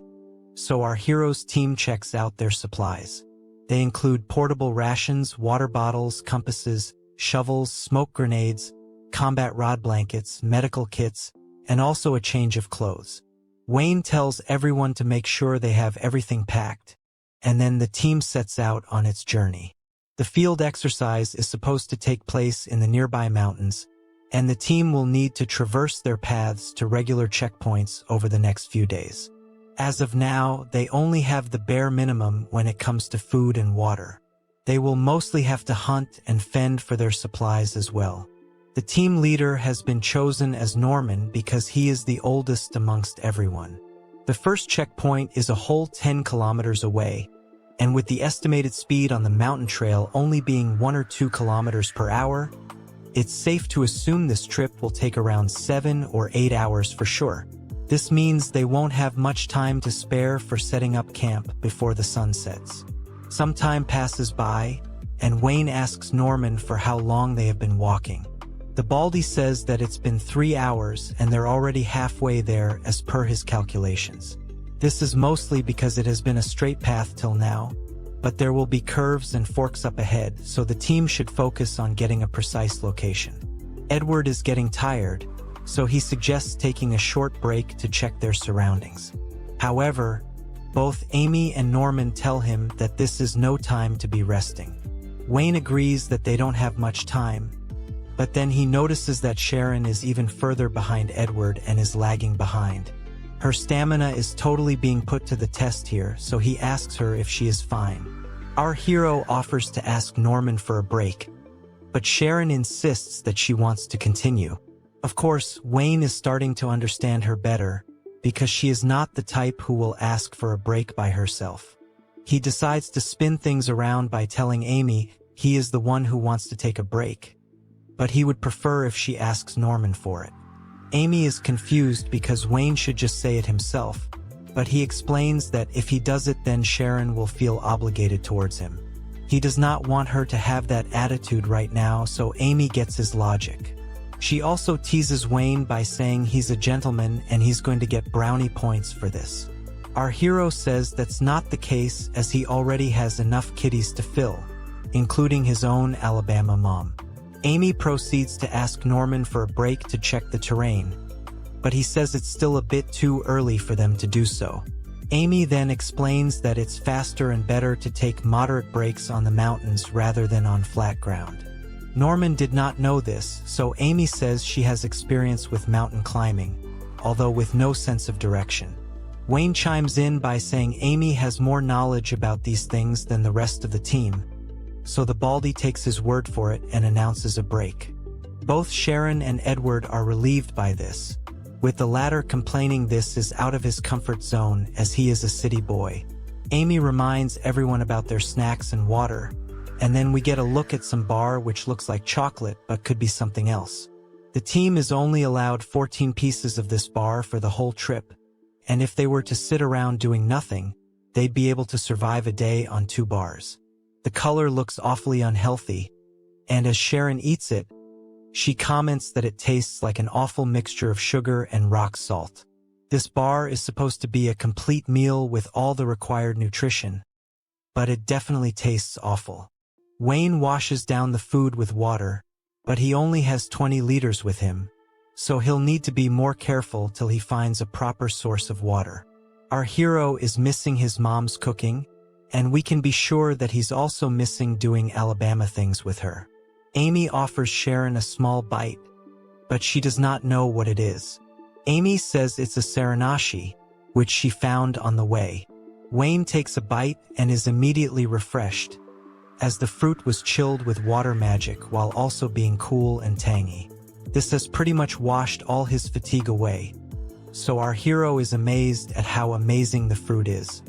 so our hero's team checks out their supplies. They include portable rations, water bottles, compasses, shovels, smoke grenades, combat rod blankets, medical kits, and also a change of clothes. Wayne tells everyone to make sure they have everything packed, and then the team sets out on its journey. The field exercise is supposed to take place in the nearby mountains, and the team will need to traverse their paths to regular checkpoints over the next few days. As of now, they only have the bare minimum when it comes to food and water. They will mostly have to hunt and fend for their supplies as well. The team leader has been chosen as Norman because he is the oldest amongst everyone. The first checkpoint is a whole 10 kilometers away, and with the estimated speed on the mountain trail only being 1 or 2 kilometers per hour, it's safe to assume this trip will take around 7 or 8 hours for sure. This means they won't have much time to spare for setting up camp before the sun sets. Some time passes by, and Wayne asks Norman for how long they have been walking. The baldy says that it's been 3 hours and they're already halfway there as per his calculations. This is mostly because it has been a straight path till now, but there will be curves and forks up ahead, so the team should focus on getting a precise location. Edward is getting tired, so he suggests taking a short break to check their surroundings. However, both Amy and Norman tell him that this is no time to be resting. Wayne agrees that they don't have much time, but then he notices that Sharon is even further behind Edward and is lagging behind. Her stamina is totally being put to the test here, so he asks her if she is fine. Our hero offers to ask Norman for a break, but Sharon insists that she wants to continue. Of course, Wayne is starting to understand her better, because she is not the type who will ask for a break by herself. He decides to spin things around by telling Amy he is the one who wants to take a break. but he would prefer if she asks Norman for it. Amy is confused because Wayne should just say it himself, but he explains that if he does it then Sharon will feel obligated towards him. He does not want her to have that attitude right now, so Amy gets his logic. She also teases Wayne by saying he's a gentleman and he's going to get brownie points for this. Our hero says that's not the case as he already has enough kitties to fill, including his own Alabama mom. Amy proceeds to ask Norman for a break to check the terrain, but he says it's still a bit too early for them to do so. Amy then explains that it's faster and better to take moderate breaks on the mountains rather than on flat ground. Norman did not know this, so Amy says she has experience with mountain climbing, although with no sense of direction. Wayne chimes in by saying Amy has more knowledge about these things than the rest of the team, so the Baldy takes his word for it and announces a break. Both Sharon and Edward are relieved by this, with the latter complaining this is out of his comfort zone as he is a city boy. Amy reminds everyone about their snacks and water, and then we get a look at some bar which looks like chocolate but could be something else. The team is only allowed 14 pieces of this bar for the whole trip, and if they were to sit around doing nothing, they'd be able to survive a day on 2 bars. The color looks awfully unhealthy, and as Sharon eats it, she comments that it tastes like an awful mixture of sugar and rock salt. This bar is supposed to be a complete meal with all the required nutrition, but it definitely tastes awful. Wayne washes down the food with water, but he only has 20 liters with him, so he'll need to be more careful till he finds a proper source of water. Our hero is missing his mom's cooking, and we can be sure that he's also missing doing Alabama things with her. Amy offers Sharon a small bite, but she does not know what it is. Amy says it's a seranashi, which she found on the way. Wayne takes a bite and is immediately refreshed, as the fruit was chilled with water magic while also being cool and tangy. This has pretty much washed all his fatigue away, so our hero is amazed at how amazing the fruit is.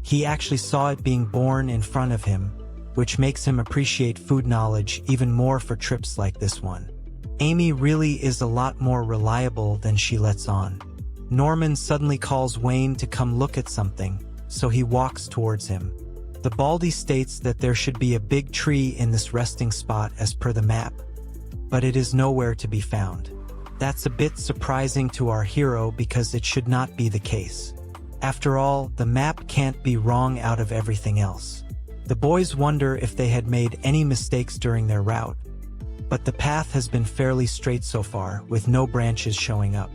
He actually saw it being born in front of him, which makes him appreciate food knowledge even more for trips like this one. Amy really is a lot more reliable than she lets on. Norman suddenly calls Wayne to come look at something, so he walks towards him. The Baldy states that there should be a big tree in this resting spot as per the map, but it is nowhere to be found. That's a bit surprising to our hero because it should not be the case. After all, the map can't be wrong out of everything else. The boys wonder if they had made any mistakes during their route, but the path has been fairly straight so far, with no branches showing up.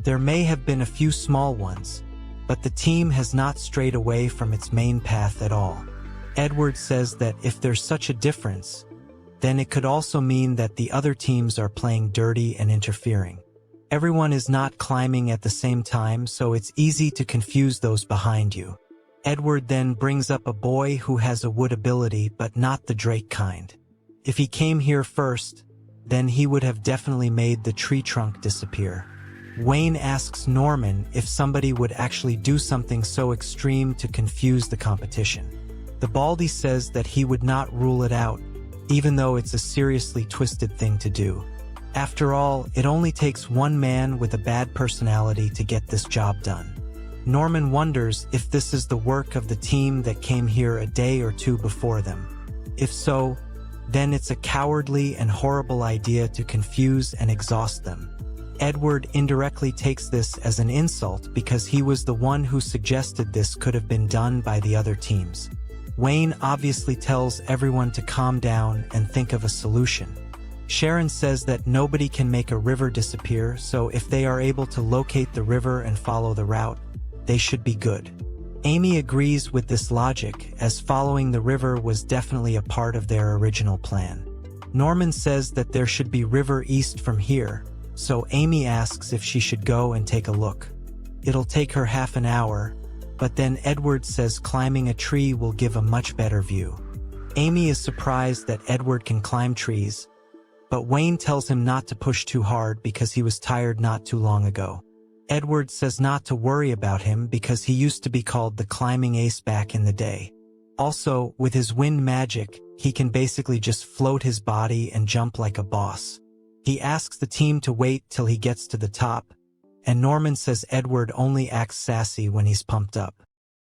There may have been a few small ones, but the team has not strayed away from its main path at all. Edward says that if there's such a difference, then it could also mean that the other teams are playing dirty and interfering. Everyone is not climbing at the same time, so it's easy to confuse those behind you. Edward then brings up a boy who has a wood ability but not the Drake kind. If he came here first, then he would have definitely made the tree trunk disappear. Wayne asks Norman if somebody would actually do something so extreme to confuse the competition. The Baldy says that he would not rule it out, even though it's a seriously twisted thing to do. After all, it only takes one man with a bad personality to get this job done. Norman wonders if this is the work of the team that came here a day or 2 before them. If so, then it's a cowardly and horrible idea to confuse and exhaust them. Edward indirectly takes this as an insult because he was the one who suggested this could have been done by the other teams. Wayne obviously tells everyone to calm down and think of a solution. Sharon says that nobody can make a river disappear, so if they are able to locate the river and follow the route, they should be good. Amy agrees with this logic, as following the river was definitely a part of their original plan. Norman says that there should be river east from here, so Amy asks if she should go and take a look. It'll take her half an hour, but then Edward says climbing a tree will give a much better view. Amy is surprised that Edward can climb trees, but Wayne tells him not to push too hard because he was tired not too long ago. Edward says not to worry about him because he used to be called the climbing ace back in the day. Also, with his wind magic, he can basically just float his body and jump like a boss. He asks the team to wait till he gets to the top, and Norman says Edward only acts sassy when he's pumped up.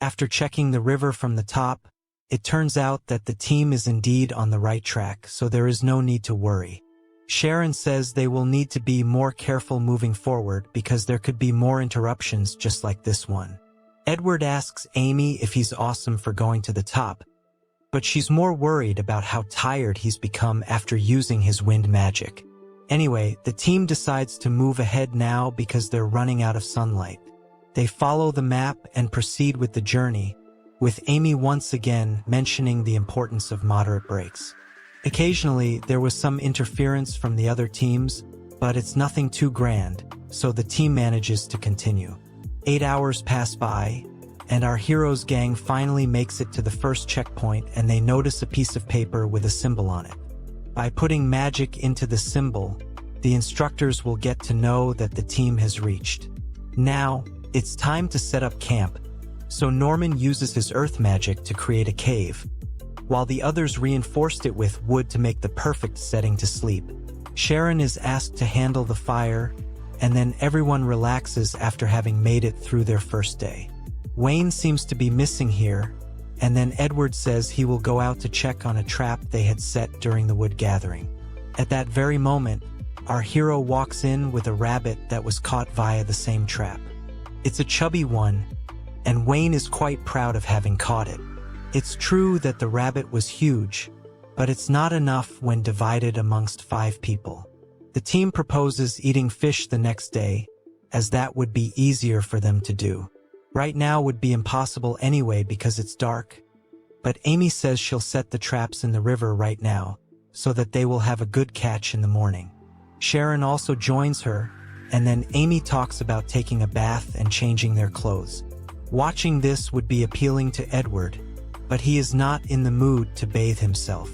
After checking the river from the top, it turns out that the team is indeed on the right track, so there is no need to worry. Sharon says they will need to be more careful moving forward because there could be more interruptions just like this one. Edward asks Amy if he's awesome for going to the top, but she's more worried about how tired he's become after using his wind magic. Anyway, the team decides to move ahead now because they're running out of sunlight. They follow the map and proceed with the journey, with Amy once again mentioning the importance of moderate breaks. Occasionally, there was some interference from the other teams, but it's nothing too grand, so the team manages to continue. 8 hours pass by, and our hero's gang finally makes it to the first checkpoint, and they notice a piece of paper with a symbol on it. By putting magic into the symbol, the instructors will get to know that the team has reached. Now, it's time to set up camp, so Norman uses his earth magic to create a cave, while the others reinforced it with wood to make the perfect setting to sleep. Sharon is asked to handle the fire, and then everyone relaxes after having made it through their first day. Wayne seems to be missing here, and then Edward says he will go out to check on a trap they had set during the wood gathering. At that very moment, our hero walks in with a rabbit that was caught via the same trap. It's a chubby one, and Wayne is quite proud of having caught it. It's true that the rabbit was huge, but it's not enough when divided amongst 5 people. The team proposes eating fish the next day, as that would be easier for them to do. Right now would be impossible anyway because it's dark, but Amy says she'll set the traps in the river right now, so that they will have a good catch in the morning. Sharon also joins her, and then Amy talks about taking a bath and changing their clothes. Watching this would be appealing to Edward, but he is not in the mood to bathe himself.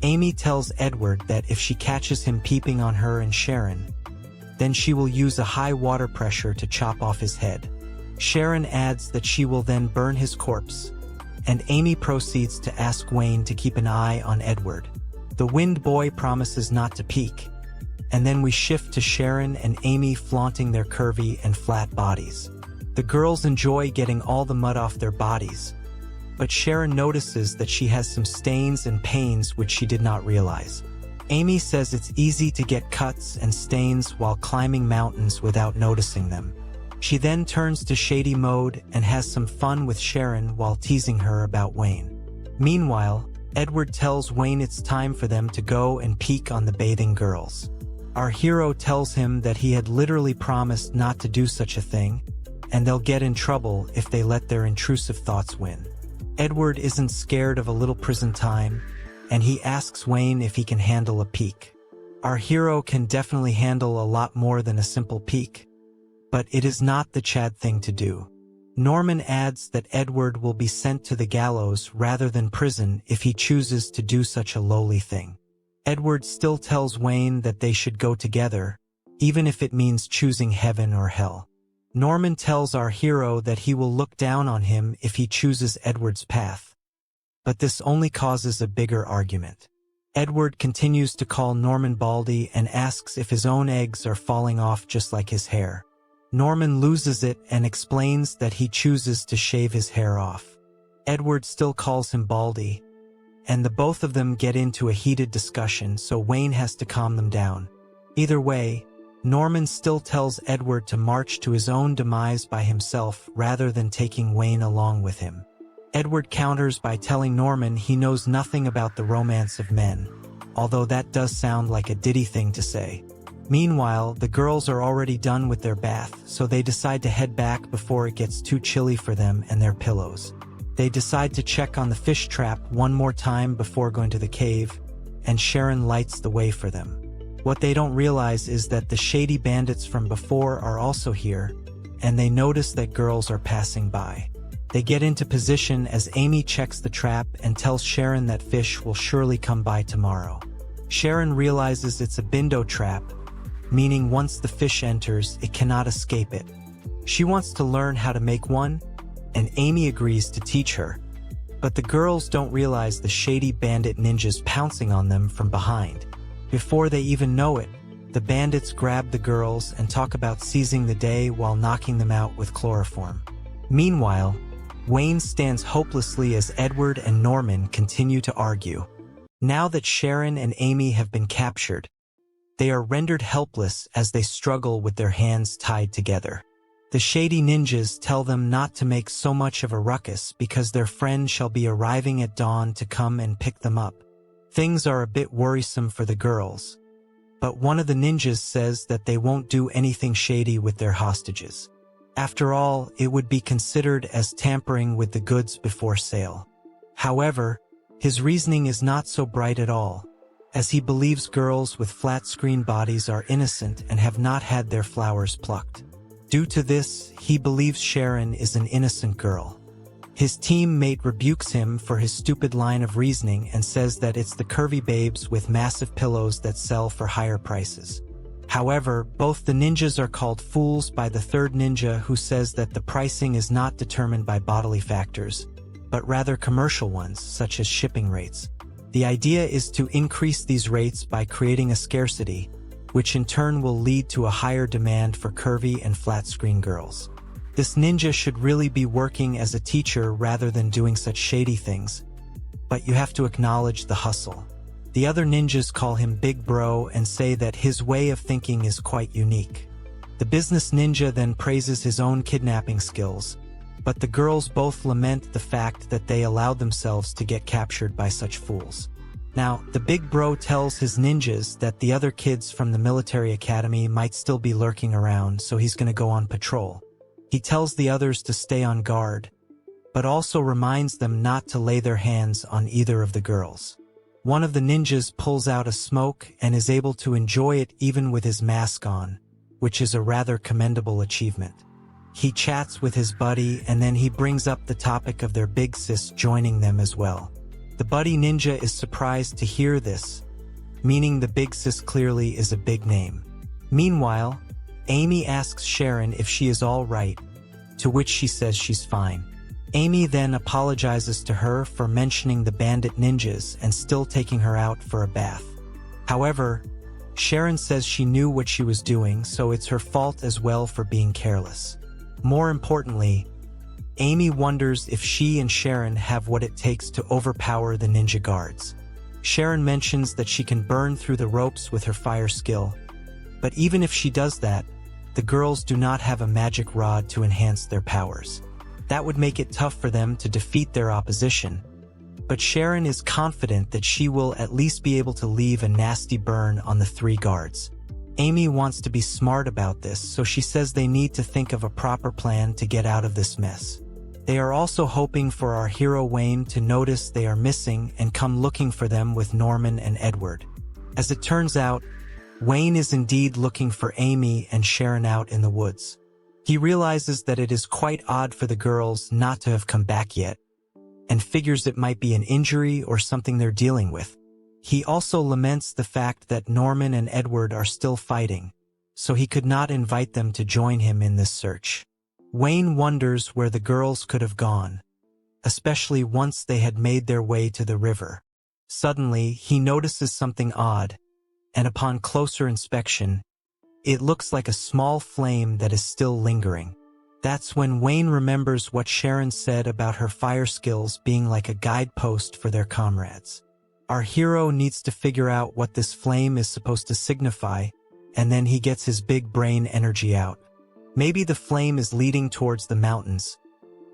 Amy tells Edward that if she catches him peeping on her and Sharon, then she will use a high water pressure to chop off his head. Sharon adds that she will then burn his corpse, and Amy proceeds to ask Wayne to keep an eye on Edward. The wind boy promises not to peek, and then we shift to Sharon and Amy flaunting their curvy and flat bodies. The girls enjoy getting all the mud off their bodies, but Sharon notices that she has some stains and pains which she did not realize. Amy says it's easy to get cuts and stains while climbing mountains without noticing them. She then turns to shady mode and has some fun with Sharon while teasing her about Wayne. Meanwhile, Edward tells Wayne it's time for them to go and peek on the bathing girls. Our hero tells him that he had literally promised not to do such a thing, and they'll get in trouble if they let their intrusive thoughts win. Edward isn't scared of a little prison time, and he asks Wayne if he can handle a peek. Our hero can definitely handle a lot more than a simple peek, but it is not the Chad thing to do. Norman adds that Edward will be sent to the gallows rather than prison if he chooses to do such a lowly thing. Edward still tells Wayne that they should go together, even if it means choosing heaven or hell. Norman tells our hero that he will look down on him if he chooses Edward's path, but this only causes a bigger argument. Edward continues to call Norman baldy and asks if his own eggs are falling off just like his hair. Norman loses it and explains that he chooses to shave his hair off. Edward still calls him baldy, and the both of them get into a heated discussion, so Wayne has to calm them down. Either way, Norman still tells Edward to march to his own demise by himself rather than taking Wayne along with him. Edward counters by telling Norman he knows nothing about the romance of men, although that does sound like a ditty thing to say. Meanwhile, the girls are already done with their bath, so they decide to head back before it gets too chilly for them and their pillows. They decide to check on the fish trap one more time before going to the cave, and Sharon lights the way for them. What they don't realize is that the shady bandits from before are also here, and they notice that girls are passing by. They get into position as Amy checks the trap and tells Sharon that fish will surely come by tomorrow. Sharon realizes it's a bindo trap, meaning once the fish enters, it cannot escape it. She wants to learn how to make one, and Amy agrees to teach her. But the girls don't realize the shady bandit ninjas pouncing on them from behind. Before they even know it, the bandits grab the girls and talk about seizing the day while knocking them out with chloroform. Meanwhile, Wayne stands hopelessly as Edward and Norman continue to argue. Now that Sharon and Amy have been captured, they are rendered helpless as they struggle with their hands tied together. The shady ninjas tell them not to make so much of a ruckus because their friend shall be arriving at dawn to come and pick them up. Things are a bit worrisome for the girls, but one of the ninjas says that they won't do anything shady with their hostages. After all, it would be considered as tampering with the goods before sale. However, his reasoning is not so bright at all, as he believes girls with flat-screen bodies are innocent and have not had their flowers plucked. Due to this, he believes Sharon is an innocent girl. His teammate rebukes him for his stupid line of reasoning and says that it's the curvy babes with massive pillows that sell for higher prices. However, both the ninjas are called fools by the third ninja, who says that the pricing is not determined by bodily factors, but rather commercial ones, such as shipping rates. The idea is to increase these rates by creating a scarcity, which in turn will lead to a higher demand for curvy and flat-screen girls. This ninja should really be working as a teacher rather than doing such shady things, but you have to acknowledge the hustle. The other ninjas call him Big Bro and say that his way of thinking is quite unique. The business ninja then praises his own kidnapping skills, but the girls both lament the fact that they allowed themselves to get captured by such fools. Now, the Big Bro tells his ninjas that the other kids from the military academy might still be lurking around, so he's gonna go on patrol. He tells the others to stay on guard, but also reminds them not to lay their hands on either of the girls. One of the ninjas pulls out a smoke and is able to enjoy it even with his mask on, which is a rather commendable achievement. He chats with his buddy and then he brings up the topic of their big sis joining them as well. The buddy ninja is surprised to hear this, meaning the big sis clearly is a big name. Meanwhile, Amy asks Sharon if she is all right, to which she says she's fine. Amy then apologizes to her for mentioning the bandit ninjas and still taking her out for a bath. However, Sharon says she knew what she was doing, so it's her fault as well for being careless. More importantly, Amy wonders if she and Sharon have what it takes to overpower the ninja guards. Sharon mentions that she can burn through the ropes with her fire skill, but even if she does that, the girls do not have a magic rod to enhance their powers. That would make it tough for them to defeat their opposition, but Sharon is confident that she will at least be able to leave a nasty burn on the three guards. Amy wants to be smart about this, so she says they need to think of a proper plan to get out of this mess. They are also hoping for our hero Wayne to notice they are missing and come looking for them with Norman and Edward. As it turns out, Wayne is indeed looking for Amy and Sharon out in the woods. He realizes that it is quite odd for the girls not to have come back yet, and figures it might be an injury or something they're dealing with. He also laments the fact that Norman and Edward are still fighting, so he could not invite them to join him in this search. Wayne wonders where the girls could have gone, especially once they had made their way to the river. Suddenly, he notices something odd, and upon closer inspection, it looks like a small flame that is still lingering. That's when Wayne remembers what Sharon said about her fire skills being like a guidepost for their comrades. Our hero needs to figure out what this flame is supposed to signify, and then he gets his big brain energy out. Maybe the flame is leading towards the mountains,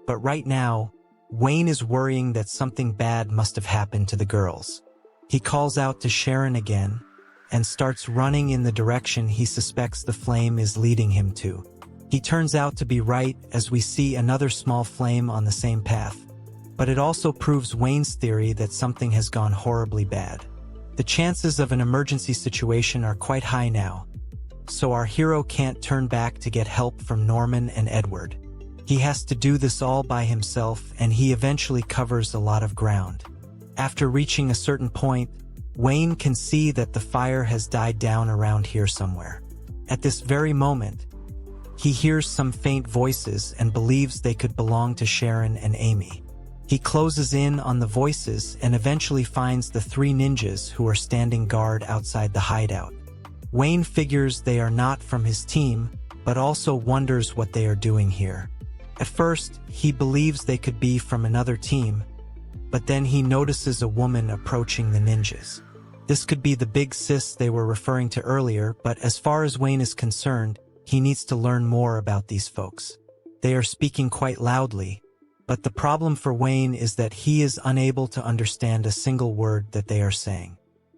but right now, Wayne is worrying that something bad must have happened to the girls. He calls out to Sharon again, and starts running in the direction he suspects the flame is leading him to. He turns out to be right as we see another small flame on the same path, but it also proves Wayne's theory that something has gone horribly bad. The chances of an emergency situation are quite high now, so our hero can't turn back to get help from Norman and Edward. He has to do this all by himself, and he eventually covers a lot of ground. After reaching a certain point, Wayne can see that the fire has died down around here somewhere. At this very moment, he hears some faint voices and believes they could belong to Sharon and Amy. He closes in on the voices and eventually finds the three ninjas who are standing guard outside the hideout. Wayne figures they are not from his team, but also wonders what they are doing here. At first, he believes they could be from another team, but then he notices a woman approaching the ninjas. This could be the big sis they were referring to earlier, but as far as Wayne is concerned, he needs to learn more about these folks. They are speaking quite loudly, but the problem for Wayne is that he is unable to understand a single word that they are saying.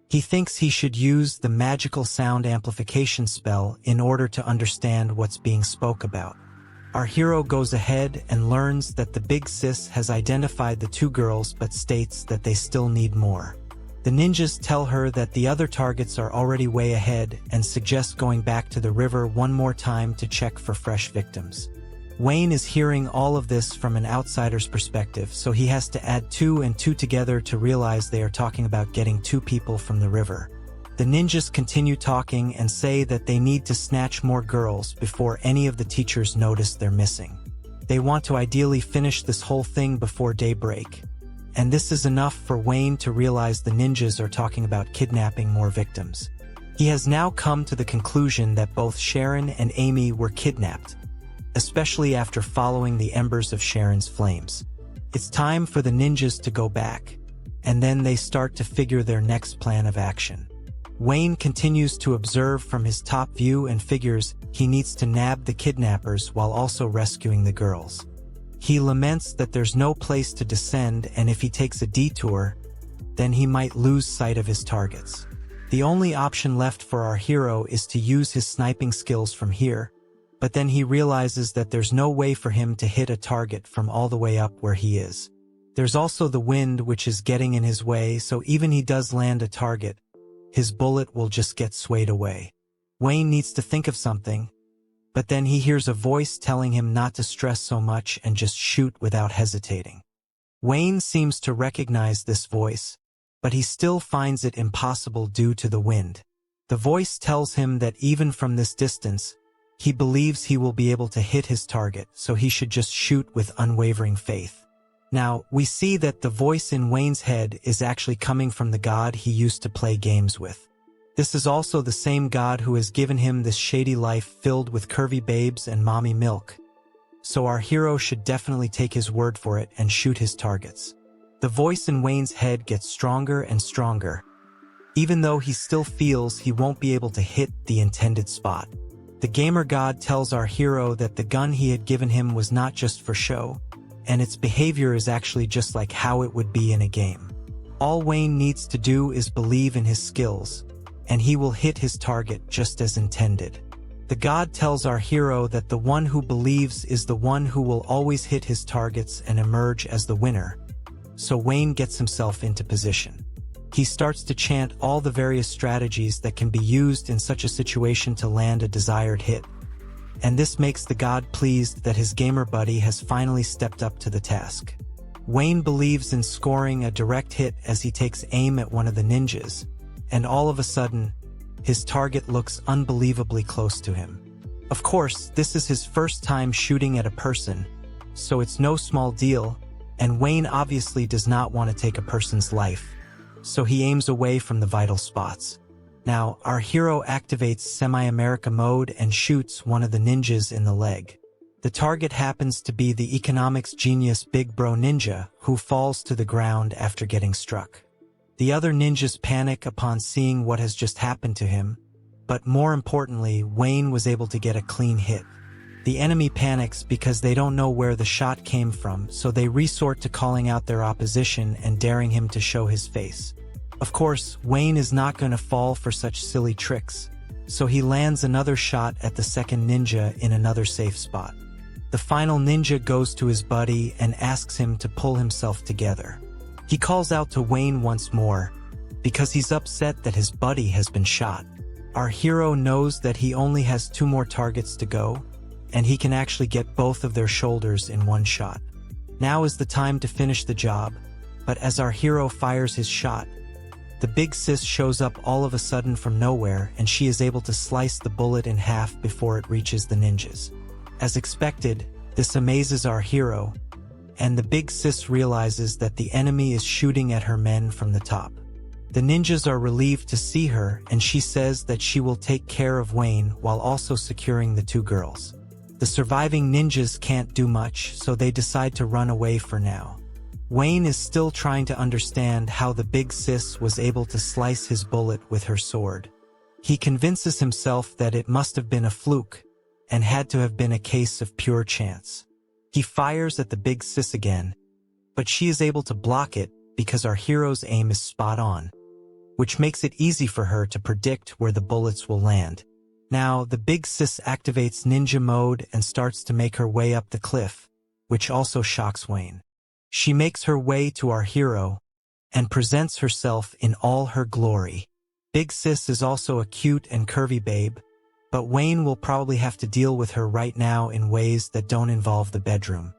He thinks he should use the magical sound amplification spell in order to understand what's being spoke about. Our hero goes ahead and learns that the big sis has identified the two girls but states that they still need more. The ninjas tell her that the other targets are already way ahead and suggest going back to the river one more time to check for fresh victims. Wayne is hearing all of this from an outsider's perspective, so he has to add 2 and 2 together to realize they are talking about getting 2 people from the river. The ninjas continue talking and say that they need to snatch more girls before any of the teachers notice they're missing. They want to ideally finish this whole thing before daybreak. And this is enough for Wayne to realize the ninjas are talking about kidnapping more victims. He has now come to the conclusion that both Sharon and Amy were kidnapped, especially after following the embers of Sharon's flames. It's time for the ninjas to go back, and then they start to figure their next plan of action. Wayne continues to observe from his top view and figures he needs to nab the kidnappers while also rescuing the girls. He laments that there's no place to descend, and if he takes a detour, then he might lose sight of his targets. The only option left for our hero is to use his sniping skills from here, but then he realizes that there's no way for him to hit a target from all the way up where he is. There's also the wind which is getting in his way, so even he does land a target, his bullet will just get swayed away. Wayne needs to think of something, but then he hears a voice telling him not to stress so much and just shoot without hesitating. Wayne seems to recognize this voice, but he still finds it impossible due to the wind. The voice tells him that even from this distance, he believes he will be able to hit his target, so he should just shoot with unwavering faith. Now, we see that the voice in Wayne's head is actually coming from the god he used to play games with. This is also the same god who has given him this shady life filled with curvy babes and mommy milk. So our hero should definitely take his word for it and shoot his targets. The voice in Wayne's head gets stronger and stronger, even though he still feels he won't be able to hit the intended spot. The gamer god tells our hero that the gun he had given him was not just for show, and its behavior is actually just like how it would be in a game. All Wayne needs to do is believe in his skills, and he will hit his target just as intended. The god tells our hero that the one who believes is the one who will always hit his targets and emerge as the winner, so Wayne gets himself into position. He starts to chant all the various strategies that can be used in such a situation to land a desired hit. And this makes the god pleased that his gamer buddy has finally stepped up to the task. Wayne believes in scoring a direct hit as he takes aim at one of the ninjas, and all of a sudden, his target looks unbelievably close to him. Of course, this is his first time shooting at a person, so it's no small deal, and Wayne obviously does not want to take a person's life, so he aims away from the vital spots. Now, our hero activates Semi-America mode and shoots one of the ninjas in the leg. The target happens to be the economics genius Big Bro Ninja, who falls to the ground after getting struck. The other ninjas panic upon seeing what has just happened to him, but more importantly, Wayne was able to get a clean hit. The enemy panics because they don't know where the shot came from, so they resort to calling out their opposition and daring him to show his face. Of course, Wayne is not going to fall for such silly tricks, so he lands another shot at the second ninja in another safe spot. The final ninja goes to his buddy and asks him to pull himself together. He calls out to Wayne once more, because he's upset that his buddy has been shot. Our hero knows that he only has 2 more targets to go, and he can actually get both of their shoulders in one shot. Now is the time to finish the job, but as our hero fires his shot, the big sis shows up all of a sudden from nowhere, and she is able to slice the bullet in half before it reaches the ninjas. As expected, this amazes our hero, and the big sis realizes that the enemy is shooting at her men from the top. The ninjas are relieved to see her, and she says that she will take care of Wayne while also securing the two girls. The surviving ninjas can't do much, so they decide to run away for now. Wayne is still trying to understand how the big sis was able to slice his bullet with her sword. He convinces himself that it must have been a fluke, and had to have been a case of pure chance. He fires at the big sis again, but she is able to block it because our hero's aim is spot on, which makes it easy for her to predict where the bullets will land. Now, the big sis activates ninja mode and starts to make her way up the cliff, which also shocks Wayne. She makes her way to our hero and presents herself in all her glory. Big sis is also a cute and curvy babe, but Wayne will probably have to deal with her right now in ways that don't involve the bedroom.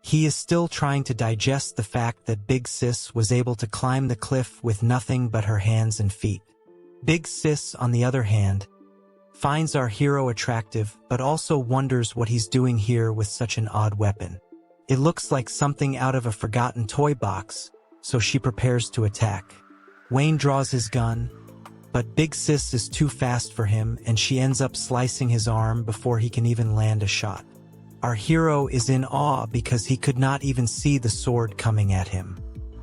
He is still trying to digest the fact that Big Sis was able to climb the cliff with nothing but her hands and feet. Big Sis, on the other hand, finds our hero attractive but also wonders what he's doing here with such an odd weapon. It looks like something out of a forgotten toy box, so she prepares to attack. Wayne draws his gun, but Big Sis is too fast for him and she ends up slicing his arm before he can even land a shot. Our hero is in awe because he could not even see the sword coming at him.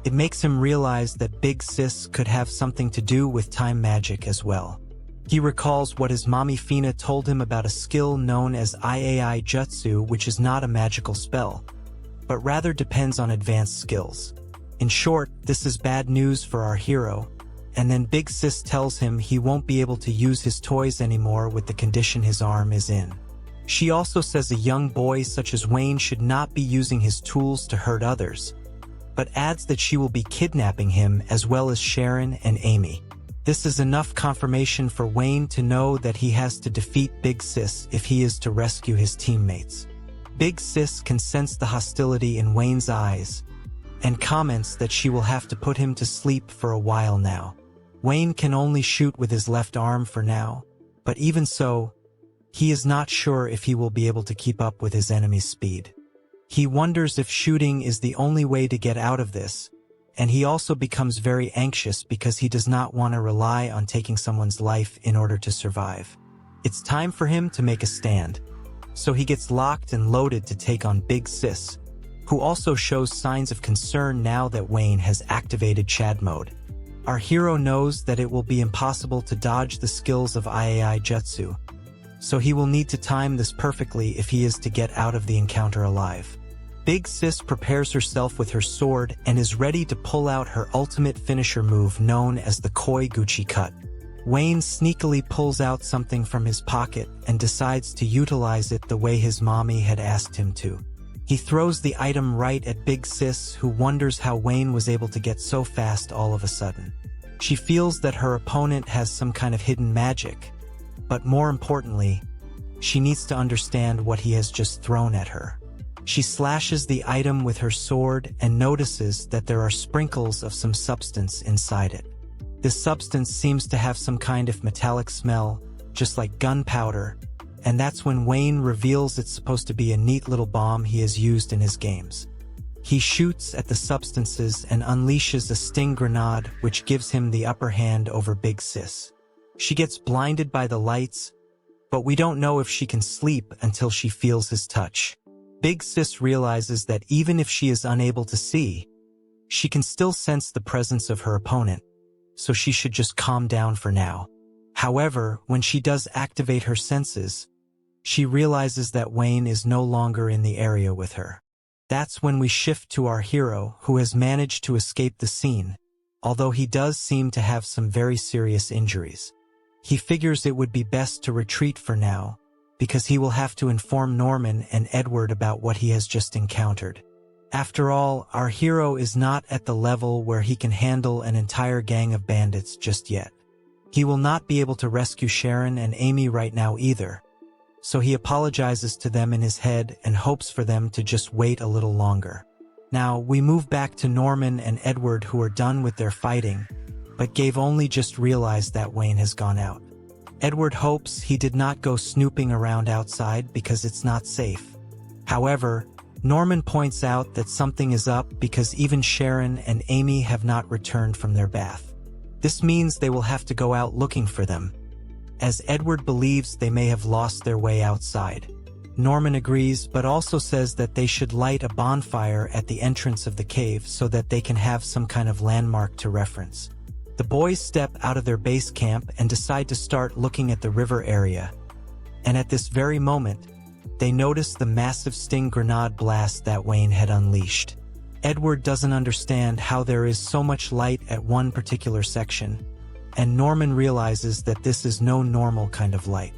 It makes him realize that Big Sis could have something to do with time magic as well. He recalls what his mommy Fina told him about a skill known as Isekai'd jutsu, which is not a magical spell, but rather depends on advanced skills. In short, this is bad news for our hero, and then Big Sis tells him he won't be able to use his toys anymore with the condition his arm is in. She also says a young boy such as Wayne should not be using his tools to hurt others, but adds that she will be kidnapping him as well as Sharon and Amy. This is enough confirmation for Wayne to know that he has to defeat Big Sis if he is to rescue his teammates. Big Sis can sense the hostility in Wayne's eyes and comments that she will have to put him to sleep for a while now. Wayne can only shoot with his left arm for now, but even so, he is not sure if he will be able to keep up with his enemy's speed. He wonders if shooting is the only way to get out of this, and he also becomes very anxious because he does not want to rely on taking someone's life in order to survive. It's time for him to make a stand, so he gets locked and loaded to take on Big Sis, who also shows signs of concern now that Wayne has activated Chad mode. Our hero knows that it will be impossible to dodge the skills of Isekai'd jutsu, so he will need to time this perfectly if he is to get out of the encounter alive. Big Sis prepares herself with her sword and is ready to pull out her ultimate finisher move known as the Koi Gucci cut. Wayne sneakily pulls out something from his pocket and decides to utilize it the way his mommy had asked him to. He throws the item right at Big Sis, who wonders how Wayne was able to get so fast all of a sudden. She feels that her opponent has some kind of hidden magic, but more importantly, she needs to understand what he has just thrown at her. She slashes the item with her sword and notices that there are sprinkles of some substance inside it. This substance seems to have some kind of metallic smell, just like gunpowder, and that's when Wayne reveals it's supposed to be a neat little bomb he has used in his games. He shoots at the substances and unleashes a sting grenade, which gives him the upper hand over Big Sis. She gets blinded by the lights, but we don't know if she can sleep until she feels his touch. Big Sis realizes that even if she is unable to see, she can still sense the presence of her opponent, so she should just calm down for now. However, when she does activate her senses, she realizes that Wayne is no longer in the area with her. That's when we shift to our hero, who has managed to escape the scene, although he does seem to have some very serious injuries. He figures it would be best to retreat for now, because he will have to inform Norman and Edward about what he has just encountered. After all, our hero is not at the level where he can handle an entire gang of bandits just yet. He will not be able to rescue Sharon and Amy right now either, so he apologizes to them in his head and hopes for them to just wait a little longer. Now, we move back to Norman and Edward, who are done with their fighting, but Gabe only just realized that Wayne has gone out. Edward hopes he did not go snooping around outside because it's not safe. However, Norman points out that something is up because even Sharon and Amy have not returned from their bath. This means they will have to go out looking for them, as Edward believes they may have lost their way outside. Norman agrees, but also says that they should light a bonfire at the entrance of the cave so that they can have some kind of landmark to reference. The boys step out of their base camp and decide to start looking at the river area. And at this very moment, they notice the massive sting grenade blast that Wayne had unleashed. Edward doesn't understand how there is so much light at one particular section, and Norman realizes that this is no normal kind of light.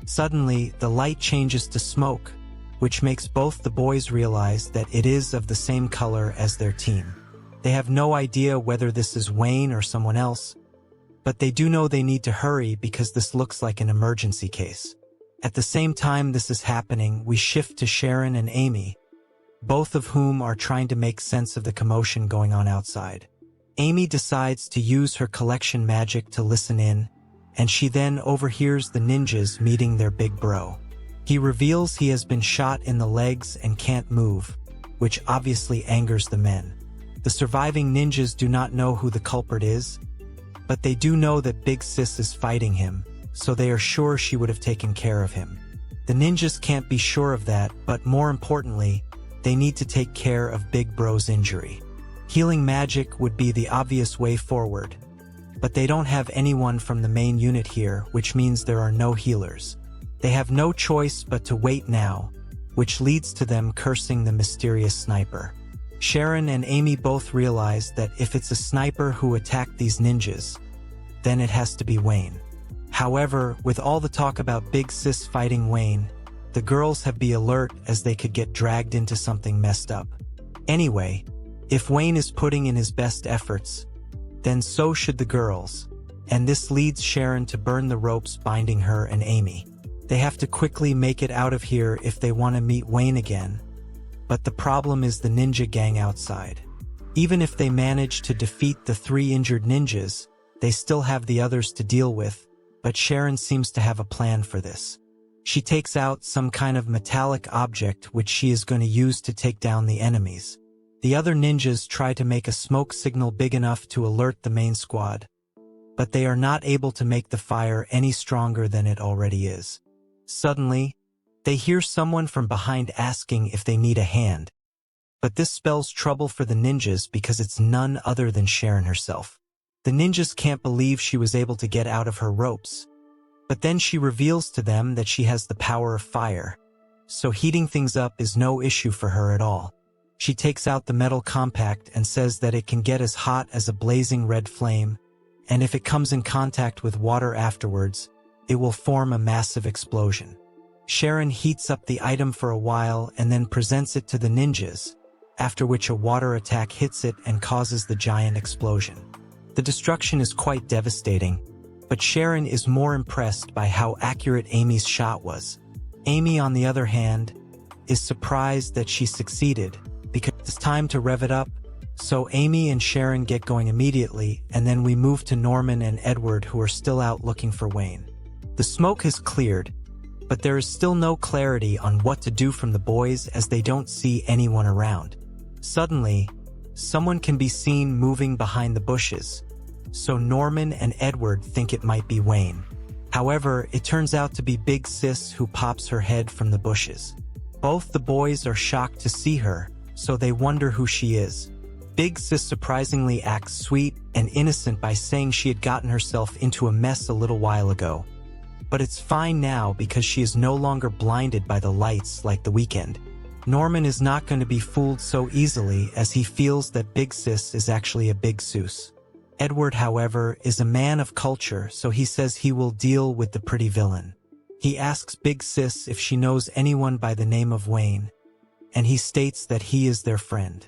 Suddenly, the light changes to smoke, which makes both the boys realize that it is of the same color as their team. They have no idea whether this is Wayne or someone else, but they do know they need to hurry because this looks like an emergency case. At the same time this is happening, we shift to Sharon and Amy, both of whom are trying to make sense of the commotion going on outside. Amy decides to use her collection magic to listen in, and she then overhears the ninjas meeting their big bro. He reveals he has been shot in the legs and can't move, which obviously angers the men. The surviving ninjas do not know who the culprit is, but they do know that Big Sis is fighting him, so they are sure she would have taken care of him. The ninjas can't be sure of that, but more importantly, they need to take care of Big Bro's injury. Healing magic would be the obvious way forward, but they don't have anyone from the main unit here, which means there are no healers. They have no choice but to wait now, which leads to them cursing the mysterious sniper. Sharon and Amy both realize that if it's a sniper who attacked these ninjas, then it has to be Wayne. However, with all the talk about Big Sis fighting Wayne, the girls have be alert as they could get dragged into something messed up. Anyway, if Wayne is putting in his best efforts, then so should the girls, and this leads Sharon to burn the ropes binding her and Amy. They have to quickly make it out of here if they want to meet Wayne again, but the problem is the ninja gang outside. Even if they manage to defeat the 3 injured ninjas, they still have the others to deal with, but Sharon seems to have a plan for this. She takes out some kind of metallic object which she is going to use to take down the enemies. The other ninjas try to make a smoke signal big enough to alert the main squad, but they are not able to make the fire any stronger than it already is. Suddenly, they hear someone from behind asking if they need a hand, but this spells trouble for the ninjas because it's none other than Sharon herself. The ninjas can't believe she was able to get out of her ropes, but then she reveals to them that she has the power of fire, so heating things up is no issue for her at all. She takes out the metal compact and says that it can get as hot as a blazing red flame, and if it comes in contact with water afterwards, it will form a massive explosion. Sharon heats up the item for a while and then presents it to the ninjas, after which a water attack hits it and causes the giant explosion. The destruction is quite devastating, but Sharon is more impressed by how accurate Amy's shot was. Amy, on the other hand, is surprised that she succeeded, because it's time to rev it up, so Amy and Sharon get going immediately, and then we move to Norman and Edward, who are still out looking for Wayne. The smoke has cleared, but there is still no clarity on what to do from the boys as they don't see anyone around. Suddenly, someone can be seen moving behind the bushes, so Norman and Edward think it might be Wayne. However, it turns out to be Big Sis who pops her head from the bushes. Both the boys are shocked to see her, so they wonder who she is. Big Sis surprisingly acts sweet and innocent by saying she had gotten herself into a mess a little while ago. But it's fine now because she is no longer blinded by the lights like the weekend. Norman is not going to be fooled so easily as he feels that Big Sis is actually a Big Sus. Edward, however, is a man of culture, so he says he will deal with the pretty villain. He asks Big Sis if she knows anyone by the name of Wayne, and he states that he is their friend.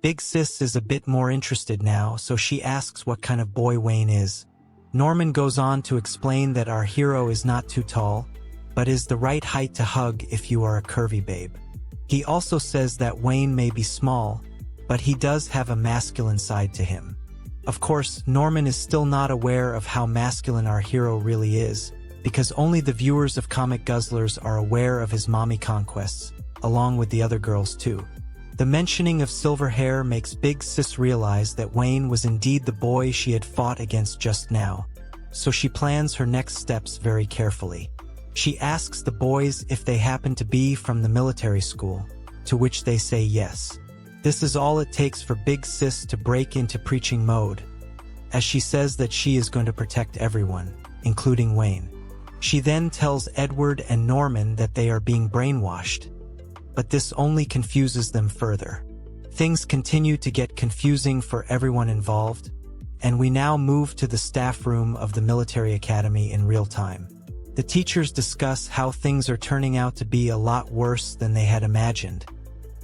Big Sis is a bit more interested now, so she asks what kind of boy Wayne is. Norman goes on to explain that our hero is not too tall, but is the right height to hug if you are a curvy babe. He also says that Wayne may be small, but he does have a masculine side to him. Of course, Norman is still not aware of how masculine our hero really is, because only the viewers of Comic Guzzlers are aware of his mommy conquests, along with the other girls too. The mentioning of silver hair makes Big Sis realize that Wayne was indeed the boy she had fought against just now, so she plans her next steps very carefully. She asks the boys if they happen to be from the military school, to which they say yes. This is all it takes for Big Sis to break into preaching mode, as she says that she is going to protect everyone, including Wayne. She then tells Edward and Norman that they are being brainwashed, but this only confuses them further. Things continue to get confusing for everyone involved, and we now move to the staff room of the military academy in real time. The teachers discuss how things are turning out to be a lot worse than they had imagined,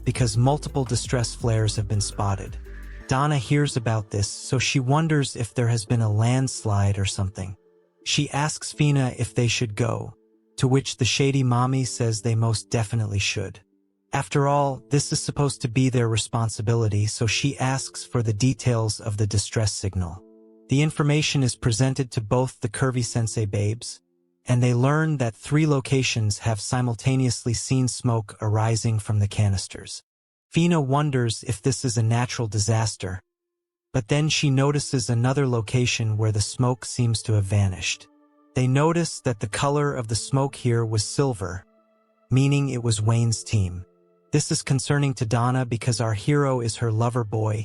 because multiple distress flares have been spotted. Donna hears about this, so she wonders if there has been a landslide or something. She asks Fina if they should go, to which the shady mommy says they most definitely should. After all, this is supposed to be their responsibility, so she asks for the details of the distress signal. The information is presented to both the curvy sensei babes, and they learn that 3 locations have simultaneously seen smoke arising from the canisters. Fina wonders if this is a natural disaster, but then she notices another location where the smoke seems to have vanished. They notice that the color of the smoke here was silver, meaning it was Wayne's team. This is concerning to Donna because our hero is her lover boy,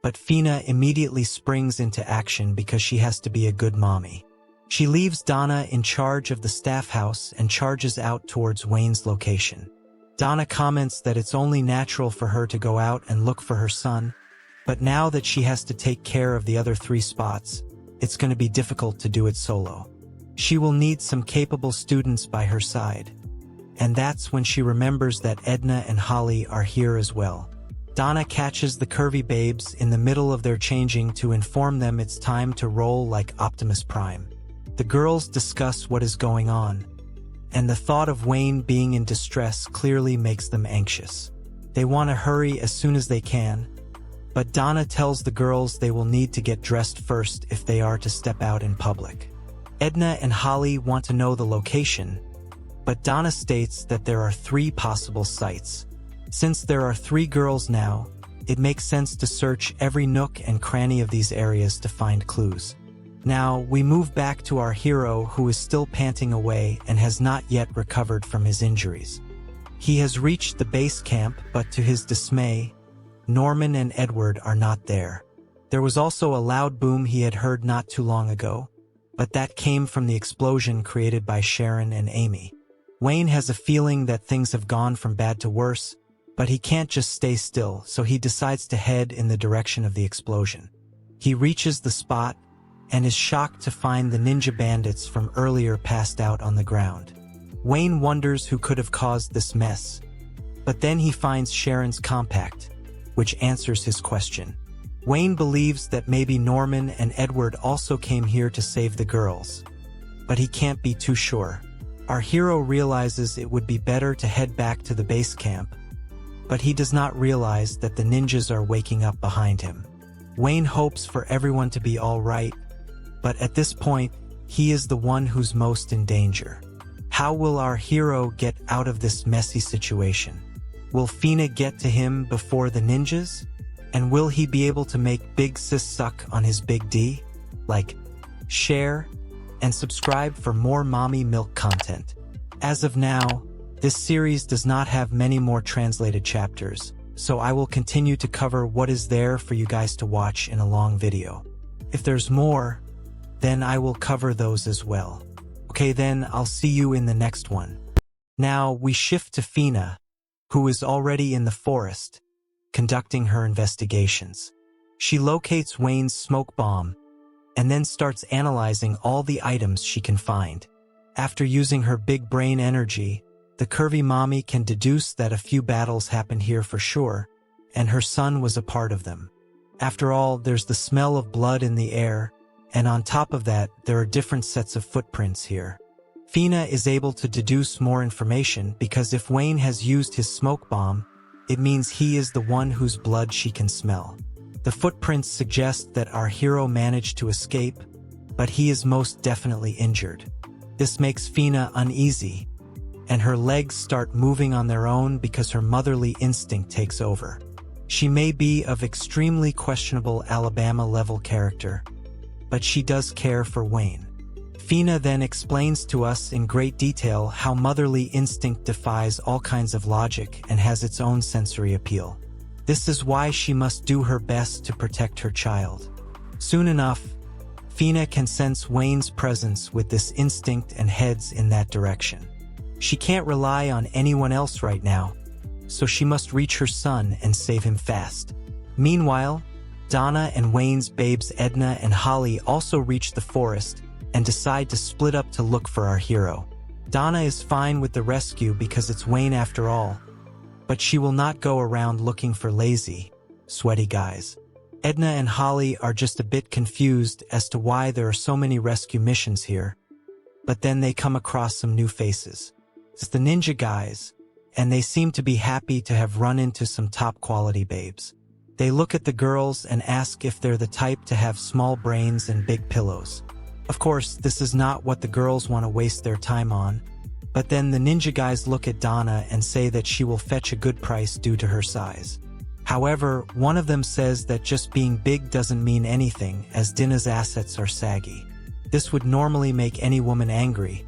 but Fina immediately springs into action because she has to be a good mommy. She leaves Donna in charge of the staff house and charges out towards Wayne's location. Donna comments that it's only natural for her to go out and look for her son, but now that she has to take care of the other 3 spots, it's going to be difficult to do it solo. She will need some capable students by her side. And that's when she remembers that Edna and Holly are here as well. Donna catches the curvy babes in the middle of their changing to inform them it's time to roll like Optimus Prime. The girls discuss what is going on, and the thought of Wayne being in distress clearly makes them anxious. They want to hurry as soon as they can, but Donna tells the girls they will need to get dressed first if they are to step out in public. Edna and Holly want to know the location, but Donna states that there are 3 possible sites. Since there are 3 girls now, it makes sense to search every nook and cranny of these areas to find clues. Now, we move back to our hero who is still panting away and has not yet recovered from his injuries. He has reached the base camp, but to his dismay, Norman and Edward are not there. There was also a loud boom he had heard not too long ago, but that came from the explosion created by Sharon and Amy. Wayne has a feeling that things have gone from bad to worse, but he can't just stay still, so he decides to head in the direction of the explosion. He reaches the spot and is shocked to find the ninja bandits from earlier passed out on the ground. Wayne wonders who could have caused this mess, but then he finds Sharon's compact, which answers his question. Wayne believes that maybe Norman and Edward also came here to save the girls, but he can't be too sure. Our hero realizes it would be better to head back to the base camp, but he does not realize that the ninjas are waking up behind him. Wayne hopes for everyone to be all right, but at this point, he is the one who's most in danger. How will our hero get out of this messy situation? Will Fina get to him before the ninjas? And will he be able to make Big Sis suck on his Big D? Like, share, and subscribe for more mommy milk content. As of now, this series does not have many more translated chapters, so I will continue to cover what is there for you guys to watch in a long video. If there's more, then I will cover those as well. Okay, then I'll see you in the next one. Now we shift to Fina, who is already in the forest, conducting her investigations. She locates Wayne's smoke bomb, and then starts analyzing all the items she can find. After using her big brain energy, the curvy mommy can deduce that a few battles happened here for sure, and her son was a part of them. After all, there's the smell of blood in the air, and on top of that, there are different sets of footprints here. Fina is able to deduce more information because if Wayne has used his smoke bomb, it means he is the one whose blood she can smell. The footprints suggest that our hero managed to escape, but he is most definitely injured. This makes Fina uneasy, and her legs start moving on their own because her motherly instinct takes over. She may be of extremely questionable Alabama-level character, but she does care for Wayne. Fina then explains to us in great detail how motherly instinct defies all kinds of logic and has its own sensory appeal. This is why she must do her best to protect her child. Soon enough, Fina can sense Wayne's presence with this instinct and heads in that direction. She can't rely on anyone else right now, so she must reach her son and save him fast. Meanwhile, Donna and Wayne's babes Edna and Holly also reach the forest and decide to split up to look for our hero. Donna is fine with the rescue because it's Wayne after all, but she will not go around looking for lazy, sweaty guys. Edna and Holly are just a bit confused as to why there are so many rescue missions here, but then they come across some new faces. It's the ninja guys, and they seem to be happy to have run into some top-quality babes. They look at the girls and ask if they're the type to have small brains and big pillows. Of course, this is not what the girls want to waste their time on, but then the ninja guys look at Donna and say that she will fetch a good price due to her size. However, one of them says that just being big doesn't mean anything, as Dinah's assets are saggy. This would normally make any woman angry,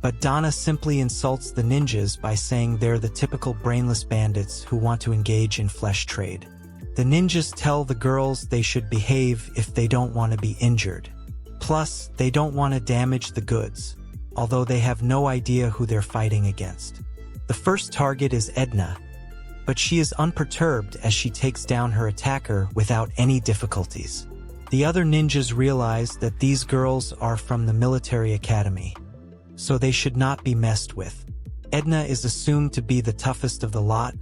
but Donna simply insults the ninjas by saying they're the typical brainless bandits who want to engage in flesh trade. The ninjas tell the girls they should behave if they don't want to be injured. Plus, they don't want to damage the goods, although they have no idea who they're fighting against. The first target is Edna, but she is unperturbed as she takes down her attacker without any difficulties. The other ninjas realize that these girls are from the military academy, so they should not be messed with. Edna is assumed to be the toughest of the lot,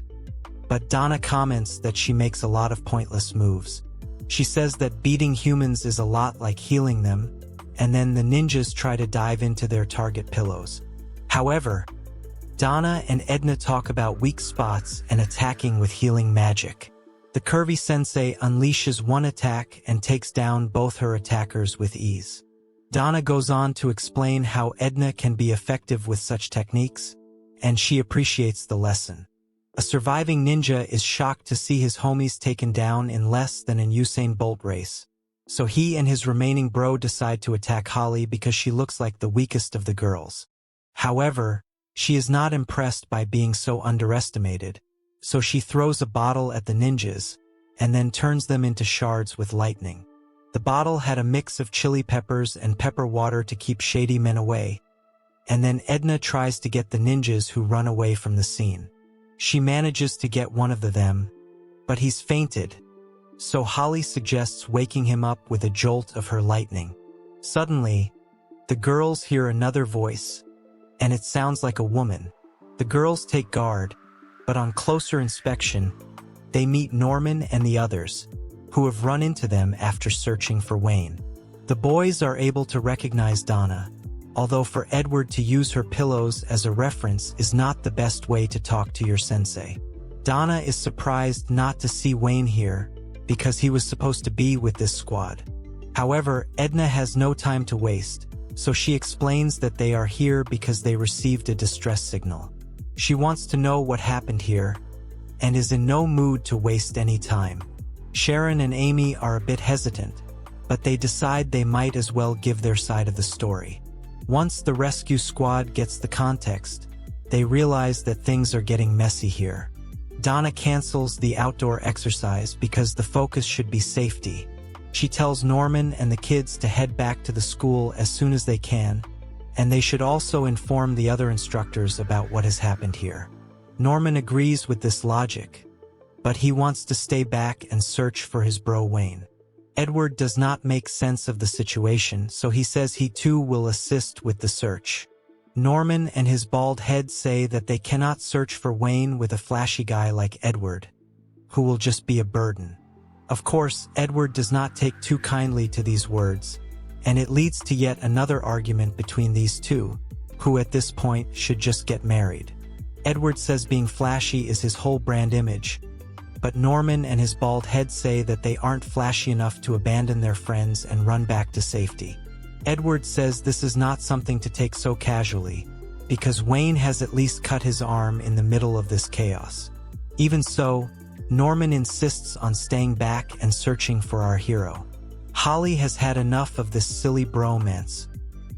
but Donna comments that she makes a lot of pointless moves. She says that beating humans is a lot like healing them, and then the ninjas try to dive into their target pillows. However, Donna and Edna talk about weak spots and attacking with healing magic. The curvy sensei unleashes one attack and takes down both her attackers with ease. Donna goes on to explain how Edna can be effective with such techniques, and she appreciates the lesson. A surviving ninja is shocked to see his homies taken down in less than an Usain Bolt race, so he and his remaining bro decide to attack Holly because she looks like the weakest of the girls. However, she is not impressed by being so underestimated, so she throws a bottle at the ninjas and then turns them into shards with lightning. The bottle had a mix of chili peppers and pepper water to keep shady men away, and then Edna tries to get the ninjas who run away from the scene. She manages to get one of them, but he's fainted, so Holly suggests waking him up with a jolt of her lightning. Suddenly, the girls hear another voice, and it sounds like a woman. The girls take guard, but on closer inspection, they meet Norman and the others, who have run into them after searching for Wayne. The boys are able to recognize Donna, although for Edward to use her pillows as a reference is not the best way to talk to your sensei. Donna is surprised not to see Wayne here, because he was supposed to be with this squad. However, Edna has no time to waste, so she explains that they are here because they received a distress signal. She wants to know what happened here, and is in no mood to waste any time. Sharon and Amy are a bit hesitant, but they decide they might as well give their side of the story. Once the rescue squad gets the context, they realize that things are getting messy here. Donna cancels the outdoor exercise because the focus should be safety. She tells Norman and the kids to head back to the school as soon as they can, and they should also inform the other instructors about what has happened here. Norman agrees with this logic, but he wants to stay back and search for his bro Wayne. Edward does not make sense of the situation, so he says he too will assist with the search. Norman and his bald head say that they cannot search for Wayne with a flashy guy like Edward, who will just be a burden. Of course, Edward does not take too kindly to these words, and it leads to yet another argument between these two, who at this point should just get married. Edward says being flashy is his whole brand image, but Norman and his bald head say that they aren't flashy enough to abandon their friends and run back to safety. Edward says this is not something to take so casually, because Wayne has at least cut his arm in the middle of this chaos. Even so, Norman insists on staying back and searching for our hero. Holly has had enough of this silly bromance,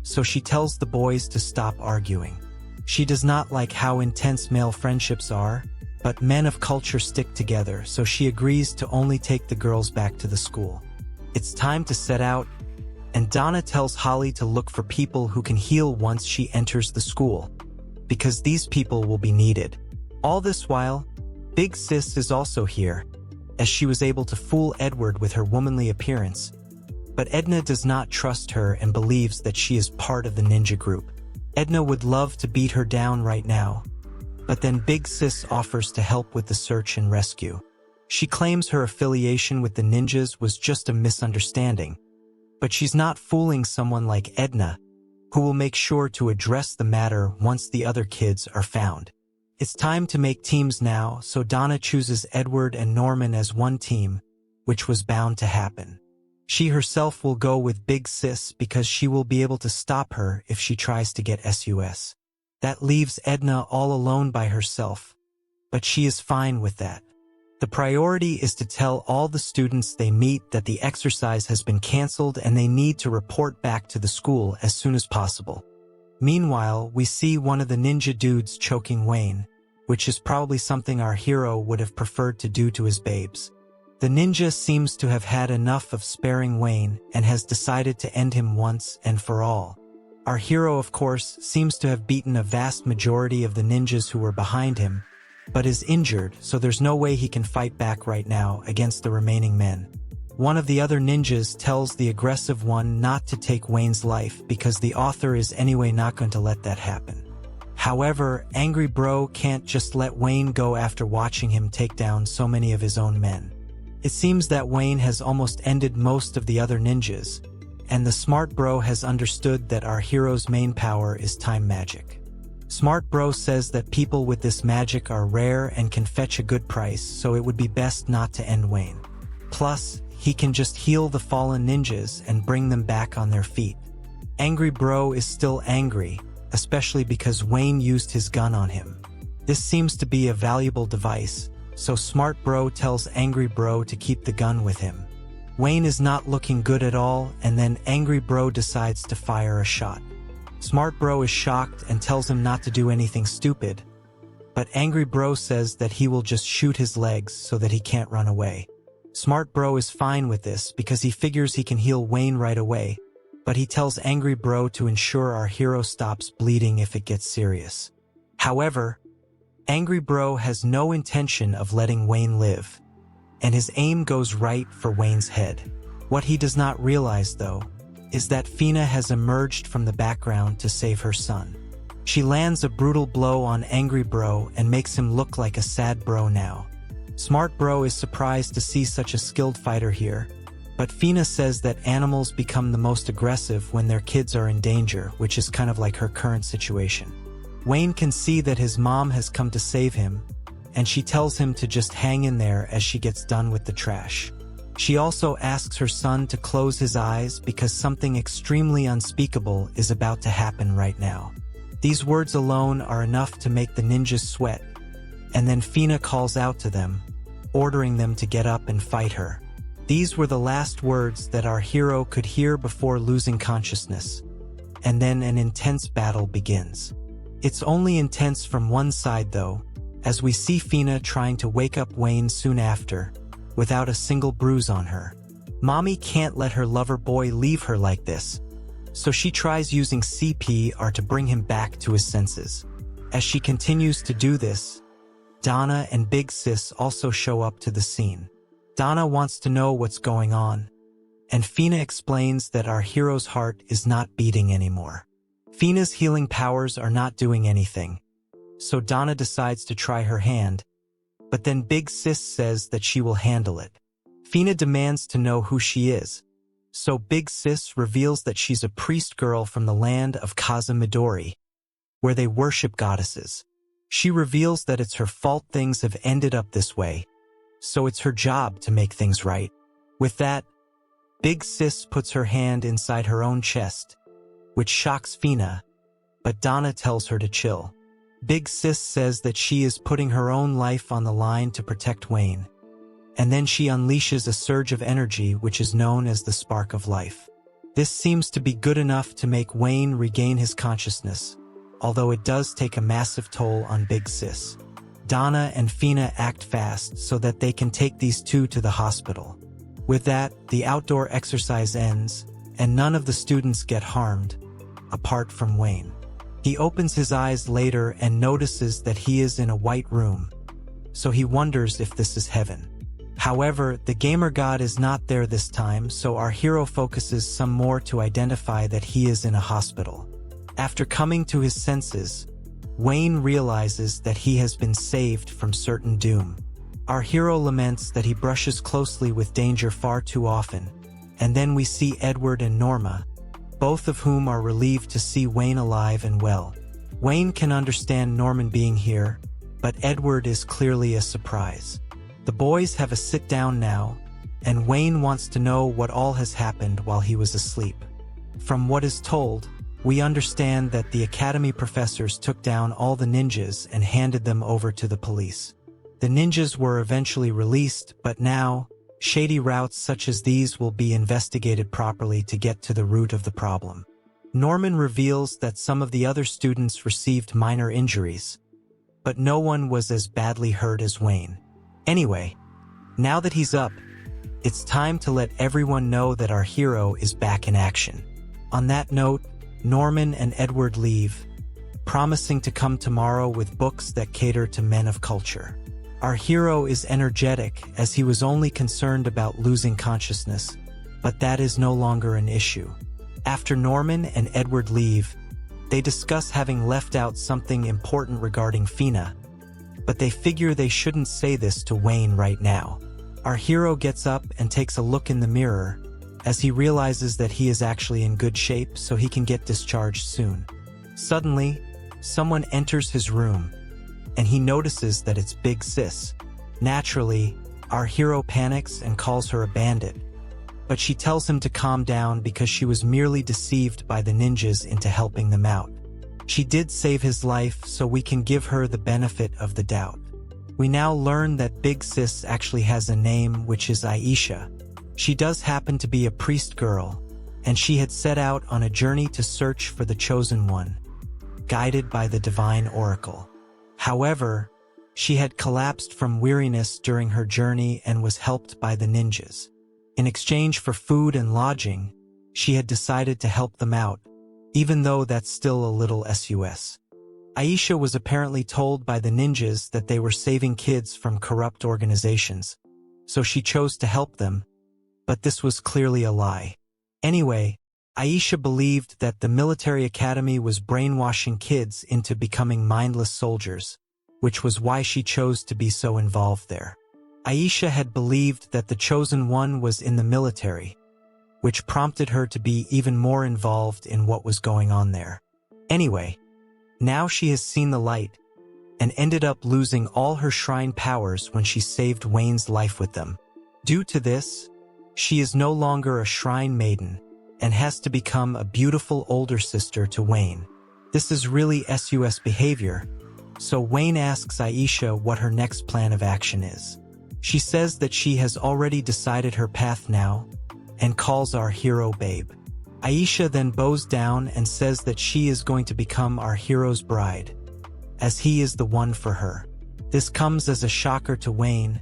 so she tells the boys to stop arguing. She does not like how intense male friendships are, but men of culture stick together, so she agrees to only take the girls back to the school. It's time to set out, and Donna tells Holly to look for people who can heal once she enters the school, because these people will be needed. All this while, Big Sis is also here, as she was able to fool Edward with her womanly appearance, but Edna does not trust her and believes that she is part of the ninja group. Edna would love to beat her down right now, but then Big Sis offers to help with the search and rescue. She claims her affiliation with the ninjas was just a misunderstanding, but she's not fooling someone like Edna, who will make sure to address the matter once the other kids are found. It's time to make teams now, so Donna chooses Edward and Norman as one team, which was bound to happen. She herself will go with Big Sis because she will be able to stop her if she tries to get SUS. That leaves Edna all alone by herself, but she is fine with that. The priority is to tell all the students they meet that the exercise has been canceled and they need to report back to the school as soon as possible. Meanwhile, we see one of the ninja dudes choking Wayne, which is probably something our hero would have preferred to do to his babes. The ninja seems to have had enough of sparing Wayne and has decided to end him once and for all. Our hero, of course, seems to have beaten a vast majority of the ninjas who were behind him, but is injured, so there's no way he can fight back right now against the remaining men. One of the other ninjas tells the aggressive one not to take Wayne's life because the author is anyway not going to let that happen. However, Angry Bro can't just let Wayne go after watching him take down so many of his own men. It seems that Wayne has almost ended most of the other ninjas, and the Smart Bro has understood that our hero's main power is time magic. Smart Bro says that people with this magic are rare and can fetch a good price, so it would be best not to end Wayne. Plus, he can just heal the fallen ninjas and bring them back on their feet. Angry Bro is still angry, especially because Wayne used his gun on him. This seems to be a valuable device, so Smart Bro tells Angry Bro to keep the gun with him. Wayne is not looking good at all, and then Angry Bro decides to fire a shot. Smart Bro is shocked and tells him not to do anything stupid, but Angry Bro says that he will just shoot his legs so that he can't run away. Smart Bro is fine with this because he figures he can heal Wayne right away, but he tells Angry Bro to ensure our hero stops bleeding if it gets serious. However, Angry Bro has no intention of letting Wayne live, and his aim goes right for Wayne's head. What he does not realize, though, is that Fina has emerged from the background to save her son. She lands a brutal blow on Angry Bro and makes him look like a sad bro now. Smart Bro is surprised to see such a skilled fighter here, but Fina says that animals become the most aggressive when their kids are in danger, which is kind of like her current situation. Wayne can see that his mom has come to save him, and she tells him to just hang in there as she gets done with the trash. She also asks her son to close his eyes because something extremely unspeakable is about to happen right now. These words alone are enough to make the ninjas sweat, and then Fina calls out to them, ordering them to get up and fight her. These were the last words that our hero could hear before losing consciousness, and then an intense battle begins. It's only intense from one side though, as we see Fina trying to wake up Wayne soon after, without a single bruise on her. Mommy can't let her lover boy leave her like this, so she tries using CPR to bring him back to his senses. As she continues to do this, Donna and Big Sis also show up to the scene. Donna wants to know what's going on, and Fina explains that our hero's heart is not beating anymore. Fina's healing powers are not doing anything, so Donna decides to try her hand, but then Big Sis says that she will handle it. Fina demands to know who she is, so Big Sis reveals that she's a priest girl from the land of Kaza Midori, where they worship goddesses. She reveals that it's her fault things have ended up this way, so it's her job to make things right. With that, Big Sis puts her hand inside her own chest, which shocks Fina, but Donna tells her to chill. Big Sis says that she is putting her own life on the line to protect Wayne. And then she unleashes a surge of energy which is known as the spark of life. This seems to be good enough to make Wayne regain his consciousness, although it does take a massive toll on Big Sis. Donna and Fina act fast so that they can take these two to the hospital. With that, the outdoor exercise ends, and none of the students get harmed, apart from Wayne. He opens his eyes later and notices that he is in a white room, so he wonders if this is heaven. However, the gamer god is not there this time, so our hero focuses some more to identify that he is in a hospital. After coming to his senses, Wayne realizes that he has been saved from certain doom. Our hero laments that he brushes closely with danger far too often, and then we see Edward and Norma, both of whom are relieved to see Wayne alive and well. Wayne can understand Norman being here, but Edward is clearly a surprise. The boys have a sit-down now, and Wayne wants to know what all has happened while he was asleep. From what is told, we understand that the academy professors took down all the ninjas and handed them over to the police. The ninjas were eventually released, but now, shady routes such as these will be investigated properly to get to the root of the problem. Norman reveals that some of the other students received minor injuries, but no one was as badly hurt as Wayne. Anyway, now that he's up, it's time to let everyone know that our hero is back in action. On that note, Norman and Edward leave, promising to come tomorrow with books that cater to men of culture. Our hero is energetic as he was only concerned about losing consciousness, but that is no longer an issue. After Norman and Edward leave, they discuss having left out something important regarding Fina, but they figure they shouldn't say this to Wayne right now. Our hero gets up and takes a look in the mirror as he realizes that he is actually in good shape so he can get discharged soon. Suddenly, someone enters his room, and he notices that it's Big Sis. Naturally, our hero panics and calls her a bandit, but she tells him to calm down because she was merely deceived by the ninjas into helping them out. She did save his life, so we can give her the benefit of the doubt. We now learn that Big Sis actually has a name, which is Aisha. She does happen to be a priest girl, and she had set out on a journey to search for the chosen one, guided by the divine oracle. However, she had collapsed from weariness during her journey and was helped by the ninjas. In exchange for food and lodging, she had decided to help them out, even though that's still a little sus. Aisha was apparently told by the ninjas that they were saving kids from corrupt organizations, so she chose to help them, but this was clearly a lie. Anyway, Aisha believed that the military academy was brainwashing kids into becoming mindless soldiers, which was why she chose to be so involved there. Aisha had believed that the chosen one was in the military, which prompted her to be even more involved in what was going on there. Anyway, now she has seen the light, and ended up losing all her shrine powers when she saved Wayne's life with them. Due to this, she is no longer a shrine maiden, and has to become a beautiful older sister to Wayne. This is really sus behavior, so Wayne asks Aisha what her next plan of action is. She says that she has already decided her path now, and calls our hero babe. Aisha then bows down and says that she is going to become our hero's bride, as he is the one for her. This comes as a shocker to Wayne,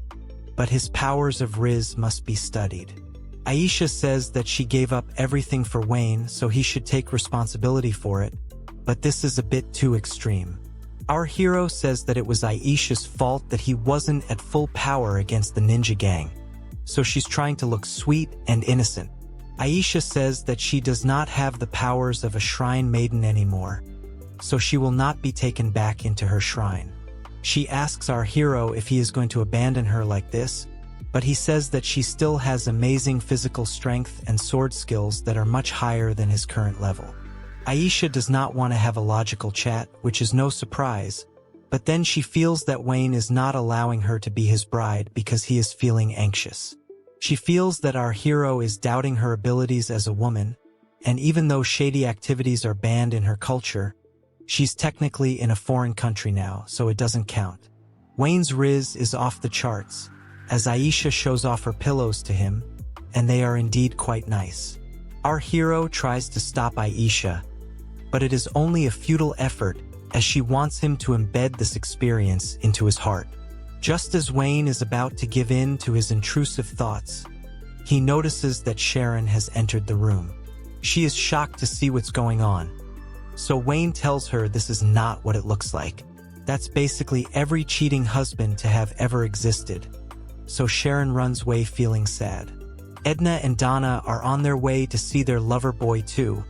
but his powers of Riz must be studied. Aisha says that she gave up everything for Wayne, so he should take responsibility for it, but this is a bit too extreme. Our hero says that it was Aisha's fault that he wasn't at full power against the ninja gang, so she's trying to look sweet and innocent. Aisha says that she does not have the powers of a shrine maiden anymore, so she will not be taken back into her shrine. She asks our hero if he is going to abandon her like this, but he says that she still has amazing physical strength and sword skills that are much higher than his current level. Aisha does not want to have a logical chat, which is no surprise, but then she feels that Wayne is not allowing her to be his bride because he is feeling anxious. She feels that our hero is doubting her abilities as a woman, and even though shady activities are banned in her culture, She's technically in a foreign country now, so it doesn't count. Wayne's Riz is off the charts, as Aisha shows off her pillows to him, and they are indeed quite nice. Our hero tries to stop Aisha, but it is only a futile effort as she wants him to embed this experience into his heart. Just as Wayne is about to give in to his intrusive thoughts, he notices that Sharon has entered the room. She is shocked to see what's going on, so Wayne tells her this is not what it looks like. That's basically every cheating husband to have ever existed, so Sharon runs away feeling sad. Edna and Donna are on their way to see their lover boy too,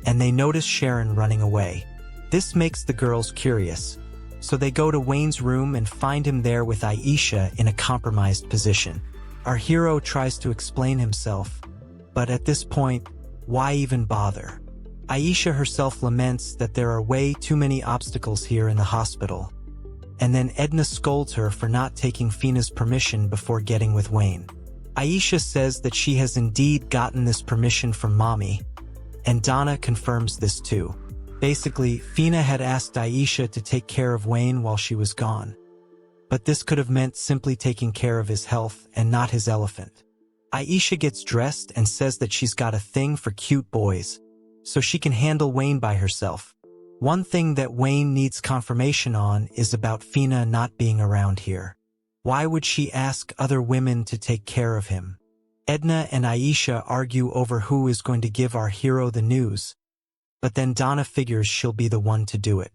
and they notice Sharon running away. This makes the girls curious, so they go to Wayne's room and find him there with Aisha in a compromised position. Our hero tries to explain himself, but at this point, why even bother? Aisha herself laments that there are way too many obstacles here in the hospital, and then Edna scolds her for not taking Fina's permission before getting with Wayne. Aisha says that she has indeed gotten this permission from mommy, and Donna confirms this too. Basically, Fina had asked Aisha to take care of Wayne while she was gone, but this could have meant simply taking care of his health and not his elephant. Aisha gets dressed and says that she's got a thing for cute boys, so she can handle Wayne by herself. One thing that Wayne needs confirmation on is about Fina not being around here. Why would she ask other women to take care of him? Edna and Aisha argue over who is going to give our hero the news, but then Donna figures she'll be the one to do it.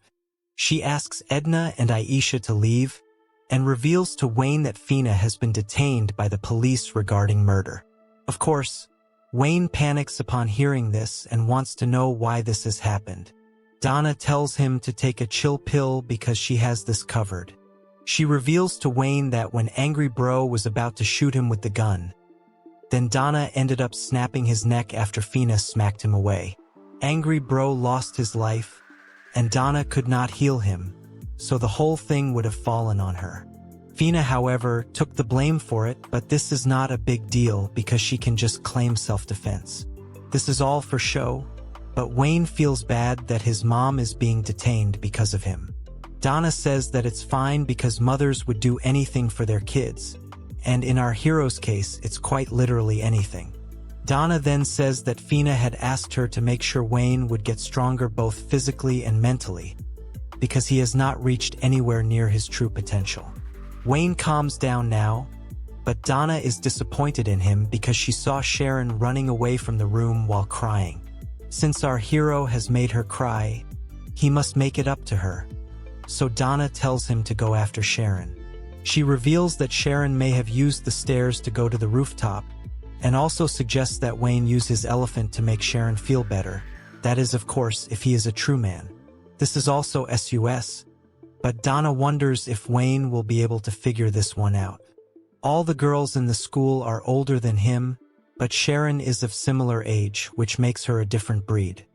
She asks Edna and Aisha to leave and reveals to Wayne that Fina has been detained by the police regarding murder. Of course, Wayne panics upon hearing this and wants to know why this has happened. Donna tells him to take a chill pill because she has this covered. She reveals to Wayne that when Angry Bro was about to shoot him with the gun, then Donna ended up snapping his neck after Fina smacked him away. Angry Bro lost his life, and Donna could not heal him, so the whole thing would have fallen on her. Fina, however, took the blame for it, but this is not a big deal because she can just claim self-defense. This is all for show, but Wayne feels bad that his mom is being detained because of him. Donna says that it's fine because mothers would do anything for their kids, and in our hero's case, it's quite literally anything. Donna then says that Fina had asked her to make sure Wayne would get stronger both physically and mentally, because he has not reached anywhere near his true potential. Wayne calms down now, but Donna is disappointed in him because she saw Sharon running away from the room while crying. Since our hero has made her cry, he must make it up to her. So Donna tells him to go after Sharon. She reveals that Sharon may have used the stairs to go to the rooftop, and also suggests that Wayne use his elephant to make Sharon feel better. That is, of course, if he is a true man. This is also sus, but Donna wonders if Wayne will be able to figure this one out. All the girls in the school are older than him, but Sharon is of similar age, which makes her a different breed.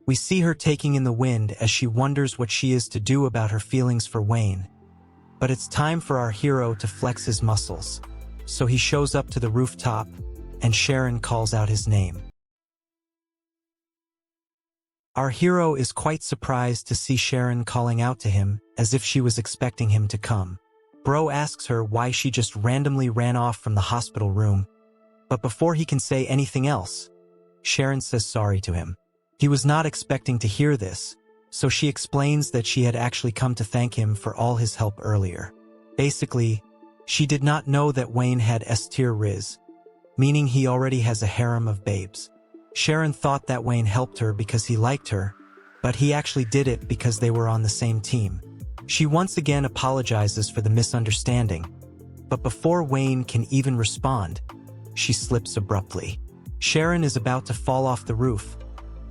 We see her taking in the wind as she wonders what she is to do about her feelings for Wayne. But it's time for our hero to flex his muscles, so he shows up to the rooftop, and Sharon calls out his name. Our hero is quite surprised to see Sharon calling out to him, as if she was expecting him to come. Bro asks her why she just randomly ran off from the hospital room, but before he can say anything else, Sharon says sorry to him. He was not expecting to hear this, so she explains that she had actually come to thank him for all his help earlier. Basically, she did not know that Wayne had S-tier Riz, meaning he already has a harem of babes. Sharon thought that Wayne helped her because he liked her, but he actually did it because they were on the same team. She once again apologizes for the misunderstanding, but before Wayne can even respond, she slips abruptly. Sharon is about to fall off the roof,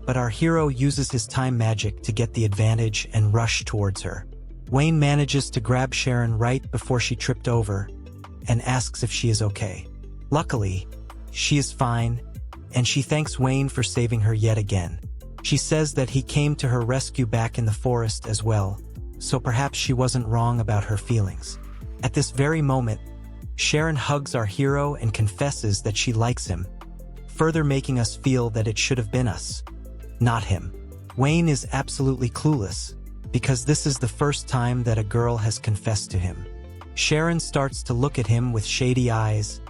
but our hero uses his time magic to get the advantage and rush towards her. Wayne manages to grab Sharon right before she tripped over and asks if she is okay. Luckily, she is fine, and she thanks Wayne for saving her yet again. She says that he came to her rescue back in the forest as well, so perhaps she wasn't wrong about her feelings. At this very moment, Sharon hugs our hero and confesses that she likes him, further making us feel that it should have been us, not him. Wayne is absolutely clueless, because this is the first time that a girl has confessed to him. Sharon starts to look at him with shady eyes,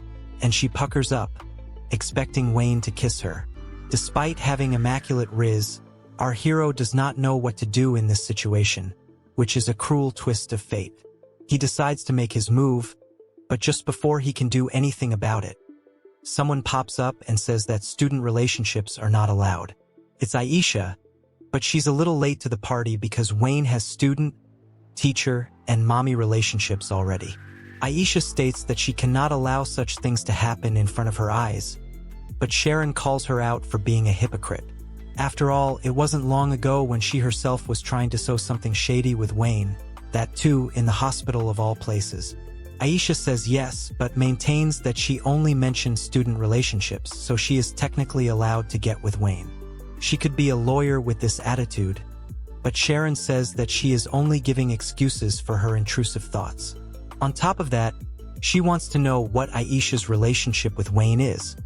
and she puckers up, expecting Wayne to kiss her. Despite having immaculate Riz, our hero does not know what to do in this situation, which is a cruel twist of fate. He decides to make his move, but just before he can do anything about it, someone pops up and says that student relationships are not allowed. It's Aisha, but she's a little late to the party because Wayne has student, teacher, and mommy relationships already. Aisha states that she cannot allow such things to happen in front of her eyes, but Sharon calls her out for being a hypocrite. After all, it wasn't long ago when she herself was trying to sow something shady with Wayne, that too in the hospital of all places. Aisha says yes, but maintains that she only mentioned student relationships, so she is technically allowed to get with Wayne. She could be a lawyer with this attitude, but Sharon says that she is only giving excuses for her intrusive thoughts. On top of that, she wants to know what Aisha's relationship with Wayne is,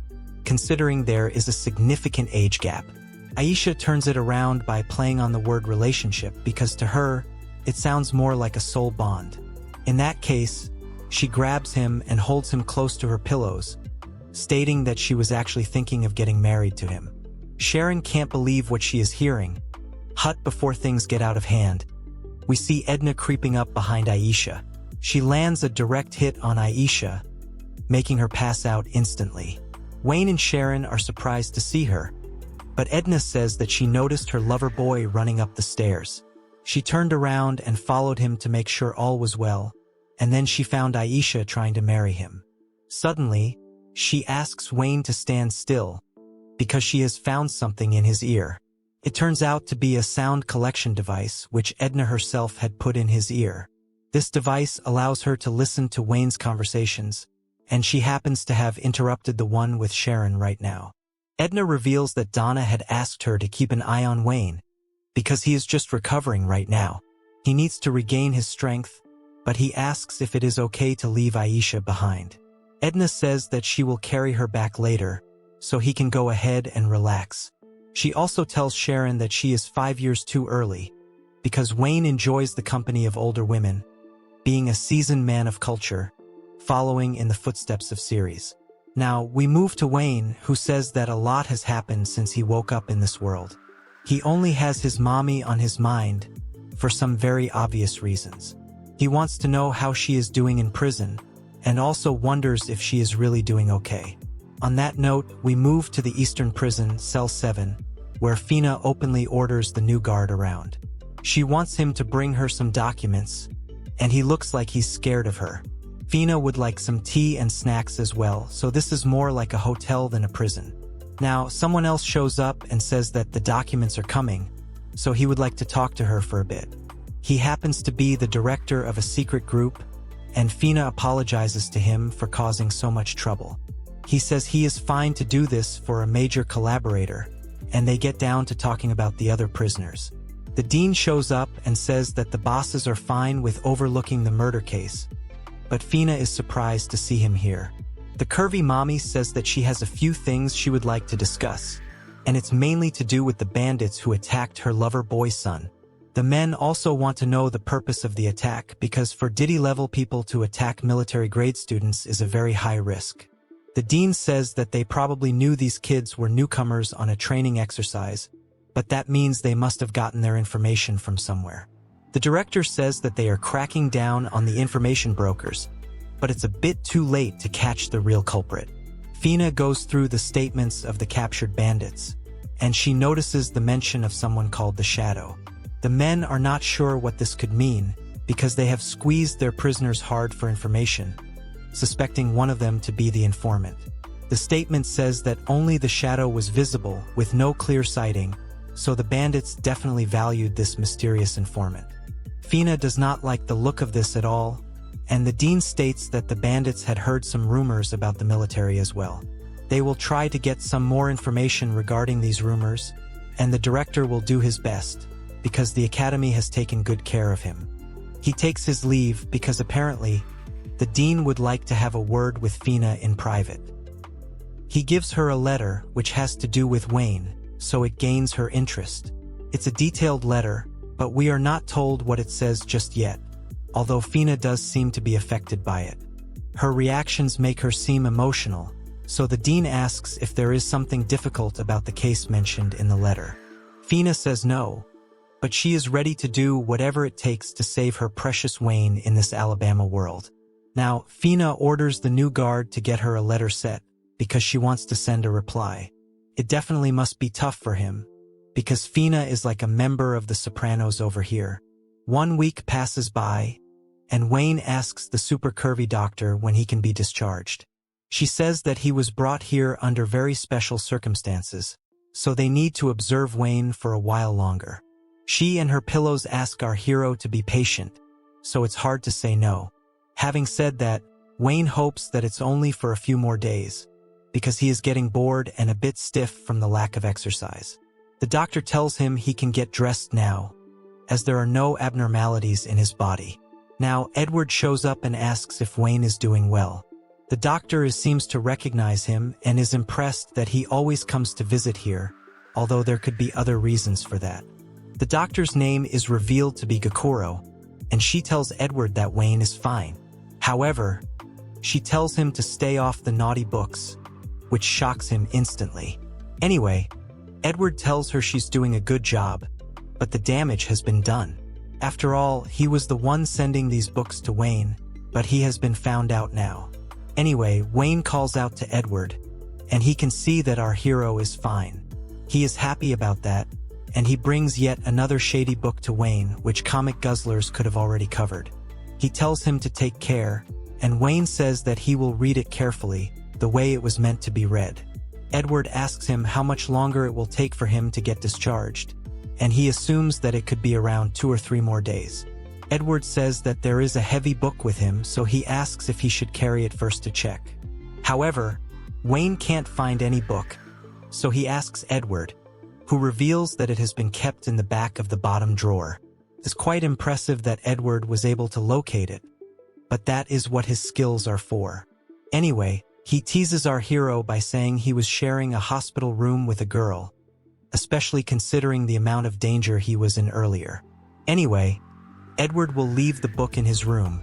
considering there is a significant age gap. Aisha turns it around by playing on the word relationship because to her, it sounds more like a soul bond. In that case, she grabs him and holds him close to her pillows, stating that she was actually thinking of getting married to him. Sharon can't believe what she is hearing. Hut before things get out of hand, we see Edna creeping up behind Aisha. She lands a direct hit on Aisha, making her pass out instantly. Wayne and Sharon are surprised to see her, but Edna says that she noticed her lover boy running up the stairs. She turned around and followed him to make sure all was well, and then she found Aisha trying to marry him. Suddenly, she asks Wayne to stand still, because she has found something in his ear. It turns out to be a sound collection device which Edna herself had put in his ear. This device allows her to listen to Wayne's conversations, and she happens to have interrupted the one with Sharon right now. Edna reveals that Donna had asked her to keep an eye on Wayne, because he is just recovering right now. He needs to regain his strength, but he asks if it is okay to leave Aisha behind. Edna says that she will carry her back later, so he can go ahead and relax. She also tells Sharon that she is 5 years too early, because Wayne enjoys the company of older women, being a seasoned man of culture, following in the footsteps of Ceres. Now, we move to Wayne, who says that a lot has happened since he woke up in this world. He only has his mommy on his mind, for some very obvious reasons. He wants to know how she is doing in prison, and also wonders if she is really doing okay. On that note, we move to the Eastern Prison, Cell 7, where Fina openly orders the new guard around. She wants him to bring her some documents, and he looks like he's scared of her. Fina would like some tea and snacks as well, so this is more like a hotel than a prison. Now, someone else shows up and says that the documents are coming, so he would like to talk to her for a bit. He happens to be the director of a secret group, and Fina apologizes to him for causing so much trouble. He says he is fine to do this for a major collaborator, and they get down to talking about the other prisoners. The dean shows up and says that the bosses are fine with overlooking the murder case, but Fina is surprised to see him here. The curvy mommy says that she has a few things she would like to discuss, and it's mainly to do with the bandits who attacked her lover boy's son. The men also want to know the purpose of the attack because for Diddy-level people to attack military-grade students is a very high risk. The dean says that they probably knew these kids were newcomers on a training exercise, but that means they must have gotten their information from somewhere. The director says that they are cracking down on the information brokers, but it's a bit too late to catch the real culprit. Fina goes through the statements of the captured bandits, and she notices the mention of someone called the Shadow. The men are not sure what this could mean because they have squeezed their prisoners hard for information, suspecting one of them to be the informant. The statement says that only the Shadow was visible with no clear sighting, so the bandits definitely valued this mysterious informant. Fina does not like the look of this at all, and the dean states that the bandits had heard some rumors about the military as well. They will try to get some more information regarding these rumors, and the director will do his best, because the academy has taken good care of him. He takes his leave because apparently, the dean would like to have a word with Fina in private. He gives her a letter which has to do with Wayne, so it gains her interest. It's a detailed letter, but we are not told what it says just yet, although Fina does seem to be affected by it. Her reactions make her seem emotional, so the dean asks if there is something difficult about the case mentioned in the letter. Fina says no, but she is ready to do whatever it takes to save her precious Wayne in this Alabama world. Now, Fina orders the new guard to get her a letter set, because she wants to send a reply. It definitely must be tough for him, because Fina is like a member of the Sopranos over here. 1 week passes by, and Wayne asks the super curvy doctor when he can be discharged. She says that he was brought here under very special circumstances, so they need to observe Wayne for a while longer. She and her pillows ask our hero to be patient, so it's hard to say no. Having said that, Wayne hopes that it's only for a few more days, because he is getting bored and a bit stiff from the lack of exercise. The doctor tells him he can get dressed now, as there are no abnormalities in his body. Now, Edward shows up and asks if Wayne is doing well. The doctor seems to recognize him and is impressed that he always comes to visit here, although there could be other reasons for that. The doctor's name is revealed to be Gakuro, and she tells Edward that Wayne is fine. However, she tells him to stay off the naughty books, which shocks him instantly. Anyway, Edward tells her she's doing a good job, but the damage has been done. After all, he was the one sending these books to Wayne, but he has been found out now. Anyway, Wayne calls out to Edward, and he can see that our hero is fine. He is happy about that, and he brings yet another shady book to Wayne, which comic guzzlers could have already covered. He tells him to take care, and Wayne says that he will read it carefully, the way it was meant to be read. Edward asks him how much longer it will take for him to get discharged, and he assumes that it could be around 2 or 3 more days. Edward says that there is a heavy book with him, so he asks if he should carry it first to check. However, Wayne can't find any book, so he asks Edward, who reveals that it has been kept in the back of the bottom drawer. It's quite impressive that Edward was able to locate it, but that is what his skills are for. Anyway, he teases our hero by saying he was sharing a hospital room with a girl, especially considering the amount of danger he was in earlier. Anyway, Edward will leave the book in his room,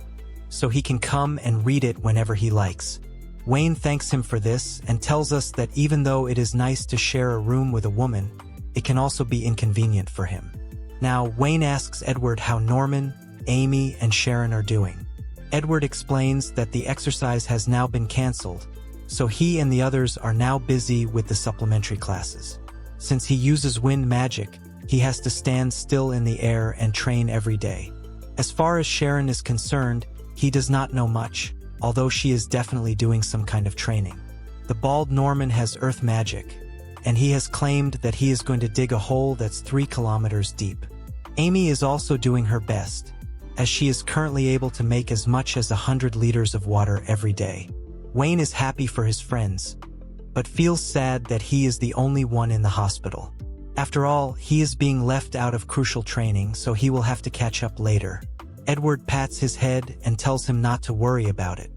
so he can come and read it whenever he likes. Wayne thanks him for this and tells us that even though it is nice to share a room with a woman, it can also be inconvenient for him. Now, Wayne asks Edward how Norman, Amy, and Sharon are doing. Edward explains that the exercise has now been cancelled, so he and the others are now busy with the supplementary classes. Since he uses wind magic, he has to stand still in the air and train every day. As far as Sharon is concerned, he does not know much, although she is definitely doing some kind of training. The bald Norman has earth magic, and he has claimed that he is going to dig a hole that's 3 kilometers deep. Amy is also doing her best, as she is currently able to make as much as 100 liters of water every day. Wayne is happy for his friends, but feels sad that he is the only one in the hospital. After all, he is being left out of crucial training, so he will have to catch up later. Edward pats his head and tells him not to worry about it.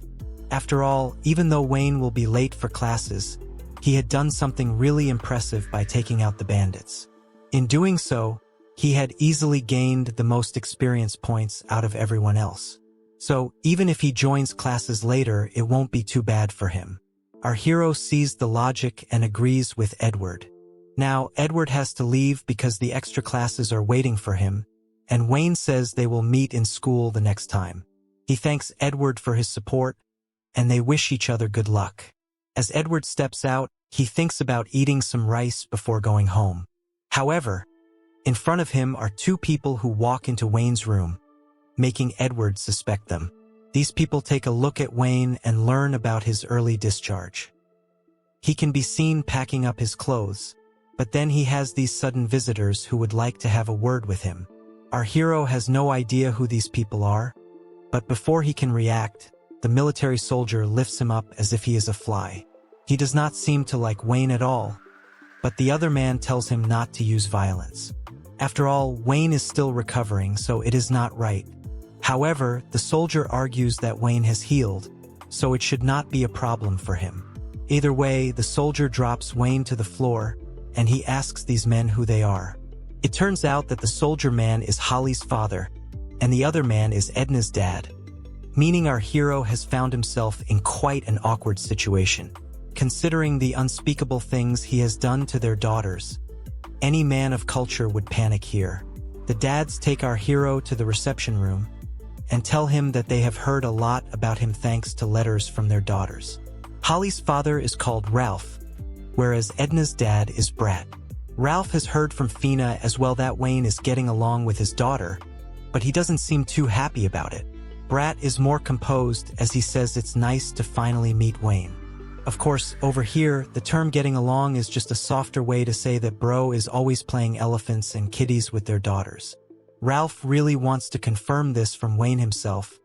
After all, even though Wayne will be late for classes, he had done something really impressive by taking out the bandits. In doing so, he had easily gained the most experience points out of everyone else. So, even if he joins classes later, it won't be too bad for him. Our hero sees the logic and agrees with Edward. Now, Edward has to leave because the extra classes are waiting for him, and Wayne says they will meet in school the next time. He thanks Edward for his support, and they wish each other good luck. As Edward steps out, he thinks about eating some rice before going home. However, in front of him are 2 people who walk into Wayne's room, making Edward suspect them. These people take a look at Wayne and learn about his early discharge. He can be seen packing up his clothes, but then he has these sudden visitors who would like to have a word with him. Our hero has no idea who these people are, but before he can react, the military soldier lifts him up as if he is a fly. He does not seem to like Wayne at all, but the other man tells him not to use violence. After all, Wayne is still recovering, so it is not right. However, the soldier argues that Wayne has healed, so it should not be a problem for him. Either way, the soldier drops Wayne to the floor, and he asks these men who they are. It turns out that the soldier man is Holly's father, and the other man is Edna's dad, meaning our hero has found himself in quite an awkward situation. Considering the unspeakable things he has done to their daughters, any man of culture would panic here. The dads take our hero to the reception room and tell him that they have heard a lot about him thanks to letters from their daughters. Holly's father is called Ralph, whereas Edna's dad is Brat. Ralph has heard from Fina as well that Wayne is getting along with his daughter, but he doesn't seem too happy about it. Brat is more composed as he says it's nice to finally meet Wayne. Of course, over here, the term getting along is just a softer way to say that bro is always playing elephants and kitties with their daughters. Ralph really wants to confirm this from Wayne himself,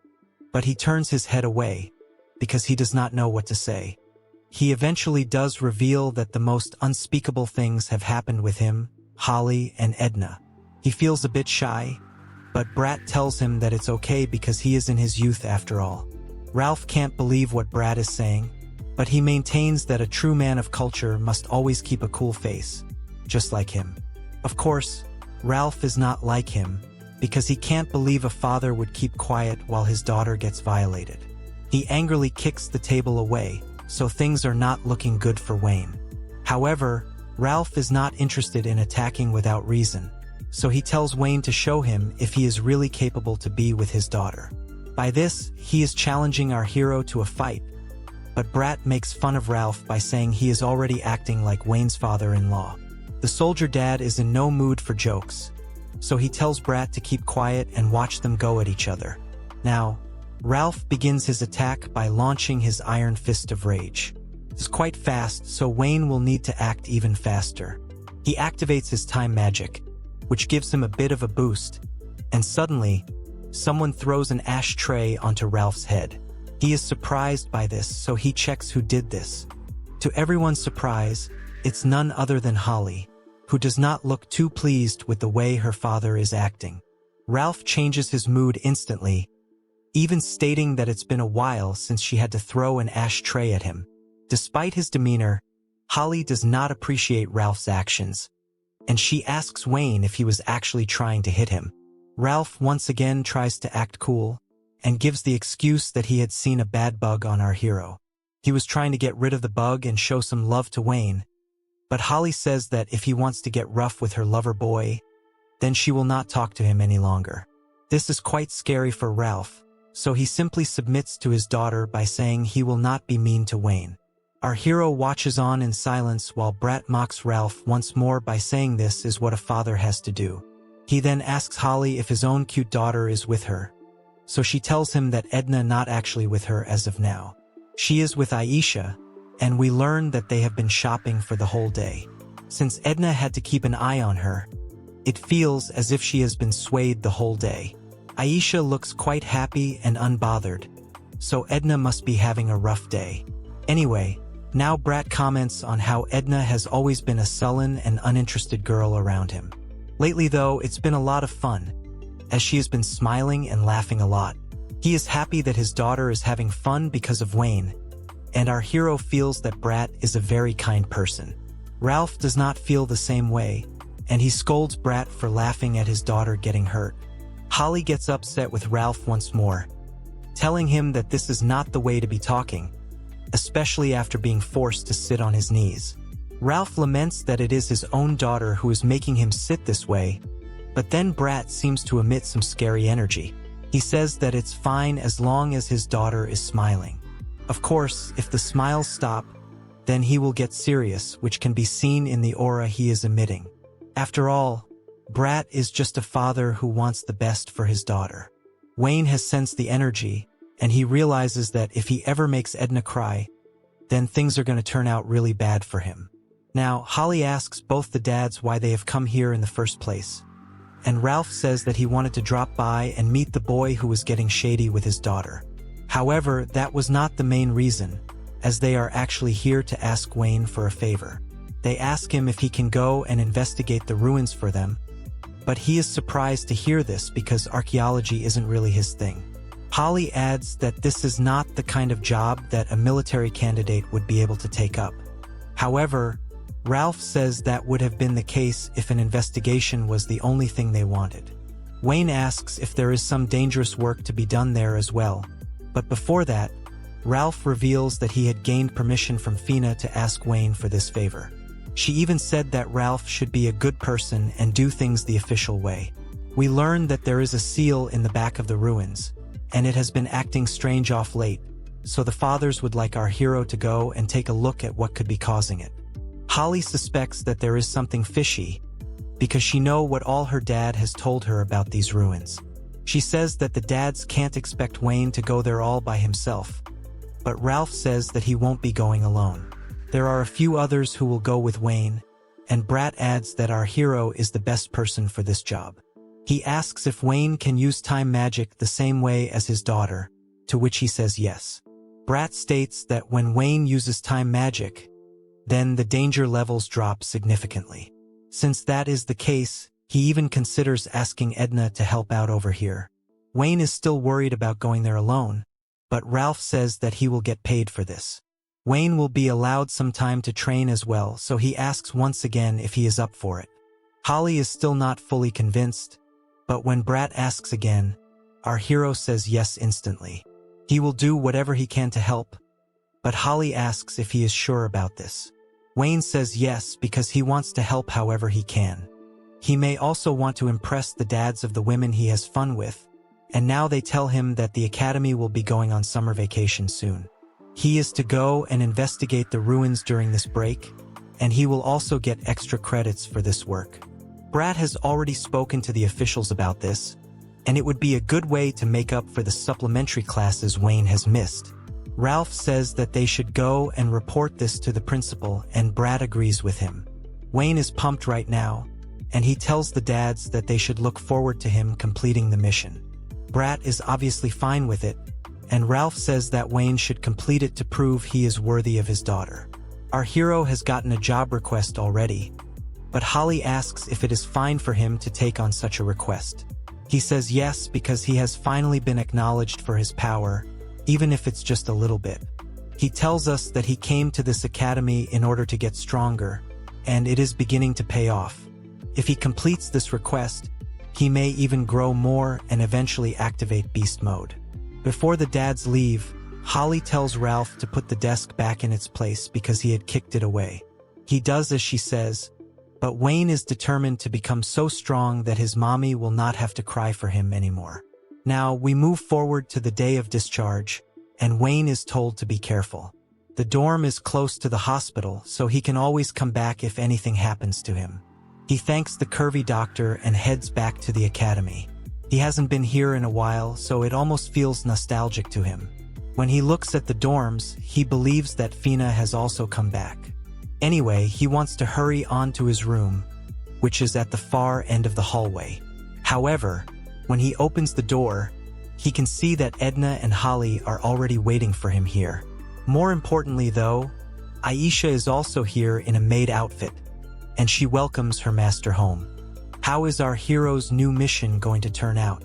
but he turns his head away because he does not know what to say. He eventually does reveal that the most unspeakable things have happened with him, Holly, and Edna. He feels a bit shy, but Brat tells him that it's okay because he is in his youth after all. Ralph can't believe what Brat is saying, but he maintains that a true man of culture must always keep a cool face, just like him. Of course, Ralph is not like him, because he can't believe a father would keep quiet while his daughter gets violated. He angrily kicks the table away, so things are not looking good for Wayne. However, Ralph is not interested in attacking without reason, so he tells Wayne to show him if he is really capable to be with his daughter. By this, he is challenging our hero to a fight, but Brat makes fun of Ralph by saying he is already acting like Wayne's father-in-law. The soldier dad is in no mood for jokes, so he tells Brat to keep quiet and watch them go at each other. Now, Ralph begins his attack by launching his iron fist of rage. It's quite fast, so Wayne will need to act even faster. He activates his time magic, which gives him a bit of a boost, and suddenly, someone throws an ashtray onto Ralph's head. He is surprised by this, so he checks who did this. To everyone's surprise, it's none other than Holly, who does not look too pleased with the way her father is acting. Ralph changes his mood instantly, even stating that it's been a while since she had to throw an ashtray at him. Despite his demeanor, Holly does not appreciate Ralph's actions, and she asks Wayne if he was actually trying to hit him. Ralph once again tries to act cool, and gives the excuse that he had seen a bad bug on our hero. He was trying to get rid of the bug and show some love to Wayne, but Holly says that if he wants to get rough with her lover boy, then she will not talk to him any longer. This is quite scary for Ralph, so he simply submits to his daughter by saying he will not be mean to Wayne. Our hero watches on in silence while Brat mocks Ralph once more by saying this is what a father has to do. He then asks Holly if his own cute daughter is with her, so she tells him that Edna not actually with her as of now. She is with Aisha, and we learn that they have been shopping for the whole day. Since Edna had to keep an eye on her, it feels as if she has been swayed the whole day. Aisha looks quite happy and unbothered, so Edna must be having a rough day. Anyway, now Brat comments on how Edna has always been a sullen and uninterested girl around him. Lately though, it's been a lot of fun, as she has been smiling and laughing a lot. He is happy that his daughter is having fun because of Wayne, and our hero feels that Brat is a very kind person. Ralph does not feel the same way, and he scolds Brat for laughing at his daughter getting hurt. Holly gets upset with Ralph once more, telling him that this is not the way to be talking, especially after being forced to sit on his knees. Ralph laments that it is his own daughter who is making him sit this way, but then Brat seems to emit some scary energy. He says that it's fine as long as his daughter is smiling. Of course, if the smiles stop, then he will get serious, which can be seen in the aura he is emitting. After all, Brat is just a father who wants the best for his daughter. Wayne has sensed the energy, and he realizes that if he ever makes Edna cry, then things are going to turn out really bad for him. Now, Holly asks both the dads why they have come here in the first place, and Ralph says that he wanted to drop by and meet the boy who was getting shady with his daughter. However, that was not the main reason, as they are actually here to ask Wayne for a favor. They ask him if he can go and investigate the ruins for them, but he is surprised to hear this because archaeology isn't really his thing. Holly adds that this is not the kind of job that a military candidate would be able to take up. However, Ralph says that would have been the case if an investigation was the only thing they wanted. Wayne asks if there is some dangerous work to be done there as well, but before that, Ralph reveals that he had gained permission from Fina to ask Wayne for this favor. She even said that Ralph should be a good person and do things the official way. We learn that there is a seal in the back of the ruins, and it has been acting strange off late, so the fathers would like our hero to go and take a look at what could be causing it. Holly suspects that there is something fishy, because she knows what all her dad has told her about these ruins. She says that the dads can't expect Wayne to go there all by himself, but Ralph says that he won't be going alone. There are a few others who will go with Wayne, and Brat adds that our hero is the best person for this job. He asks if Wayne can use time magic the same way as his daughter, to which he says yes. Brat states that when Wayne uses time magic, then the danger levels drop significantly. Since that is the case, he even considers asking Edna to help out over here. Wayne is still worried about going there alone, but Ralph says that he will get paid for this. Wayne will be allowed some time to train as well, so he asks once again if he is up for it. Holly is still not fully convinced, but when Brat asks again, our hero says yes instantly. He will do whatever he can to help, but Holly asks if he is sure about this. Wayne says yes because he wants to help however he can. He may also want to impress the dads of the women he has fun with, and now they tell him that the academy will be going on summer vacation soon. He is to go and investigate the ruins during this break, and he will also get extra credits for this work. Brat has already spoken to the officials about this, and it would be a good way to make up for the supplementary classes Wayne has missed. Ralph says that they should go and report this to the principal, and Brat agrees with him. Wayne is pumped right now, and he tells the dads that they should look forward to him completing the mission. Brat is obviously fine with it, and Ralph says that Wayne should complete it to prove he is worthy of his daughter. Our hero has gotten a job request already, but Holly asks if it is fine for him to take on such a request. He says yes because he has finally been acknowledged for his power, even if it's just a little bit. He tells us that he came to this academy in order to get stronger, and it is beginning to pay off. If he completes this request, he may even grow more and eventually activate beast mode. Before the dads leave, Holly tells Ralph to put the desk back in its place because he had kicked it away. He does as she says, but Wayne is determined to become so strong that his mommy will not have to cry for him anymore. Now we move forward to the day of discharge, and Wayne is told to be careful. The dorm is close to the hospital, so he can always come back if anything happens to him. He thanks the curvy doctor and heads back to the academy. He hasn't been here in a while, so it almost feels nostalgic to him. When he looks at the dorms, he believes that Fina has also come back. Anyway, he wants to hurry on to his room, which is at the far end of the hallway. However, when he opens the door, he can see that Edna and Holly are already waiting for him here. More importantly though, Aisha is also here in a maid outfit, and she welcomes her master home. How is our hero's new mission going to turn out?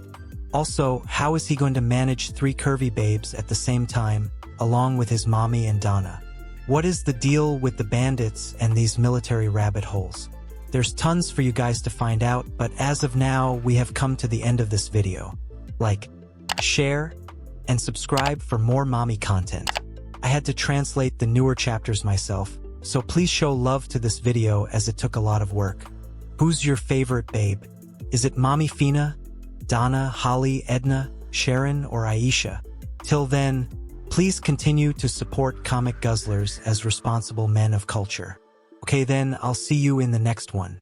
Also, how is he going to manage 3 curvy babes at the same time, along with his mommy and Donna? What is the deal with the bandits and these military rabbit holes? There's tons for you guys to find out, but as of now, we have come to the end of this video. Like, share, and subscribe for more mommy content. I had to translate the newer chapters myself, so please show love to this video as it took a lot of work. Who's your favorite babe? Is it Mommy Fina, Donna, Holly, Edna, Sharon, or Aisha? Till then, please continue to support comic guzzlers as responsible men of culture. Okay then, I'll see you in the next one.